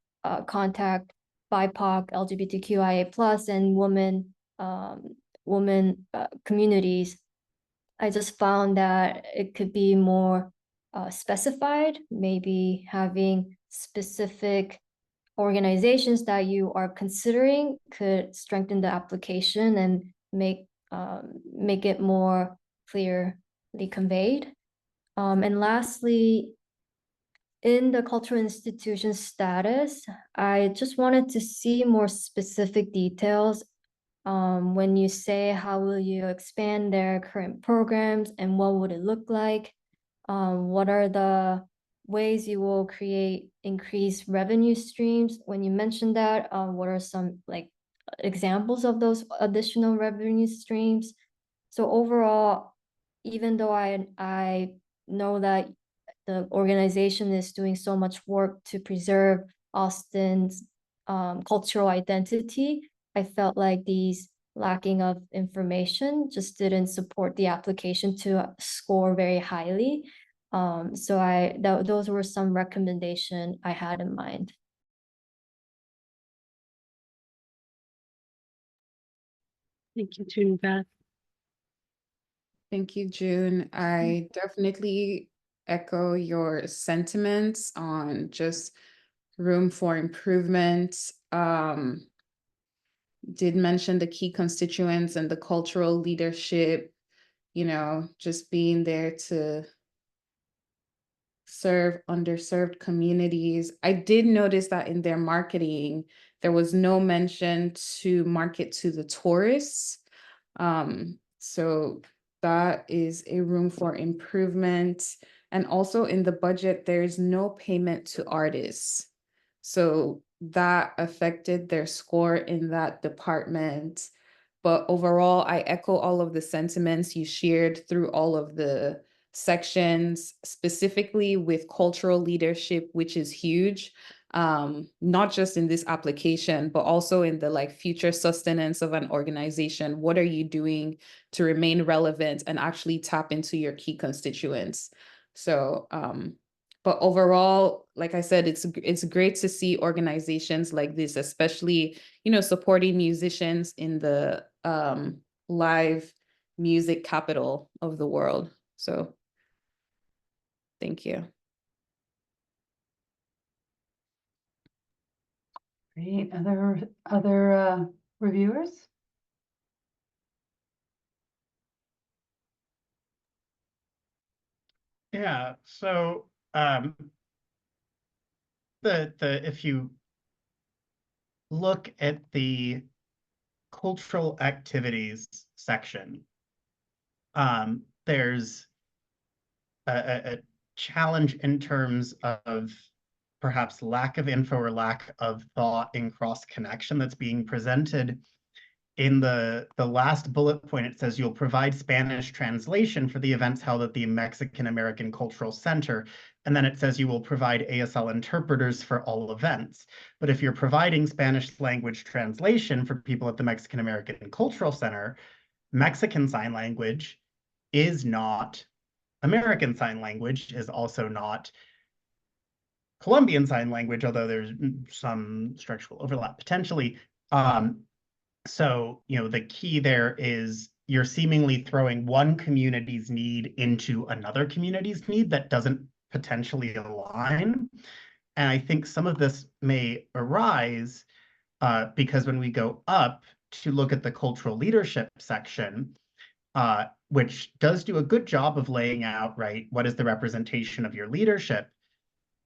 contact BIPOC, LGBTQIA plus, and women communities, I just found that it could be more specified, maybe having specific organizations that you are considering could strengthen the application and make it more clearly conveyed. And lastly, in the cultural institution status, I just wanted to see more specific details. When you say how will you expand their current programs and what would it look like? What are the ways you will create increased revenue streams? When you mentioned that, what are some examples of those additional revenue streams? So overall, even though I know that the organization is doing so much work to preserve Austin's cultural identity, I felt like these lacking of information just didn't support the application to score very highly. So those were some recommendation I had in mind. Thank you, June Beth. Thank you, June. I definitely echo your sentiments on just room for improvement. Did mention the key constituents and the cultural leadership, just being there to serve underserved communities. I did notice that in their marketing, there was no mention to market to the tourists. So that is a room for improvement. And also in the budget, there's no payment to artists. So that affected their score in that department. But overall, I echo all of the sentiments you shared through all of the sections, specifically with cultural leadership, which is huge. Not just in this application, but also in the future sustenance of an organization. What are you doing to remain relevant and actually tap into your key constituents? So, but overall, like I said, it's great to see organizations like this, especially, supporting musicians in the live music capital of the world. So thank you. Great. Other reviewers? Yeah, so if you look at the cultural activities section, there's a challenge in terms of perhaps lack of info or lack of thought in cross connection that's being presented. In the last bullet point, it says you'll provide Spanish translation for the events held at the Mexican American Cultural Center. And then it says you will provide ASL interpreters for all events. But if you're providing Spanish language translation for people at the Mexican American Cultural Center, Mexican Sign Language is not American Sign Language, is also not Colombian Sign Language, although there's some structural overlap potentially. So, the key there is you're seemingly throwing one community's need into another community's need that doesn't potentially align. And I think some of this may arise because when we go up to look at the cultural leadership section, which does do a good job of laying out, right, what is the representation of your leadership?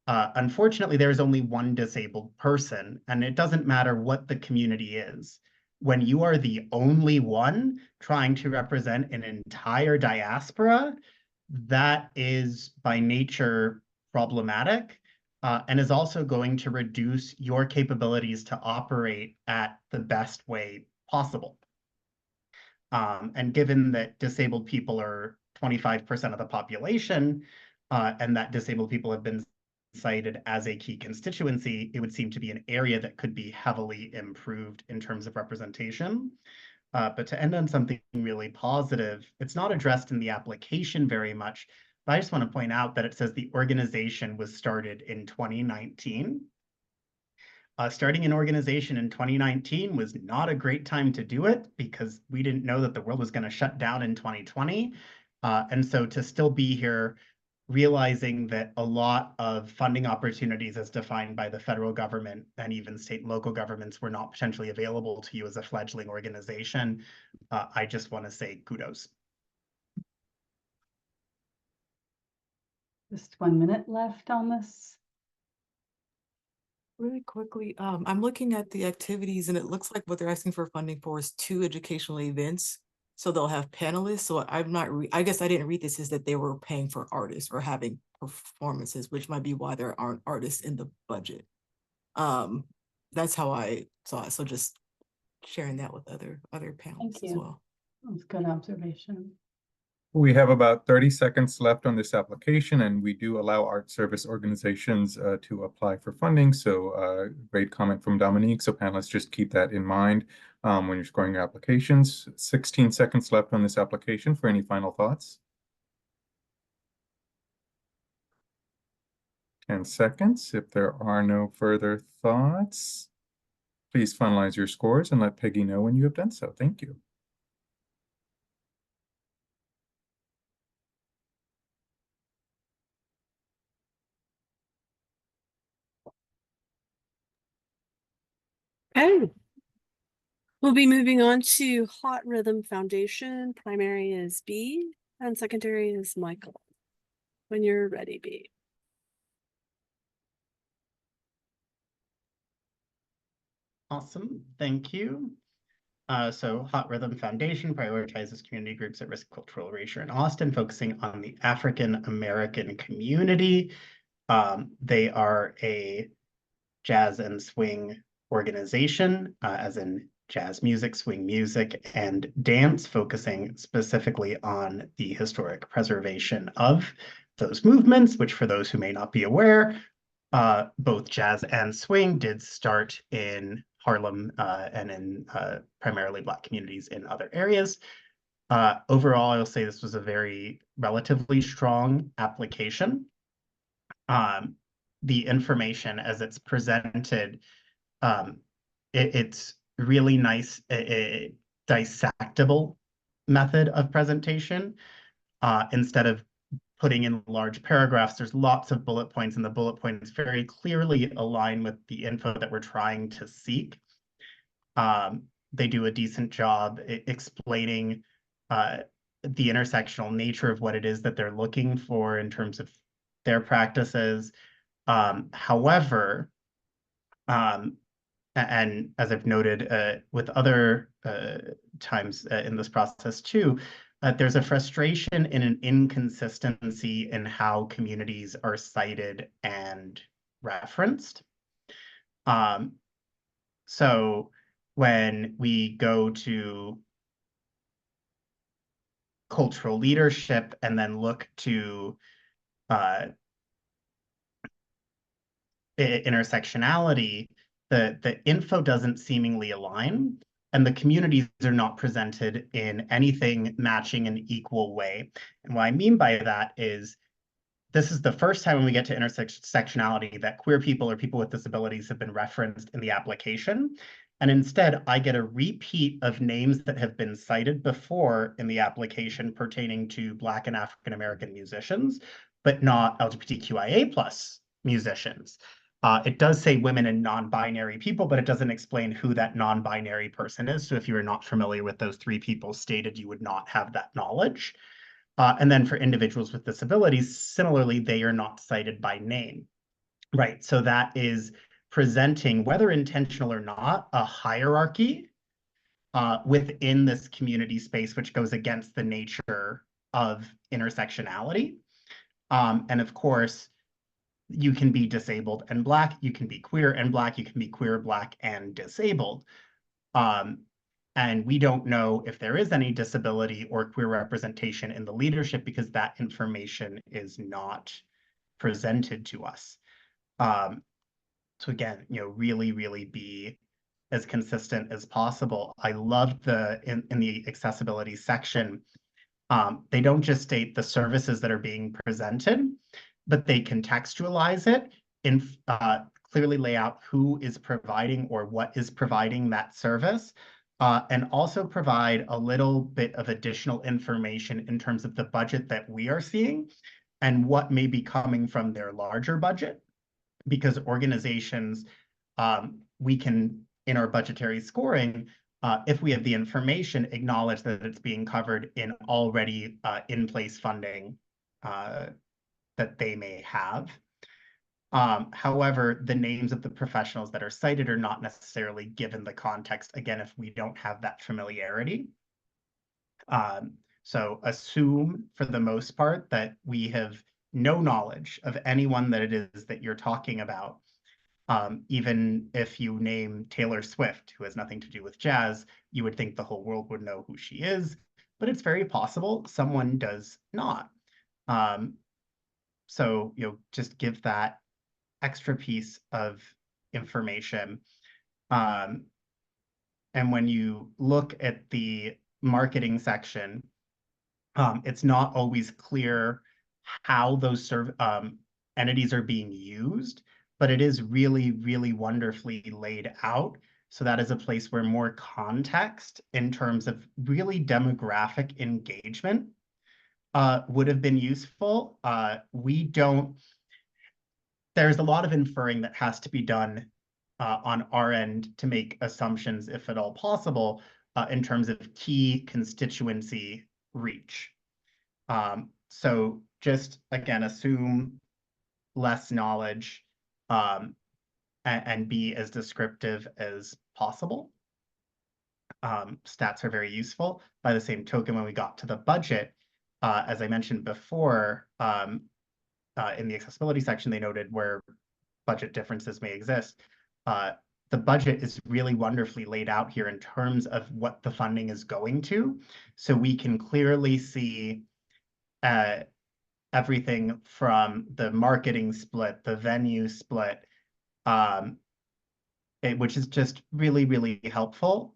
Unfortunately, there's only one disabled person, and it doesn't matter what the community is. When you are the only one trying to represent an entire diaspora, that is by nature problematic, and is also going to reduce your capabilities to operate at the best way possible. And given that disabled people are 25% of the population, and that disabled people have been cited as a key constituency, it would seem to be an area that could be heavily improved in terms of representation. But to end on something really positive, it's not addressed in the application very much, but I just want to point out that it says the organization was started in 2019. Starting an organization in 2019 was not a great time to do it because we didn't know that the world was going to shut down in 2020. And so to still be here, realizing that a lot of funding opportunities as defined by the federal government and even state and local governments were not potentially available to you as a fledgling organization, I just want to say kudos. Just 1 minute left on this. Really quickly, I'm looking at the activities and it looks like what they're asking for funding for is 2 educational events. So they'll have panelists. So I guess I didn't read this is that they were paying for artists or having performances, which might be why there aren't artists in the budget. That's how I saw it. So just sharing that with other panelists as well. That's a good observation. We have about 30 seconds left on this application, and we do allow art service organizations to apply for funding. So great comment from Dominique. So panelists, just keep that in mind when you're scoring your applications. 16 seconds left on this application for any final thoughts. 10 seconds. If there are no further thoughts, please finalize your scores and let Peggy know when you have done so. Thank you. Okay. We'll be moving on to Hot Rhythm Foundation. Primary is B and secondary is Michael. When you're ready, B. Awesome, thank you. So Hot Rhythm Foundation prioritizes community groups at risk of cultural erasure in Austin, focusing on the African American community. They are a jazz and swing organization, as in jazz music, swing music, and dance, focusing specifically on the historic preservation of those movements, which for those who may not be aware, both jazz and swing did start in Harlem and in primarily Black communities in other areas. Overall, I'll say this was a very relatively strong application. The information as it's presented, it's really nice, dissectable method of presentation. Instead of putting in large paragraphs, there's lots of bullet points, and the bullet points very clearly align with the info that we're trying to seek. They do a decent job explaining the intersectional nature of what it is that they're looking for in terms of their practices. However, and as I've noted with other times in this process too, there's a frustration and an inconsistency in how communities are cited and referenced. So when we go to cultural leadership and then look to intersectionality, the info doesn't seemingly align, and the communities are not presented in anything matching an equal way. And what I mean by that is, this is the first time when we get to intersectionality that queer people or people with disabilities have been referenced in the application. And instead, I get a repeat of names that have been cited before in the application pertaining to Black and African American musicians, but not LGBTQIA+ musicians. It does say women and non-binary people, but it doesn't explain who that non-binary person is. So if you are not familiar with those three people stated, you would not have that knowledge. And then for individuals with disabilities, similarly, they are not cited by name, right? So that is presenting, whether intentional or not, a hierarchy within this community space, which goes against the nature of intersectionality. And of course, you can be disabled and Black, you can be queer and Black, you can be queer, Black, and disabled. And we don't know if there is any disability or queer representation in the leadership because that information is not presented to us. So again, really, really be as consistent as possible. I loved in the accessibility section, they don't just state the services that are being presented, but they contextualize it and clearly lay out who is providing or what is providing that service. And also provide a little bit of additional information in terms of the budget that we are seeing and what may be coming from their larger budget. Because organizations, we can, in our budgetary scoring, if we have the information, acknowledge that it's being covered in already in-place funding that they may have. However, the names of the professionals that are cited are not necessarily given the context, again, if we don't have that familiarity. So assume, for the most part, that we have no knowledge of anyone that it is that you're talking about. Even if you name Taylor Swift, who has nothing to do with jazz, you would think the whole world would know who she is. but it's very possible someone does not. So, just give that extra piece of information. And when you look at the marketing section, it's not always clear how those entities are being used, but it is really, really wonderfully laid out. So that is a place where more context in terms of really demographic engagement would have been useful. There's a lot of inferring that has to be done on our end to make assumptions, if at all possible, in terms of key constituency reach. So just, again, assume less knowledge and be as descriptive as possible. Stats are very useful. By the same token, when we got to the budget, as I mentioned before, in the accessibility section, they noted where budget differences may exist. The budget is really wonderfully laid out here in terms of what the funding is going to. So we can clearly see everything from the marketing split, the venue split, which is just really, really helpful.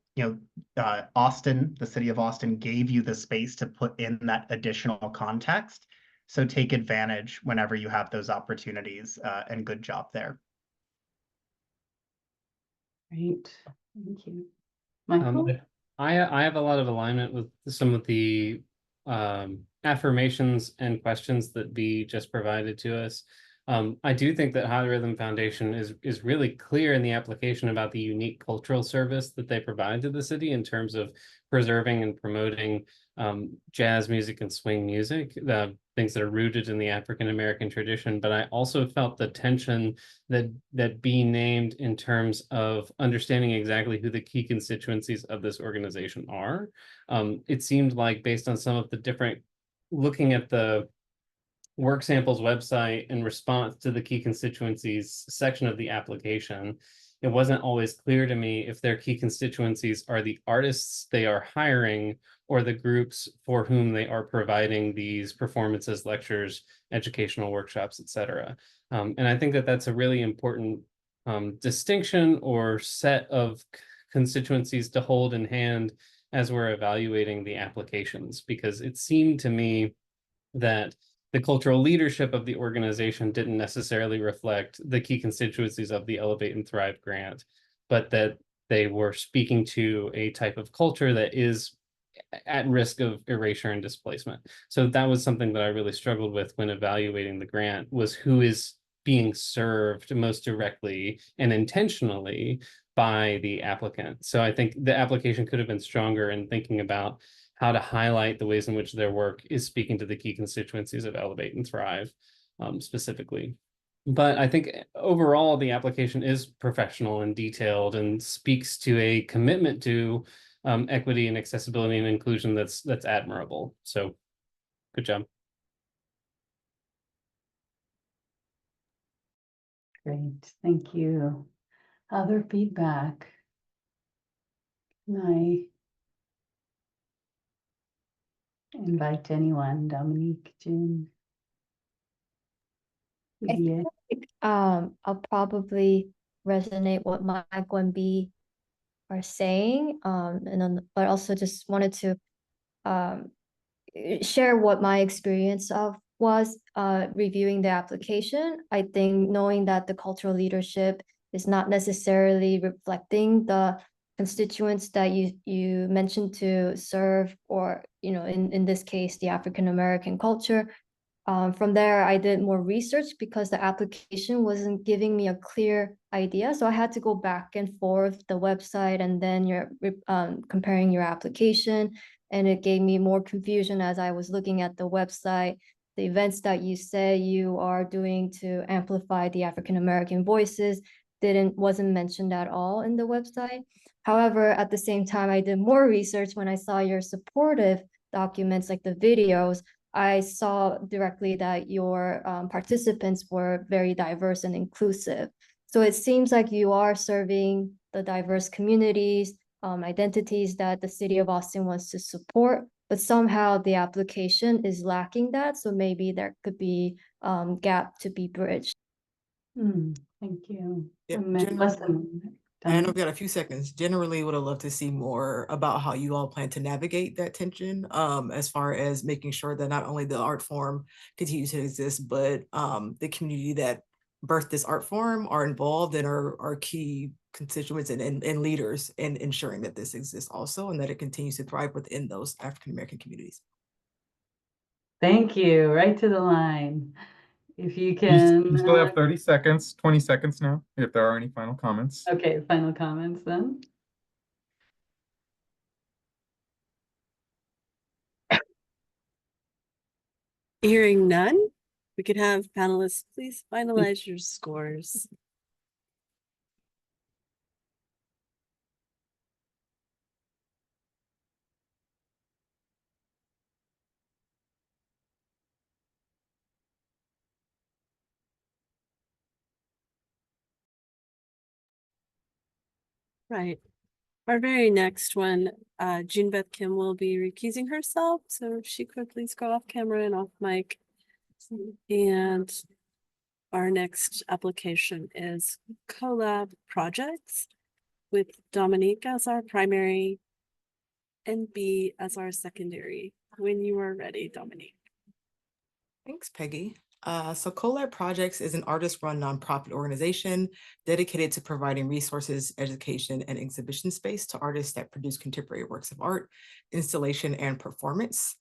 Austin, the city of Austin, gave you the space to put in that additional context. So take advantage whenever you have those opportunities, and good job there. Great, thank you. Michael? I have a lot of alignment with some of the affirmations and questions that B just provided to us. I do think that High Rhythm Foundation is really clear in the application about the unique cultural service that they provide to the city in terms of preserving and promoting jazz music and swing music, the things that are rooted in the African American tradition. But I also felt the tension that B named in terms of understanding exactly who the key constituencies of this organization are. It seemed like, based on some of the different, looking at the Work Samples website in response to the key constituencies section of the application, it wasn't always clear to me if their key constituencies are the artists they are hiring or the groups for whom they are providing these performances, lectures, educational workshops, etc. And I think that that's a really important distinction or set of constituencies to hold in hand as we're evaluating the applications, because it seemed to me that the cultural leadership of the organization didn't necessarily reflect the key constituencies of the Elevate and Thrive grant, but that they were speaking to a type of culture that is at risk of erasure and displacement. So that was something that I really struggled with when evaluating the grant, was who is being served most directly and intentionally by the applicant. So I think the application could have been stronger in thinking about how to highlight the ways in which their work is speaking to the key constituencies of Elevate and Thrive specifically. But I think overall, the application is professional and detailed and speaks to a commitment to equity and accessibility and inclusion that's admirable. So good job. Great, thank you. Other feedback? Can I invite anyone? Dominique, June? I Yeah. think I'll probably resonate what Michael and B are saying, but also just wanted to share what my experience of was reviewing the application. I think knowing that the cultural leadership is not necessarily reflecting the constituents that you mentioned to serve, or in this case the African American culture. From there, I did more research because the application wasn't giving me a clear idea. So I had to go back and forth the website and then you're comparing your application. And it gave me more confusion as I was looking at the website. The events that you say you are doing to amplify the African American voices wasn't mentioned at all in the website. However, at the same time, I did more research when I saw your supportive documents, like the videos. I saw directly that your participants were very diverse and inclusive. So it seems like you are serving the diverse communities, identities that the city of Austin wants to support. but somehow the application is lacking that. So maybe there could be gap to be bridged. Thank you. Yeah, Listen, I know we've Dominique? got a few seconds. Generally, would have loved to see more about how you all plan to navigate that tension, as far as making sure that not only the art form continues to exist, but the community that birthed this art form are involved and are key constituents and leaders in ensuring that this exists also, and that it continues to thrive within those African American communities. Thank you. Right to the line. If you You can. still have 30 seconds, 20 seconds now, if there are any final comments. Okay, final comments then. Hearing none, we could have panelists please finalize your scores. Right. Our very next one, Jean Beth Kim will be recusing herself, so if she could please go off camera and off mic. And our next application is collab projects with Dominique as our primary and B as our secondary. When you are ready, Dominique. Thanks, Peggy. So Collab Projects is an artist-run nonprofit organization dedicated to providing resources, education, and exhibition space to artists that produce contemporary works of art, installation, and performance.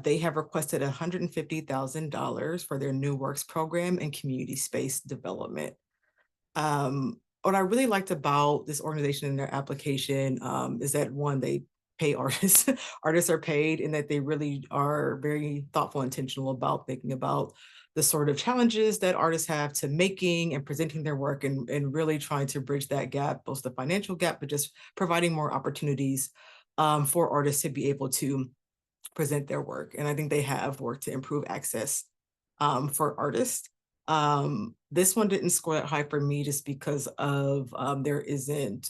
They have requested $150,000 for their new works program and community space development. What I really liked about this organization and their application is that, one, they pay artists. Artists are paid, and that they really are very thoughtful, intentional about thinking about the sort of challenges that artists have to making and presenting their work, and really trying to bridge that gap, both the financial gap, but just providing more opportunities for artists to be able to present their work. And I think they have worked to improve access for artists. This one didn't score that high for me just because of there isn't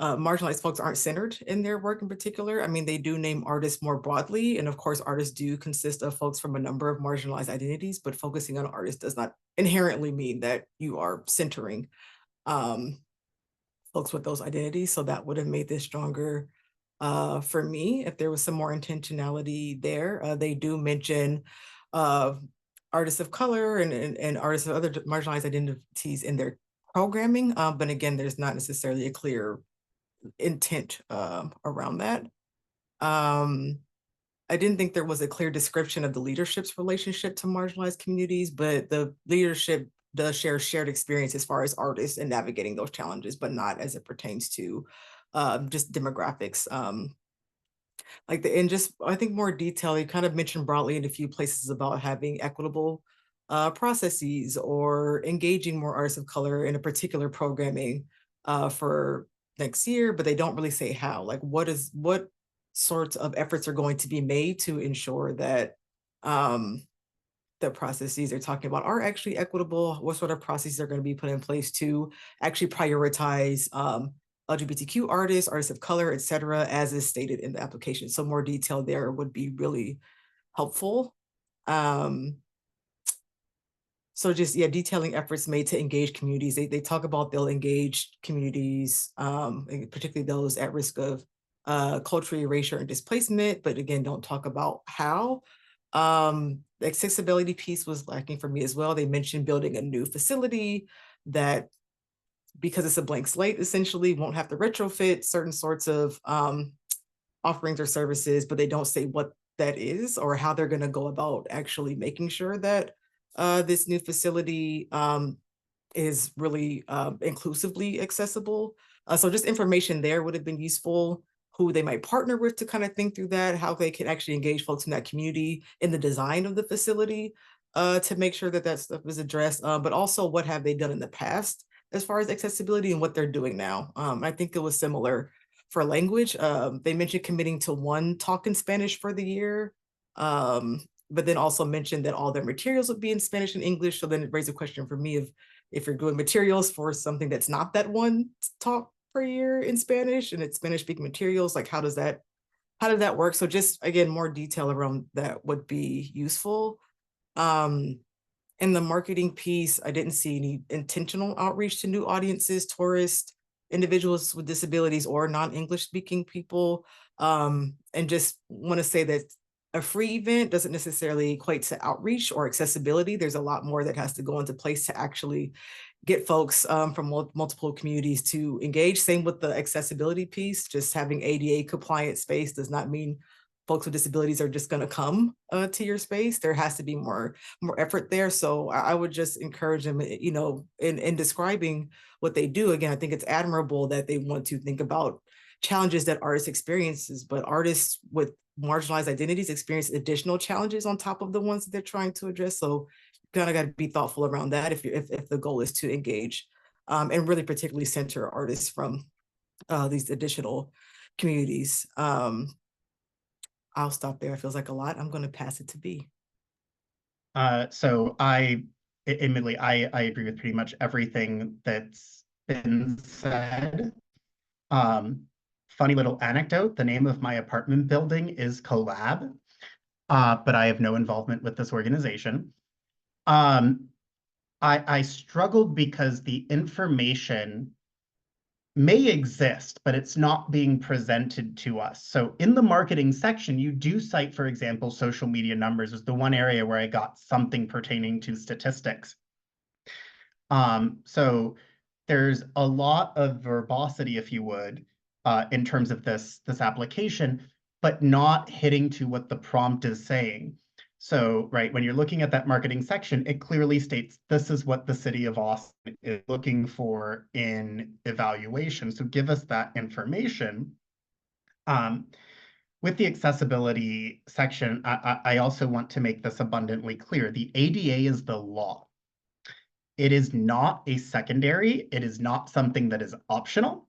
marginalized folks aren't centered in their work in particular. I mean, they do name artists more broadly, and of course, artists do consist of folks from a number of marginalized identities, but focusing on artists does not inherently mean that you are centering folks with those identities. So that would have made this stronger for me if there was some more intentionality there. They do mention artists of color and artists of other marginalized identities in their programming, but again, there's not necessarily a clear intent around that. I didn't think there was a clear description of the leadership's relationship to marginalized communities, but the leadership does share shared experience as far as artists and navigating those challenges, but not as it pertains to just demographics. And just, I think more detail, you kind of mentioned broadly in a few places about having equitable processes or engaging more artists of color in a particular programming for next year, but they don't really say how. Like, what sorts of efforts are going to be made to ensure that the processes they're talking about are actually equitable? What sort of processes are going to be put in place to actually prioritize LGBTQ artists, artists of color, et cetera, as is stated in the application? So more detail there would be really helpful. So just, yeah, detailing efforts made to engage communities. They talk about they'll engage communities, particularly those at risk of cultural erasure and displacement, but again, don't talk about how. The accessibility piece was lacking for me as well. They mentioned building a new facility that, because it's a blank slate, essentially won't have to retrofit certain sorts of offerings or services, but they don't say what that is or how they're going to go about actually making sure that this new facility is really inclusively accessible. So just information there would have been useful, who they might partner with to kind of think through that, how they can actually engage folks in that community in the design of the facility to make sure that that stuff is addressed, but also what have they done in the past as far as accessibility and what they're doing now. I think it was similar for language. They mentioned committing to one talk in Spanish for the year, but then also mentioned that all their materials would be in Spanish and English. So then it raised a question for me of, if you're doing materials for something that's not that one talk per year in Spanish, and it's Spanish speaking materials. Like, how does that work? So just, again, more detail around that would be useful. In the marketing piece, I didn't see any intentional outreach to new audiences, tourists, individuals with disabilities, or non-English speaking people. And just want to say that a free event doesn't necessarily equate to outreach or accessibility. There's a lot more that has to go into place to actually get folks from multiple communities to engage. Same with the accessibility piece. Just having ADA compliant space does not mean folks with disabilities are just going to come to your space. There has to be more effort there. So I would just encourage them, you know, in describing what they do. Again, I think it's admirable that they want to think about challenges that artists experiences, but artists with marginalized identities experience additional challenges on top of the ones that they're trying to address. So kind of got to be thoughtful around that if the goal is to engage and really particularly center artists from these additional communities. I'll stop there. It feels like a lot. I'm going to pass it to B. So admittedly, I agree with pretty much everything that's been said. Funny little anecdote, the name of my apartment building is Collab, but I have no involvement with this organization. I struggled because the information may exist, but it's not being presented to us. So in the marketing section, you do cite, for example, social media numbers is the one area where I got something pertaining to statistics. So there's a lot of verbosity, if you would, in terms of this application, but not hitting to what the prompt is saying. So, right, when you're looking at that marketing section, it clearly states this is what the city of Austin is looking for in evaluation. So give us that information. With the accessibility section, I also want to make this abundantly clear. The ADA is the law. It is not a secondary. It is not something that is optional.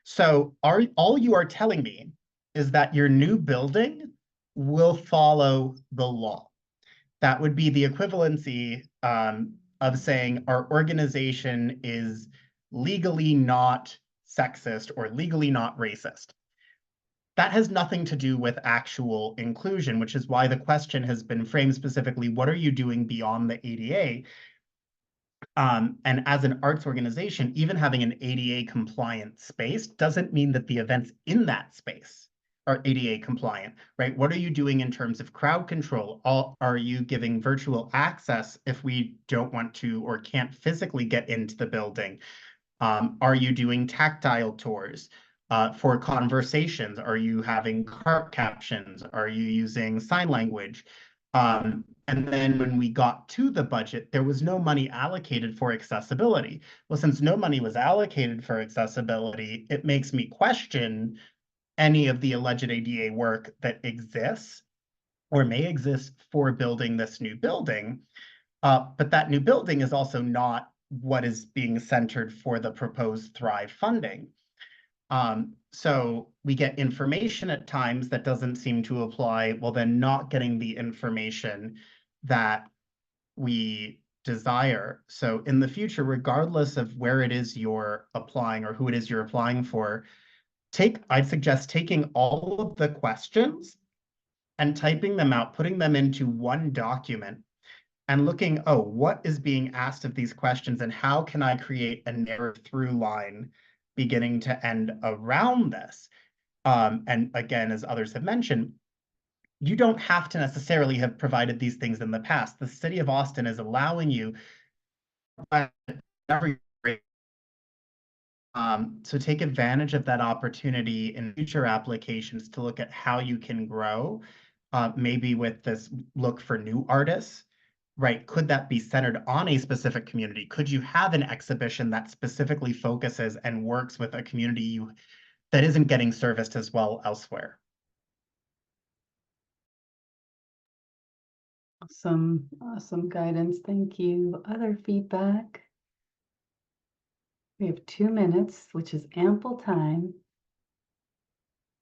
So all you are telling me is that your new building will follow the law. That would be the equivalency of saying our organization is legally not sexist or legally not racist. That has nothing to do with actual inclusion, which is why the question has been framed specifically, what are you doing beyond the ADA? And as an arts organization, even having an ADA compliant space doesn't mean that the events in that space are ADA compliant, right? What are you doing in terms of crowd control? Are you giving virtual access if we don't want to or can't physically get into the building? Are you doing tactile tours for conversations? Are you having cart captions? Are you using sign language? And then when we got to the budget, there was no money allocated for accessibility. Well, since no money was allocated for accessibility, it makes me question any of the alleged ADA work that exists or may exist for building this new building. But that new building is also not what is being centered for the proposed Thrive funding. So we get information at times that doesn't seem to apply, well, then not getting the information that we desire. So in the future, regardless of where it is you're applying or who it is you're applying for, I'd suggest taking all of the questions and typing them out, putting them into one document and looking, oh, what is being asked of these questions and how can I create a narrative through line beginning to end around this? And again, as others have mentioned, you don't have to necessarily have provided these things in the past. The city of Austin is allowing you so take advantage of that opportunity in future applications to look at how you can grow, maybe with this look for new artists, right? Could that be centered on a specific community? Could you have an exhibition that specifically focuses and works with a community that isn't getting serviced as well elsewhere? Awesome guidance. Thank you. Other feedback? We have 2 minutes, which is ample time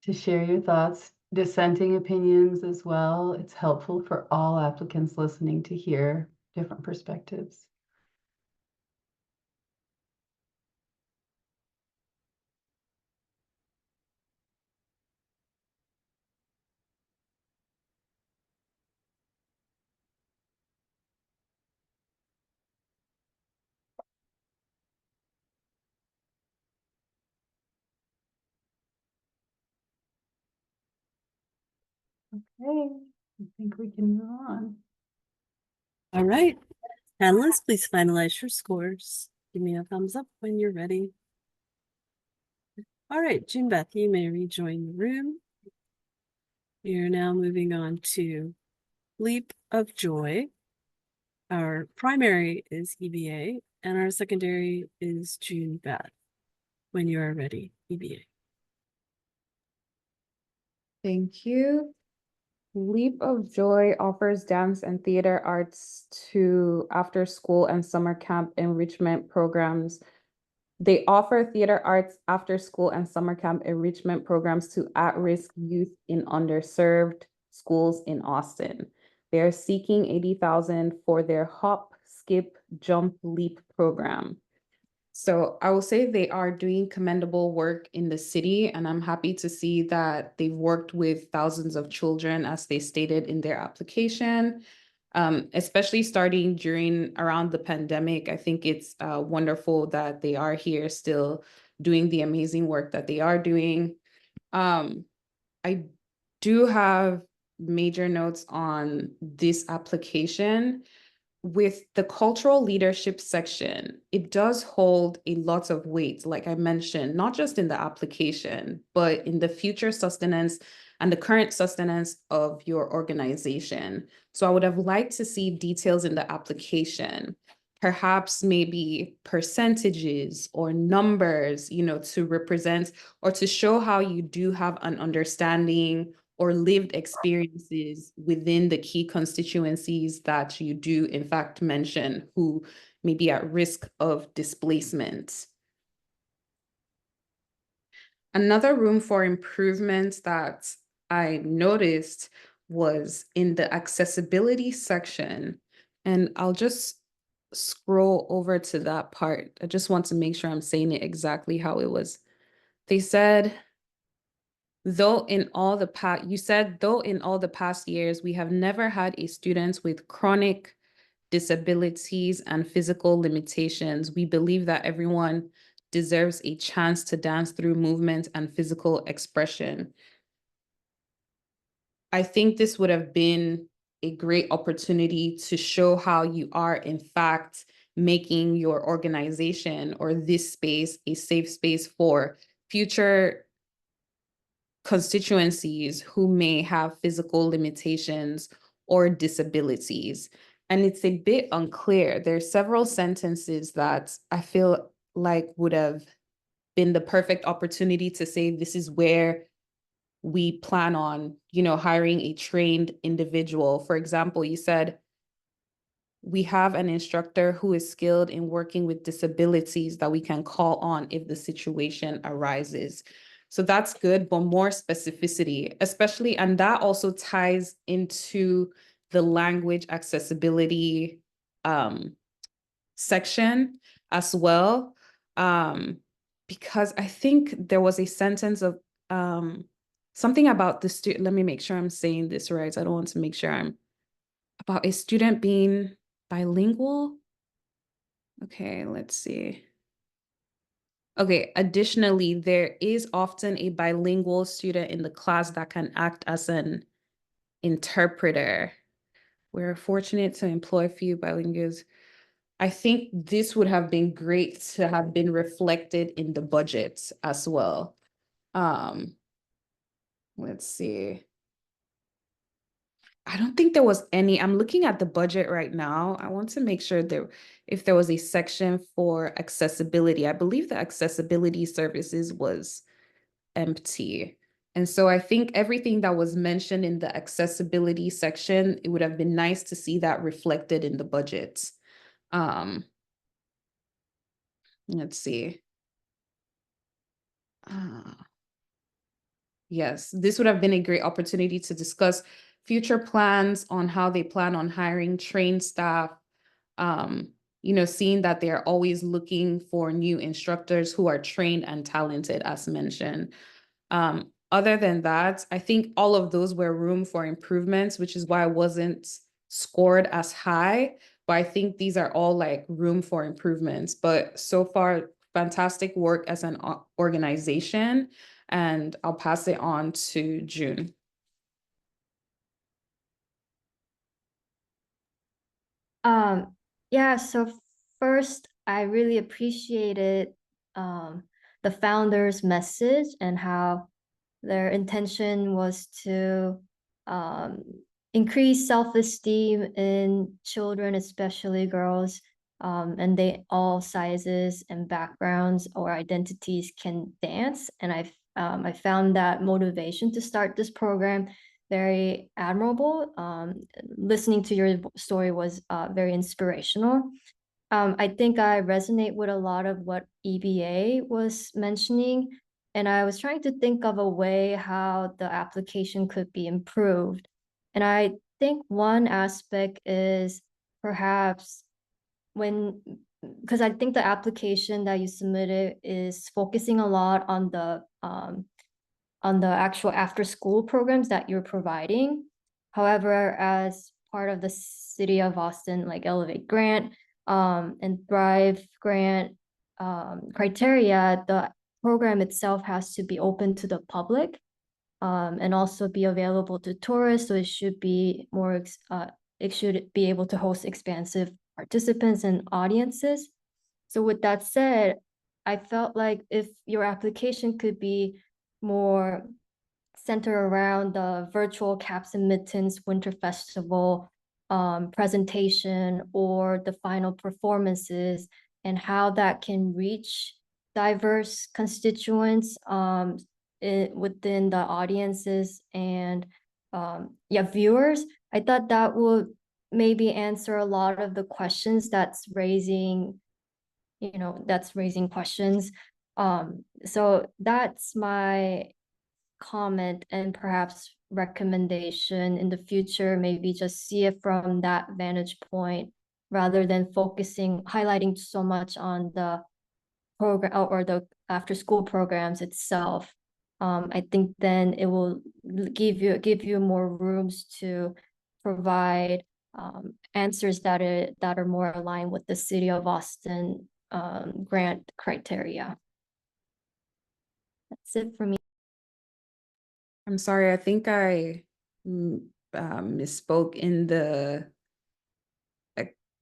to share your thoughts, dissenting opinions as well. It's helpful for all applicants listening to hear different perspectives. Okay, I think we can move on. All right, panelists, please finalize your scores. Give me a thumbs up when you're ready. All right, June Beth, you may rejoin the room. You're now moving on to Leap of Joy. Our primary is EBA and our secondary is June Beth. When you are ready, EBA. Thank you. Leap of Joy offers dance and theater arts to after school and summer camp enrichment programs. They offer theater arts after school and summer camp enrichment programs to at-risk youth in underserved schools in Austin. They are seeking $80,000 for their Hop, Skip, Jump, Leap program. So I will say they are doing commendable work in the city, and I'm happy to see that they've worked with thousands of children as they stated in their application. Especially starting around the pandemic. I think it's wonderful that they are here still doing the amazing work that they are doing. I do have major notes on this application. With the cultural leadership section, it does hold a lot of weight, like I mentioned, not just in the application, but in the future sustenance and the current sustenance of your organization. So I would have liked to see details in the application, perhaps maybe percentages or numbers, to represent or to show how you do have an understanding or lived experiences within the key constituencies that you do in fact mention who may be at risk of displacement. Another room for improvement that I noticed was in the accessibility section, and I'll just scroll over to that part. I just want to make sure I'm saying it exactly how it was. They said, though in all the past years, we have never had a student with chronic disabilities and physical limitations, we believe that everyone deserves a chance to dance through movement and physical expression. I think this would have been a great opportunity to show how you are in fact making your organization or this space a safe space for future constituencies who may have physical limitations or disabilities. And it's a bit unclear. There's several sentences that I feel like would have been the perfect opportunity to say, this is where we plan on, hiring a trained individual. For example, you said, we have an instructor who is skilled in working with disabilities that we can call on if the situation arises. So that's good, but more specificity, especially, and that also ties into the language accessibility section as well. Because I think there was a sentence of something about the student. Let me make sure I'm saying this right. I don't want to make sure I'm about a student being bilingual. Okay, let's see. Okay, additionally, there is often a bilingual student in the class that can act as an interpreter. We're fortunate to employ few bilinguals. I think this would have been great to have been reflected in the budget as well. Let's see. I don't think there was any. I'm looking at the budget right now. I want to make sure if there was a section for accessibility. I believe the accessibility services was empty. And so I think everything that was mentioned in the accessibility section, it would have been nice to see that reflected in the budget. Let's see. Yes, this would have been a great opportunity to discuss future plans on how they plan on hiring trained staff, seeing that they're always looking for new instructors who are trained and talented, as mentioned. Other than that, I think all of those were room for improvements, which is why I wasn't scored as high. But I think these are all like room for improvements. But so far, fantastic work as an organization. And I'll pass it on to June. Yeah, so first, I really appreciated the founder's message and how their intention was to um, increase self-esteem in children, especially girls, and they all sizes and backgrounds or identities can dance. And I found that motivation to start this program very admirable. Listening to your story was very inspirational. I think I resonate with a lot of what EBA was mentioning, and I was trying to think of a way how the application could be improved. And I think one aspect is perhaps when, because I think the application that you submitted is focusing a lot on the actual after school programs that you're providing. However, as part of the City of Austin, like Elevate Grant and Thrive Grant criteria, the program itself has to be open to the public and also be available to tourists. So it should be more, it should be able to host expansive participants and audiences. So with that said, I felt like if your application could be more centered around the virtual Caps and Mittens Winter Festival presentation or the final performances and how that can reach diverse constituents within the audiences and viewers. I thought that would maybe answer a lot of the questions that's raising questions. So that's my comment and perhaps recommendation in the future, maybe just see it from that vantage point rather than highlighting so much on the program or the after school programs itself. I think then it will give you more rooms to provide answers that are more aligned with the City of Austin grant criteria. That's it for me. I'm sorry, I think I misspoke in the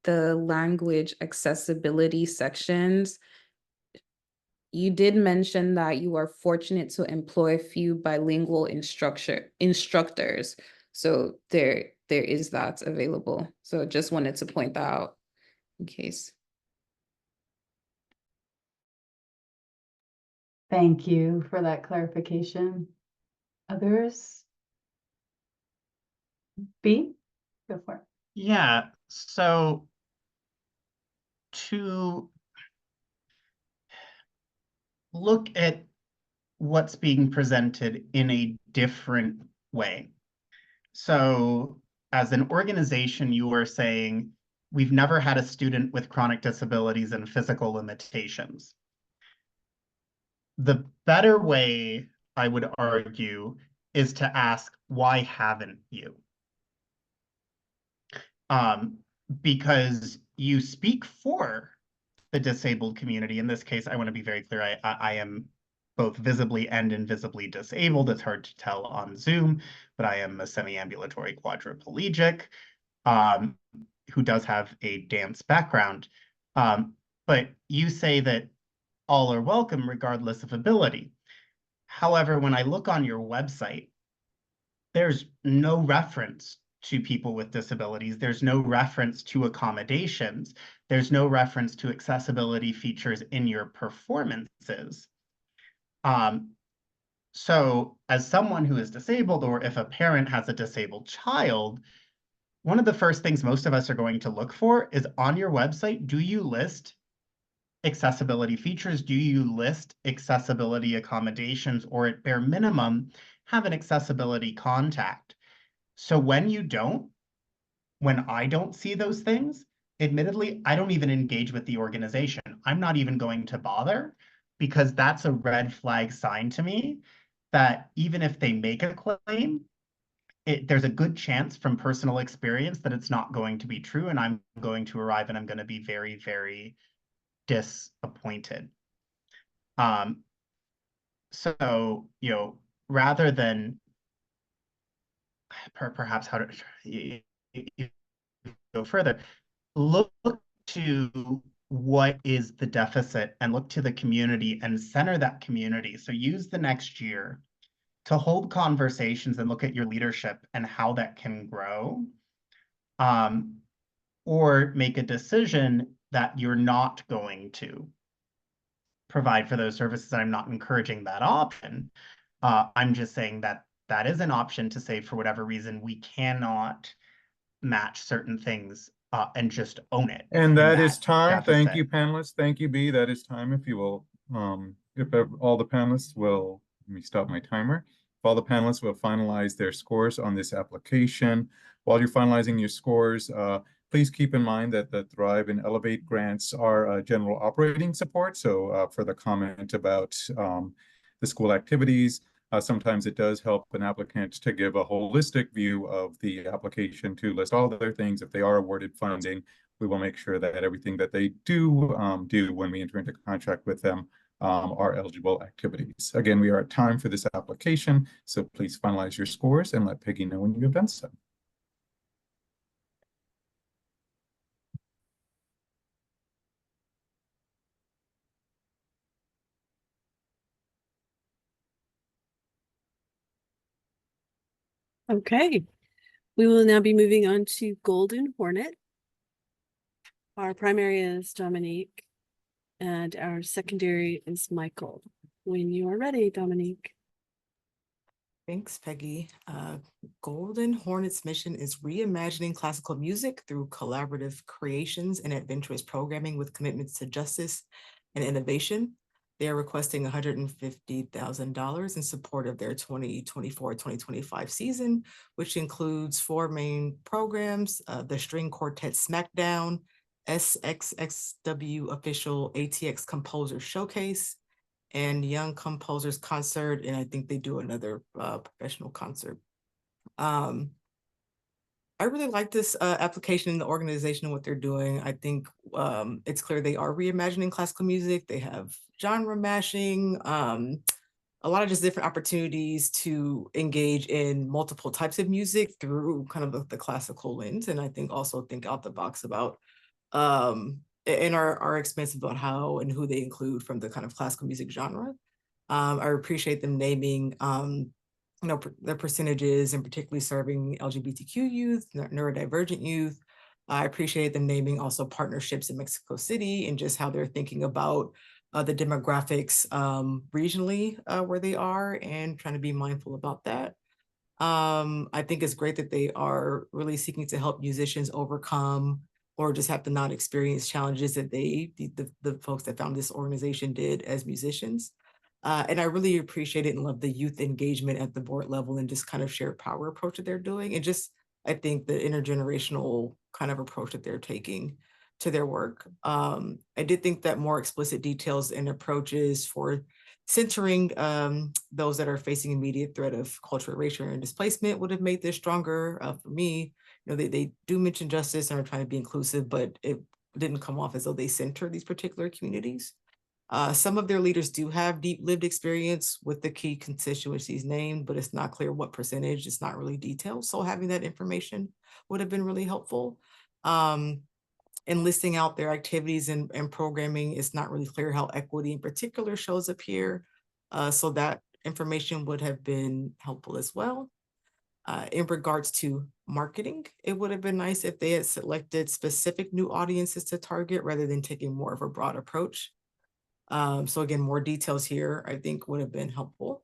language accessibility sections. You did mention that you are fortunate to employ a few bilingual instructors. So there is that available. So just wanted to point that out in case. Thank you for that clarification. Others? B, go for it. Yeah, so to look at what's being presented in a different way. So as an organization, you are saying, we've never had a student with chronic disabilities and physical limitations. The better way, I would argue, is to ask, why haven't you? Because you speak for the disabled community. In this case, I want to be very clear. I am both visibly and invisibly disabled. It's hard to tell on Zoom, but I am a semi-ambulatory quadriplegic who does have a dance background. But you say that all are welcome regardless of ability. However, when I look on your website, there's no reference to people with disabilities. There's no reference to accommodations. There's no reference to accessibility features in your performances. So as someone who is disabled, or if a parent has a disabled child, one of the first things most of us are going to look for is on your website, do you list accessibility features? Do you list accessibility accommodations, or at bare minimum, have an accessibility contact? So when you don't, when I don't see those things, admittedly, I don't even engage with the organization. I'm not even going to bother, because that's a red flag sign to me that even if they make a claim, there's a good chance from personal experience that it's not going to be true, and I'm going to arrive and I'm going to be very, very disappointed. So, rather than perhaps how to go further, look to what is the deficit and look to the community and center that community. So use the next year to hold conversations and look at your leadership and how that can grow. Or make a decision that you're not going to provide for those services. I'm not encouraging that option. I'm just saying that that is an option to say, for whatever reason, we cannot match certain things and just own it. And in that is time. Thank deficit. you, panelists. Thank you, B. That is time. If you will, all the panelists will, let me stop my timer. If all the panelists will finalize their scores on this application. While you're finalizing your scores, please keep in mind that the Thrive and Elevate grants are general operating support. So for the comment about the school activities, sometimes it does help an applicant to give a holistic view of the application to list all of their things. If they are awarded funding, we will make sure that everything that they do do when we enter into contract with them are eligible activities. Again, we are at time for this application, so please finalize your scores and let Peggy know when you have done so. Okay, we will now be moving on to Golden Hornet. Our primary is Dominique, and our secondary is Michael. When you are ready, Dominique. Thanks, Peggy. Golden Hornet's mission is reimagining classical music through collaborative creations and adventurous programming with commitments to justice and innovation. They are requesting $150,000 in support of their 2024-2025 season, which includes 4 main programs, the String Quartet Smackdown, SXXW Official ATX Composer Showcase, and Young Composers Concert, and I think they do another professional concert. I really like this application in the organization and what they're doing. I think it's clear they are reimagining classical music. They have genre mashing, a lot of just different opportunities to engage in multiple types of music through kind of the classical lens. And I think also think out the box about and are expansive about how and who they include from the kind of classical music genre. I appreciate them naming the percentages and particularly serving LGBTQ youth, neurodivergent youth. I appreciate them naming also partnerships in Mexico City and just how they're thinking about the demographics regionally where they are and trying to be mindful about that. I think it's great that they are really seeking to help musicians overcome or just have to not experience challenges that the folks that found this organization did as musicians. And I really appreciate it and love the youth engagement at the board level and just kind of shared power approach that they're doing. And just, I think the intergenerational kind of approach that they're taking to their work. I did think that more explicit details and approaches for centering those that are facing immediate threat of cultural erasure and displacement would have made this stronger for me. You know, they do mention justice and are trying to be inclusive, but it didn't come off as though they center these particular communities. Some of their leaders do have deep lived experience with the key constituencies named, but it's not clear what percentage. It's not really detailed. So having that information would have been really helpful. And listing out their activities and programming, it's not really clear how equity in particular shows up here. So that information would have been helpful as well. In regards to marketing, it would have been nice if they had selected specific new audiences to target rather than taking more of a broad approach. So again, more details here, I think would have been helpful.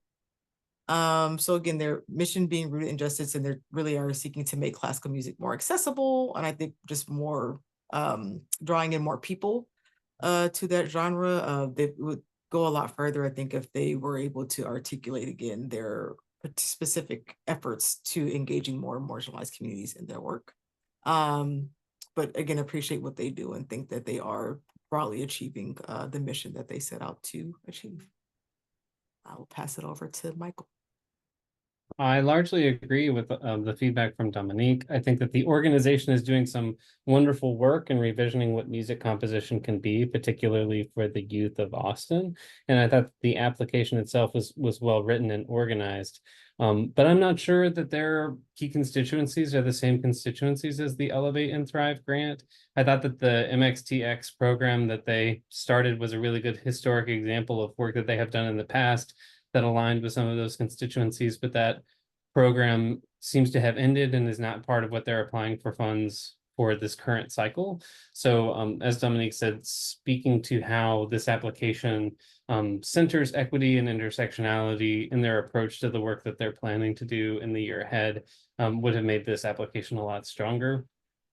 So again, their mission being rooted in justice, and they really are seeking to make classical music more accessible. And I think just more drawing in more people to that genre. They would go a lot further, I think, if they were able to articulate again their specific efforts to engaging more marginalized communities in their work. But again, appreciate what they do and think that they are broadly achieving the mission that they set out to achieve. I will pass it over to Michael. I largely agree with the feedback from Dominique. I think that the organization is doing some wonderful work in revisioning what music composition can be, particularly for the youth of Austin. And I thought the application itself was well written and organized. But I'm not sure that their key constituencies are the same constituencies as the Elevate and Thrive grant. I thought that the MXTX program that they started was a really good historic example of work that they have done in the past that aligned with some of those constituencies, but that program seems to have ended and is not part of what they're applying for funds for this current cycle. So as Dominique said, speaking to how this application centers equity and intersectionality in their approach to the work that they're planning to do in the year ahead would have made this application a lot stronger.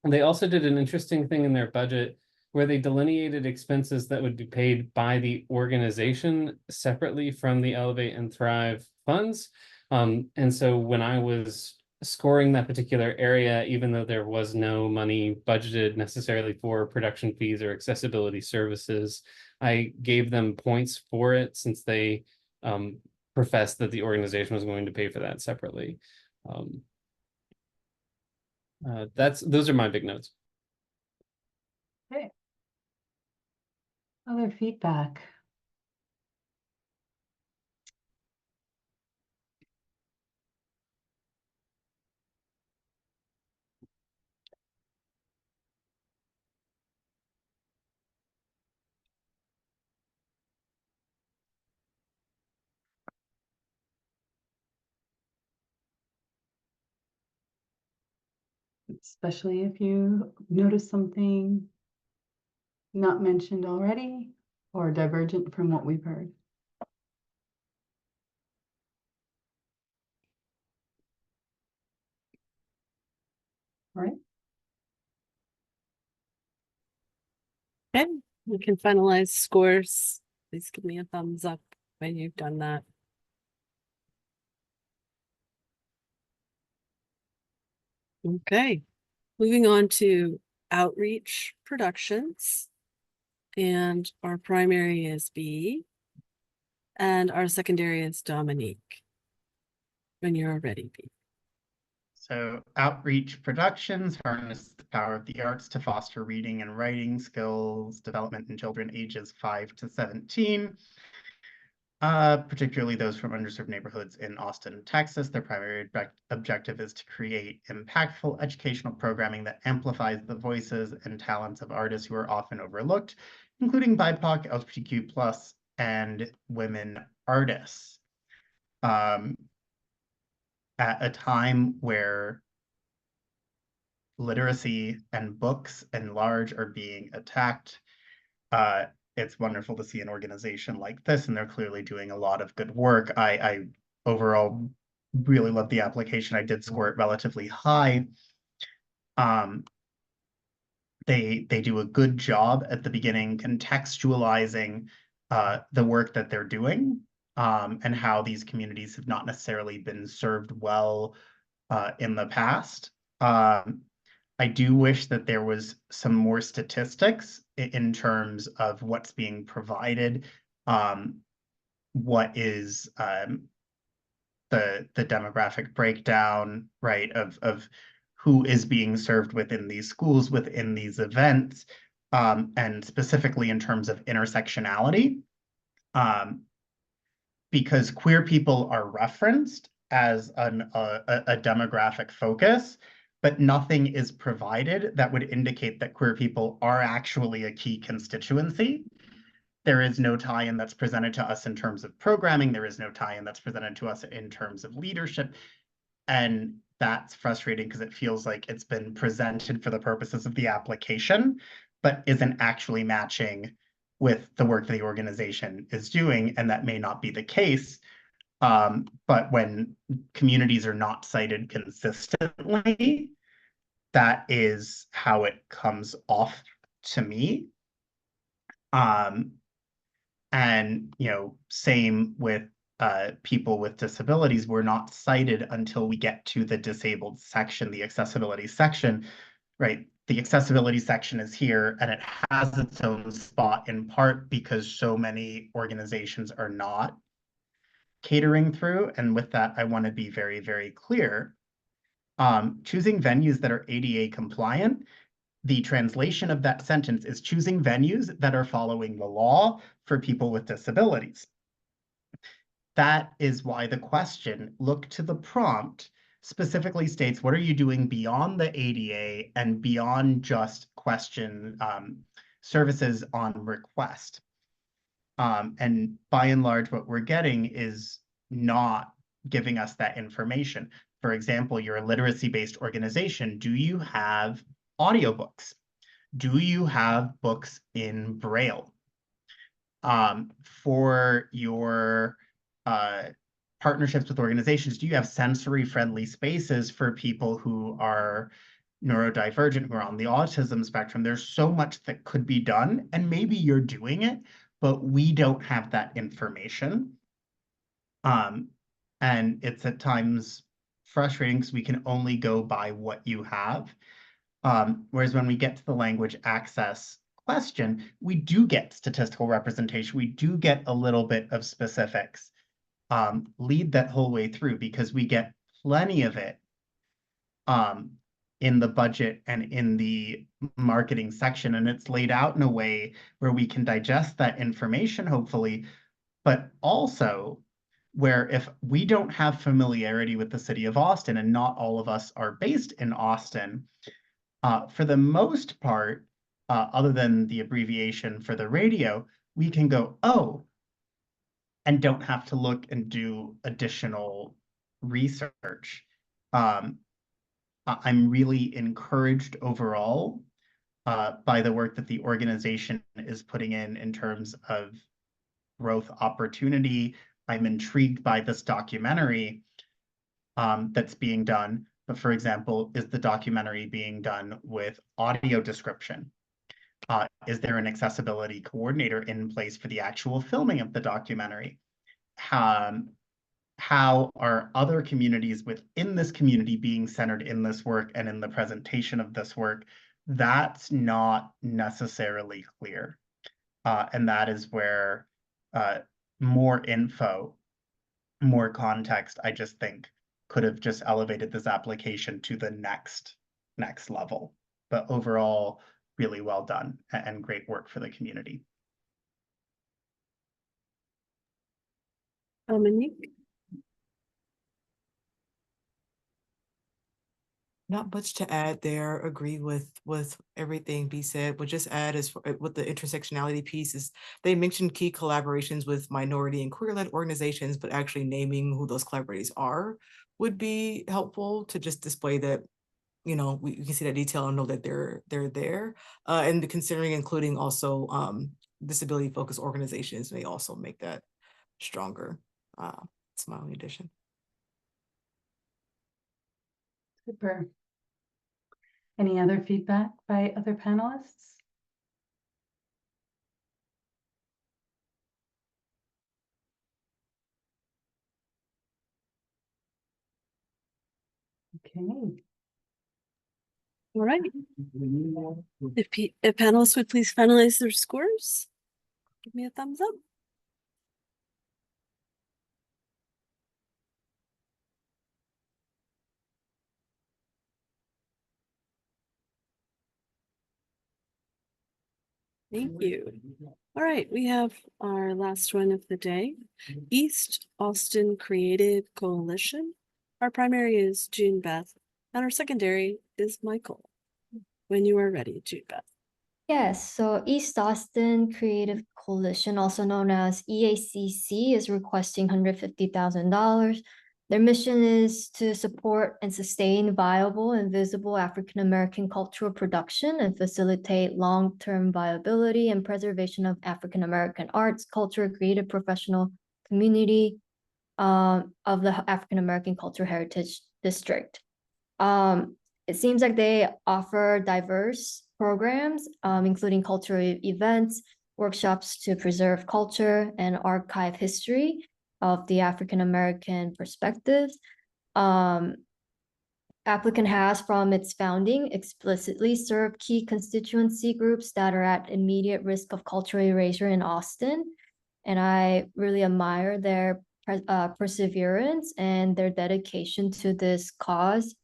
And they also did an interesting thing in their budget where they delineated expenses that would be paid by the organization separately from the Elevate and Thrive funds. And so when I was scoring that particular area, even though there was no money budgeted necessarily for production fees or accessibility services, I gave them points for it since they professed that the organization was going to pay for that separately. Those are my big notes. Okay. Other feedback? Especially if you notice something not mentioned already or divergent from what we've heard. All right. Okay, we can finalize scores. Please give me a thumbs up when you've done that. Okay, moving on to outreach productions. And our primary is B. And our secondary is Dominique. When you're ready, B. So outreach productions harness the power of the arts to foster reading and writing skills development in children ages 5 to 17. Particularly those from underserved neighborhoods in Austin, Texas. Their primary objective is to create impactful educational programming that amplifies the voices and talents of artists who are often overlooked, including BIPOC, LGBTQ+, and women artists. At a time where literacy and books and large are being attacked, it's wonderful to see an organization like this, and they're clearly doing a lot of good work. I overall really love the application. I did score it relatively high. They do a good job at the beginning contextualizing the work that they're doing and how these communities have not necessarily been served well in the past. I do wish that there was some more statistics in terms of what's being provided, what is the demographic breakdown, right, of who is being served within these schools, within these events, and specifically in terms of intersectionality, because queer people are referenced as a demographic focus, but nothing is provided that would indicate that queer people are actually a key constituency. There is no tie-in that's presented to us in terms of programming. There is no tie-in that's presented to us in terms of leadership. And that's frustrating because it feels like it's been presented for the purposes of the application, but isn't actually matching with the work the organization is doing. And that may not be the case. But when communities are not cited consistently, that is how it comes off to me. And, you know, same with people with disabilities. We're not cited until we get to the disabled section, the accessibility section, right? The accessibility section is here and it has its own spot in part because so many organizations are not catering through, and with that, I want to be very, very clear. Choosing venues that are ADA compliant, the translation of that sentence is choosing venues that are following the law for people with disabilities. That is why the question, look to the prompt, specifically states, what are you doing beyond the ADA and beyond just question services on request? And by and large, what we're getting is not giving us that information. For example, you're a literacy-based organization. Do you have audiobooks? Do you have books in Braille? For your partnerships with organizations, do you have sensory-friendly spaces for people who are neurodivergent, who are on the autism spectrum? There's so much that could be done, and maybe you're doing it, but we don't have that information. And it's at times frustrating because we can only go by what you have. Whereas when we get to the language access question, we do get statistical representation. We do get a little bit of specifics. Lead that whole way through, because we get plenty of it in the budget and in the marketing section. And it's laid out in a way where we can digest that information, hopefully, but also where if we don't have familiarity with the city of Austin, and not all of us are based in Austin, for the most part, other than the abbreviation for the radio, we can go, oh, and don't have to look and do additional research. I'm really encouraged overall by the work that the organization is putting in terms of growth opportunity. I'm intrigued by this documentary that's being done. But for example, is the documentary being done with audio description? Is there an accessibility coordinator in place for the actual filming of the documentary? How are other communities within this community being centered in this work and in the presentation of this work? That's not necessarily clear. And that is where more info, more context, I just think could have just elevated this application to the next level. But overall, really well done and great work for the community. Dominique? Not much to add there. Agree with everything B said. Would just add as with the intersectionality piece is they mentioned key collaborations with minority and queer-led organizations, but actually naming who those collaborators are would be helpful to just display that, you know, we can see that detail and know that they're there. And considering including also disability focused organizations may also make that stronger. It's my only addition. Super. Any other feedback by other panelists? Okay. All right. If panelists would please finalize their scores, give me a thumbs up. Thank you. All right, we have our last one of the day, East Austin Creative Coalition. Our primary is June Beth, and our secondary is Michael. When you are ready, June Beth. Yes, so East Austin Creative Coalition, also known as EACC, is requesting $150,000. Their mission is to support and sustain viable and visible African American cultural production and facilitate long-term viability and preservation of African American arts, culture, creative, professional community of the African American Cultural Heritage District. It seems like they offer diverse programs, including cultural events, workshops to preserve culture and archive history of the African American perspectives. Applicant has, from its founding, explicitly served key constituency groups that are at immediate risk of cultural erasure in Austin. And I really admire their perseverance and their dedication to this cause.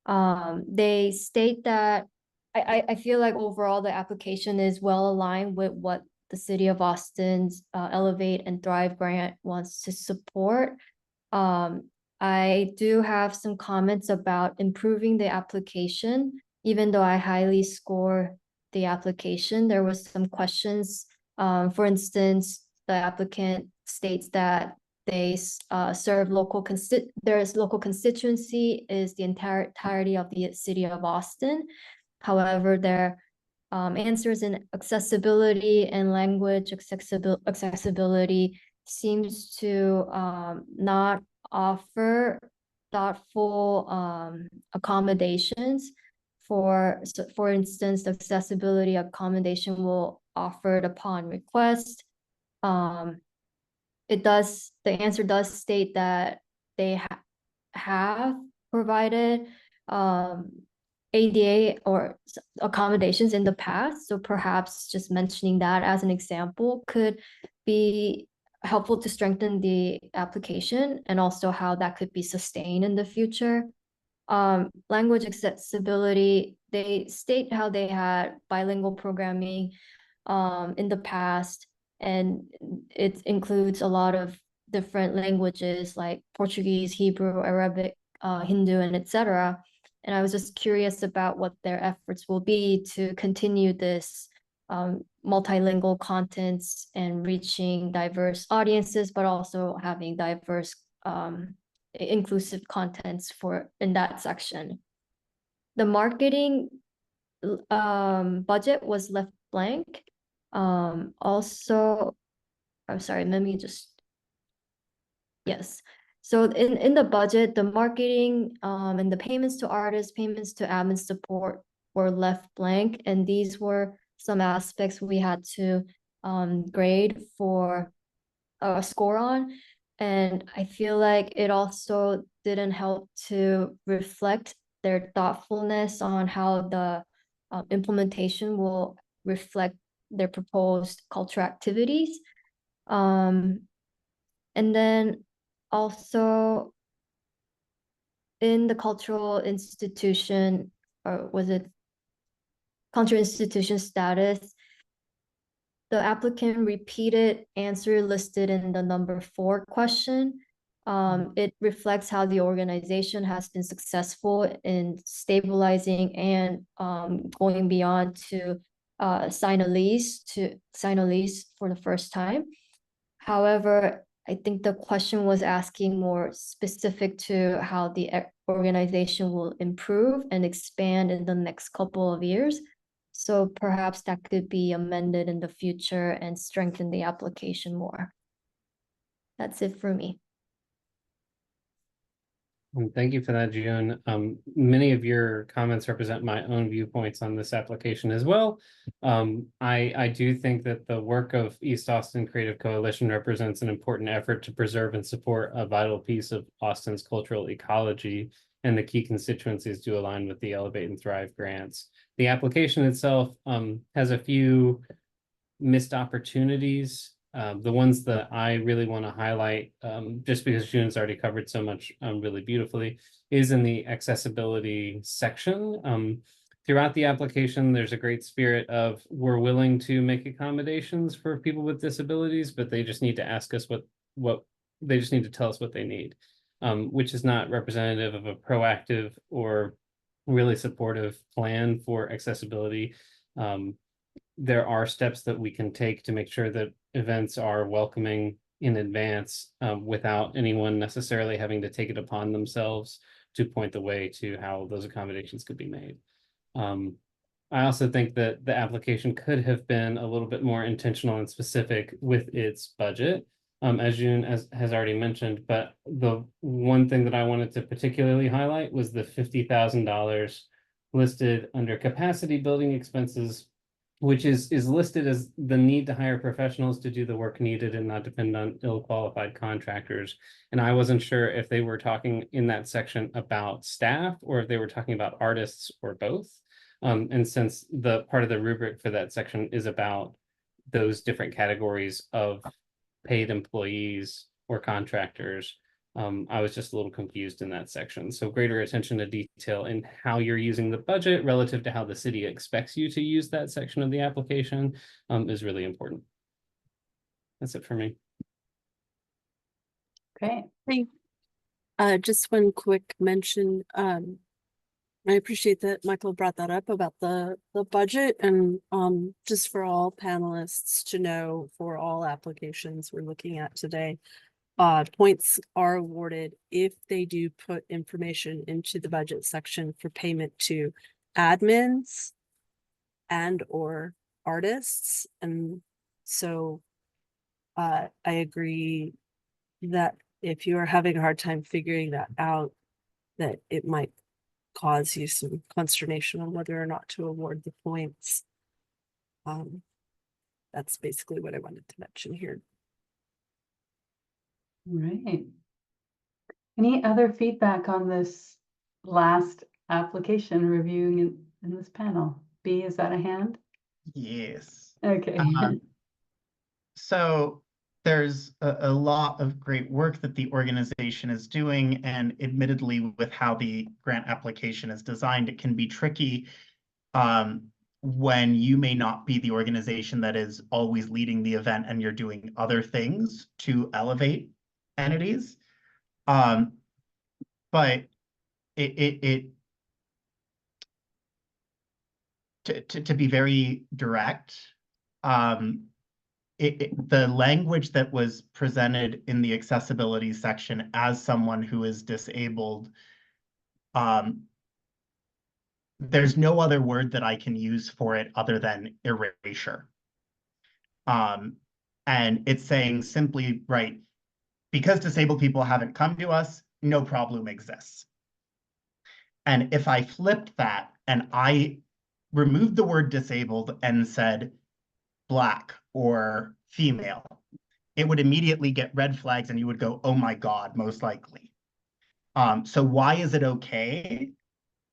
They state that I feel like overall the application is well aligned with what the City of Austin's Elevate and Thrive grant wants to support. I do have some comments about improving the application. Even though I highly score the application, there was some questions. For instance, the applicant states that they serve their local constituency is the entirety of the City of Austin. However, their answers in accessibility and language accessibility seems to not offer thoughtful accommodations. For instance, the accessibility accommodation will offered upon request. The answer does state that they have provided ADA or accommodations in the past. So perhaps just mentioning that as an example could be helpful to strengthen the application and also how that could be sustained in the future. Language accessibility, they state how they had bilingual programming in the past, and it includes a lot of different languages like Portuguese, Hebrew, Arabic, Hindu, and etc. And I was just curious about what their efforts will be to continue this multilingual contents and reaching diverse audiences, but also having diverse inclusive contents in that section. The marketing budget was left blank. Also, I'm sorry, let me just, yes. So in the budget, the marketing and the payments to artists, payments to admin support were left blank. And these were some aspects we had to grade for a score on. And I feel like it also didn't help to reflect their thoughtfulness on how the implementation will reflect their proposed cultural activities. And then also in the cultural institution, or was it cultural institution status, the applicant repeated answer listed in the number 4 question. It reflects how the organization has been successful in stabilizing and going beyond to sign a lease for the first time. However, I think the question was asking more specific to how the organization will improve and expand in the next couple of years. So perhaps that could be amended in the future and strengthen the application more. That's it for me. Thank you for that, June. Many of your comments represent my own viewpoints on this application as well. I do think that the work of East Austin Creative Coalition represents an important effort to preserve and support a vital piece of Austin's cultural ecology, and the key constituencies do align with the Elevate and Thrive grants. The application itself has a few missed opportunities. The ones that I really want to highlight, just because June's already covered so much really beautifully, is in the accessibility section. Throughout the application, there's a great spirit of we're willing to make accommodations for people with disabilities, but they just need to ask us what they just need to tell us what they need, which is not representative of a proactive or really supportive plan for accessibility. There are steps that we can take to make sure that events are welcoming in advance without anyone necessarily having to take it upon themselves to point the way to how those accommodations could be made. I also think that the application could have been a little bit more intentional and specific with its budget, as June has already mentioned, but the one thing that I wanted to particularly highlight was the $50,000 listed under capacity building expenses, which is listed as the need to hire professionals to do the work needed and not depend on ill-qualified contractors. And I wasn't sure if they were talking in that section about staff or if they were talking about artists or both. And since the part of the rubric for that section is about those different categories of paid employees or contractors. I was just a little confused in that section. So greater attention to detail in how you're using the budget relative to how the city expects you to use that section of the application is really important. That's it for me. Okay. Just one quick mention. I appreciate that Michael brought that up about the budget, and just for all panelists to know, for all applications we're looking at today, points are awarded if they do put information into the budget section for payment to admins and or artists. And so I agree that if you are having a hard time figuring that out, that it might cause you some consternation on whether or not to award the points. That's basically what I wanted to mention here. Right. Any other feedback on this last application reviewing in this panel? B, is that a hand? Yes. Okay. So there's a lot of great work that the organization is doing, and admittedly, with how the grant application is designed, it can be tricky when you may not be the organization that is always leading the event and you're doing other things to elevate entities. But to be very direct, the language that was presented in the accessibility section as someone who is disabled, there's no other word that I can use for it other than erasure. And it's saying simply, right, because disabled people haven't come to us, no problem exists. And if I flipped that and I removed the word disabled and said Black or female, it would immediately get red flags and you would go, oh my God, most likely. So why is it okay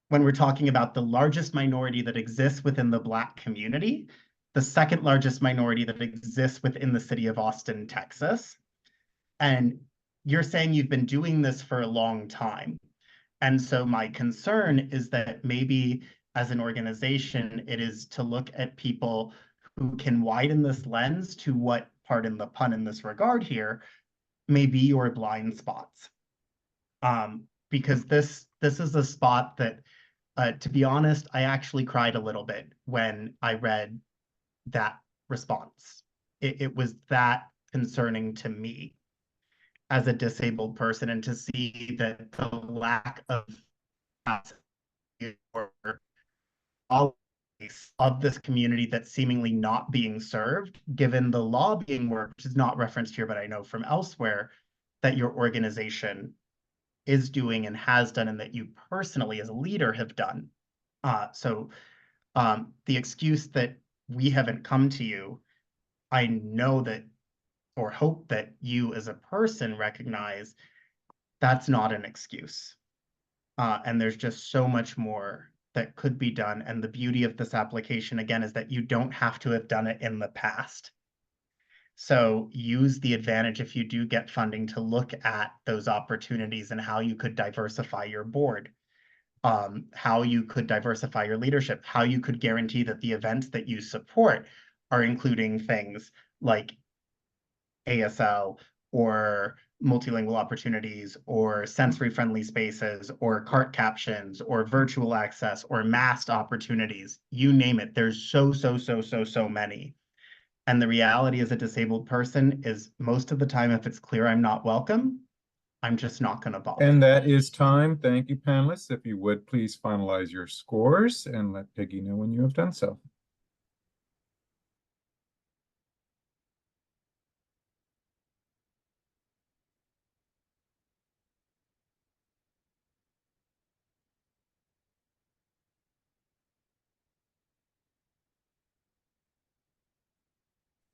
when we're talking about the largest minority that exists within the Black community, the second largest minority that exists within the city of Austin, Texas? And you're saying you've been doing this for a long time. And so my concern is that maybe as an organization, it is to look at people who can widen this lens to what, pardon the pun in this regard here, may be your blind spots. Because this is a spot that, to be honest, I actually cried a little bit when I read that response. It was that concerning to me as a disabled person, and to see that the lack of all of this community that's seemingly not being served, given the lobbying work, which is not referenced here, but I know from elsewhere, that your organization is doing and has done, and that you personally as a leader have done. So the excuse that we haven't come to you, I know that, or hope that you as a person recognize that's not an excuse. And there's just so much more that could be done. And the beauty of this application, again, is that you don't have to have done it in the past. So use the advantage if you do get funding to look at those opportunities and how you could diversify your board, how you could diversify your leadership, how you could guarantee that the events that you support are including things like ASL or multilingual opportunities or sensory-friendly spaces or cart captions or virtual access or masked opportunities. You name it. There's so many. And the reality as a disabled person is most of the time, if it's clear I'm not welcome, I'm just not going to bother. And that is time. Thank you, panelists. If you would please finalize your scores and let Peggy know when you have done so.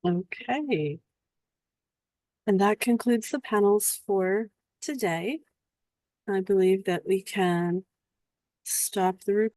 Okay. And that concludes the panels for today. I believe that we can stop the recording.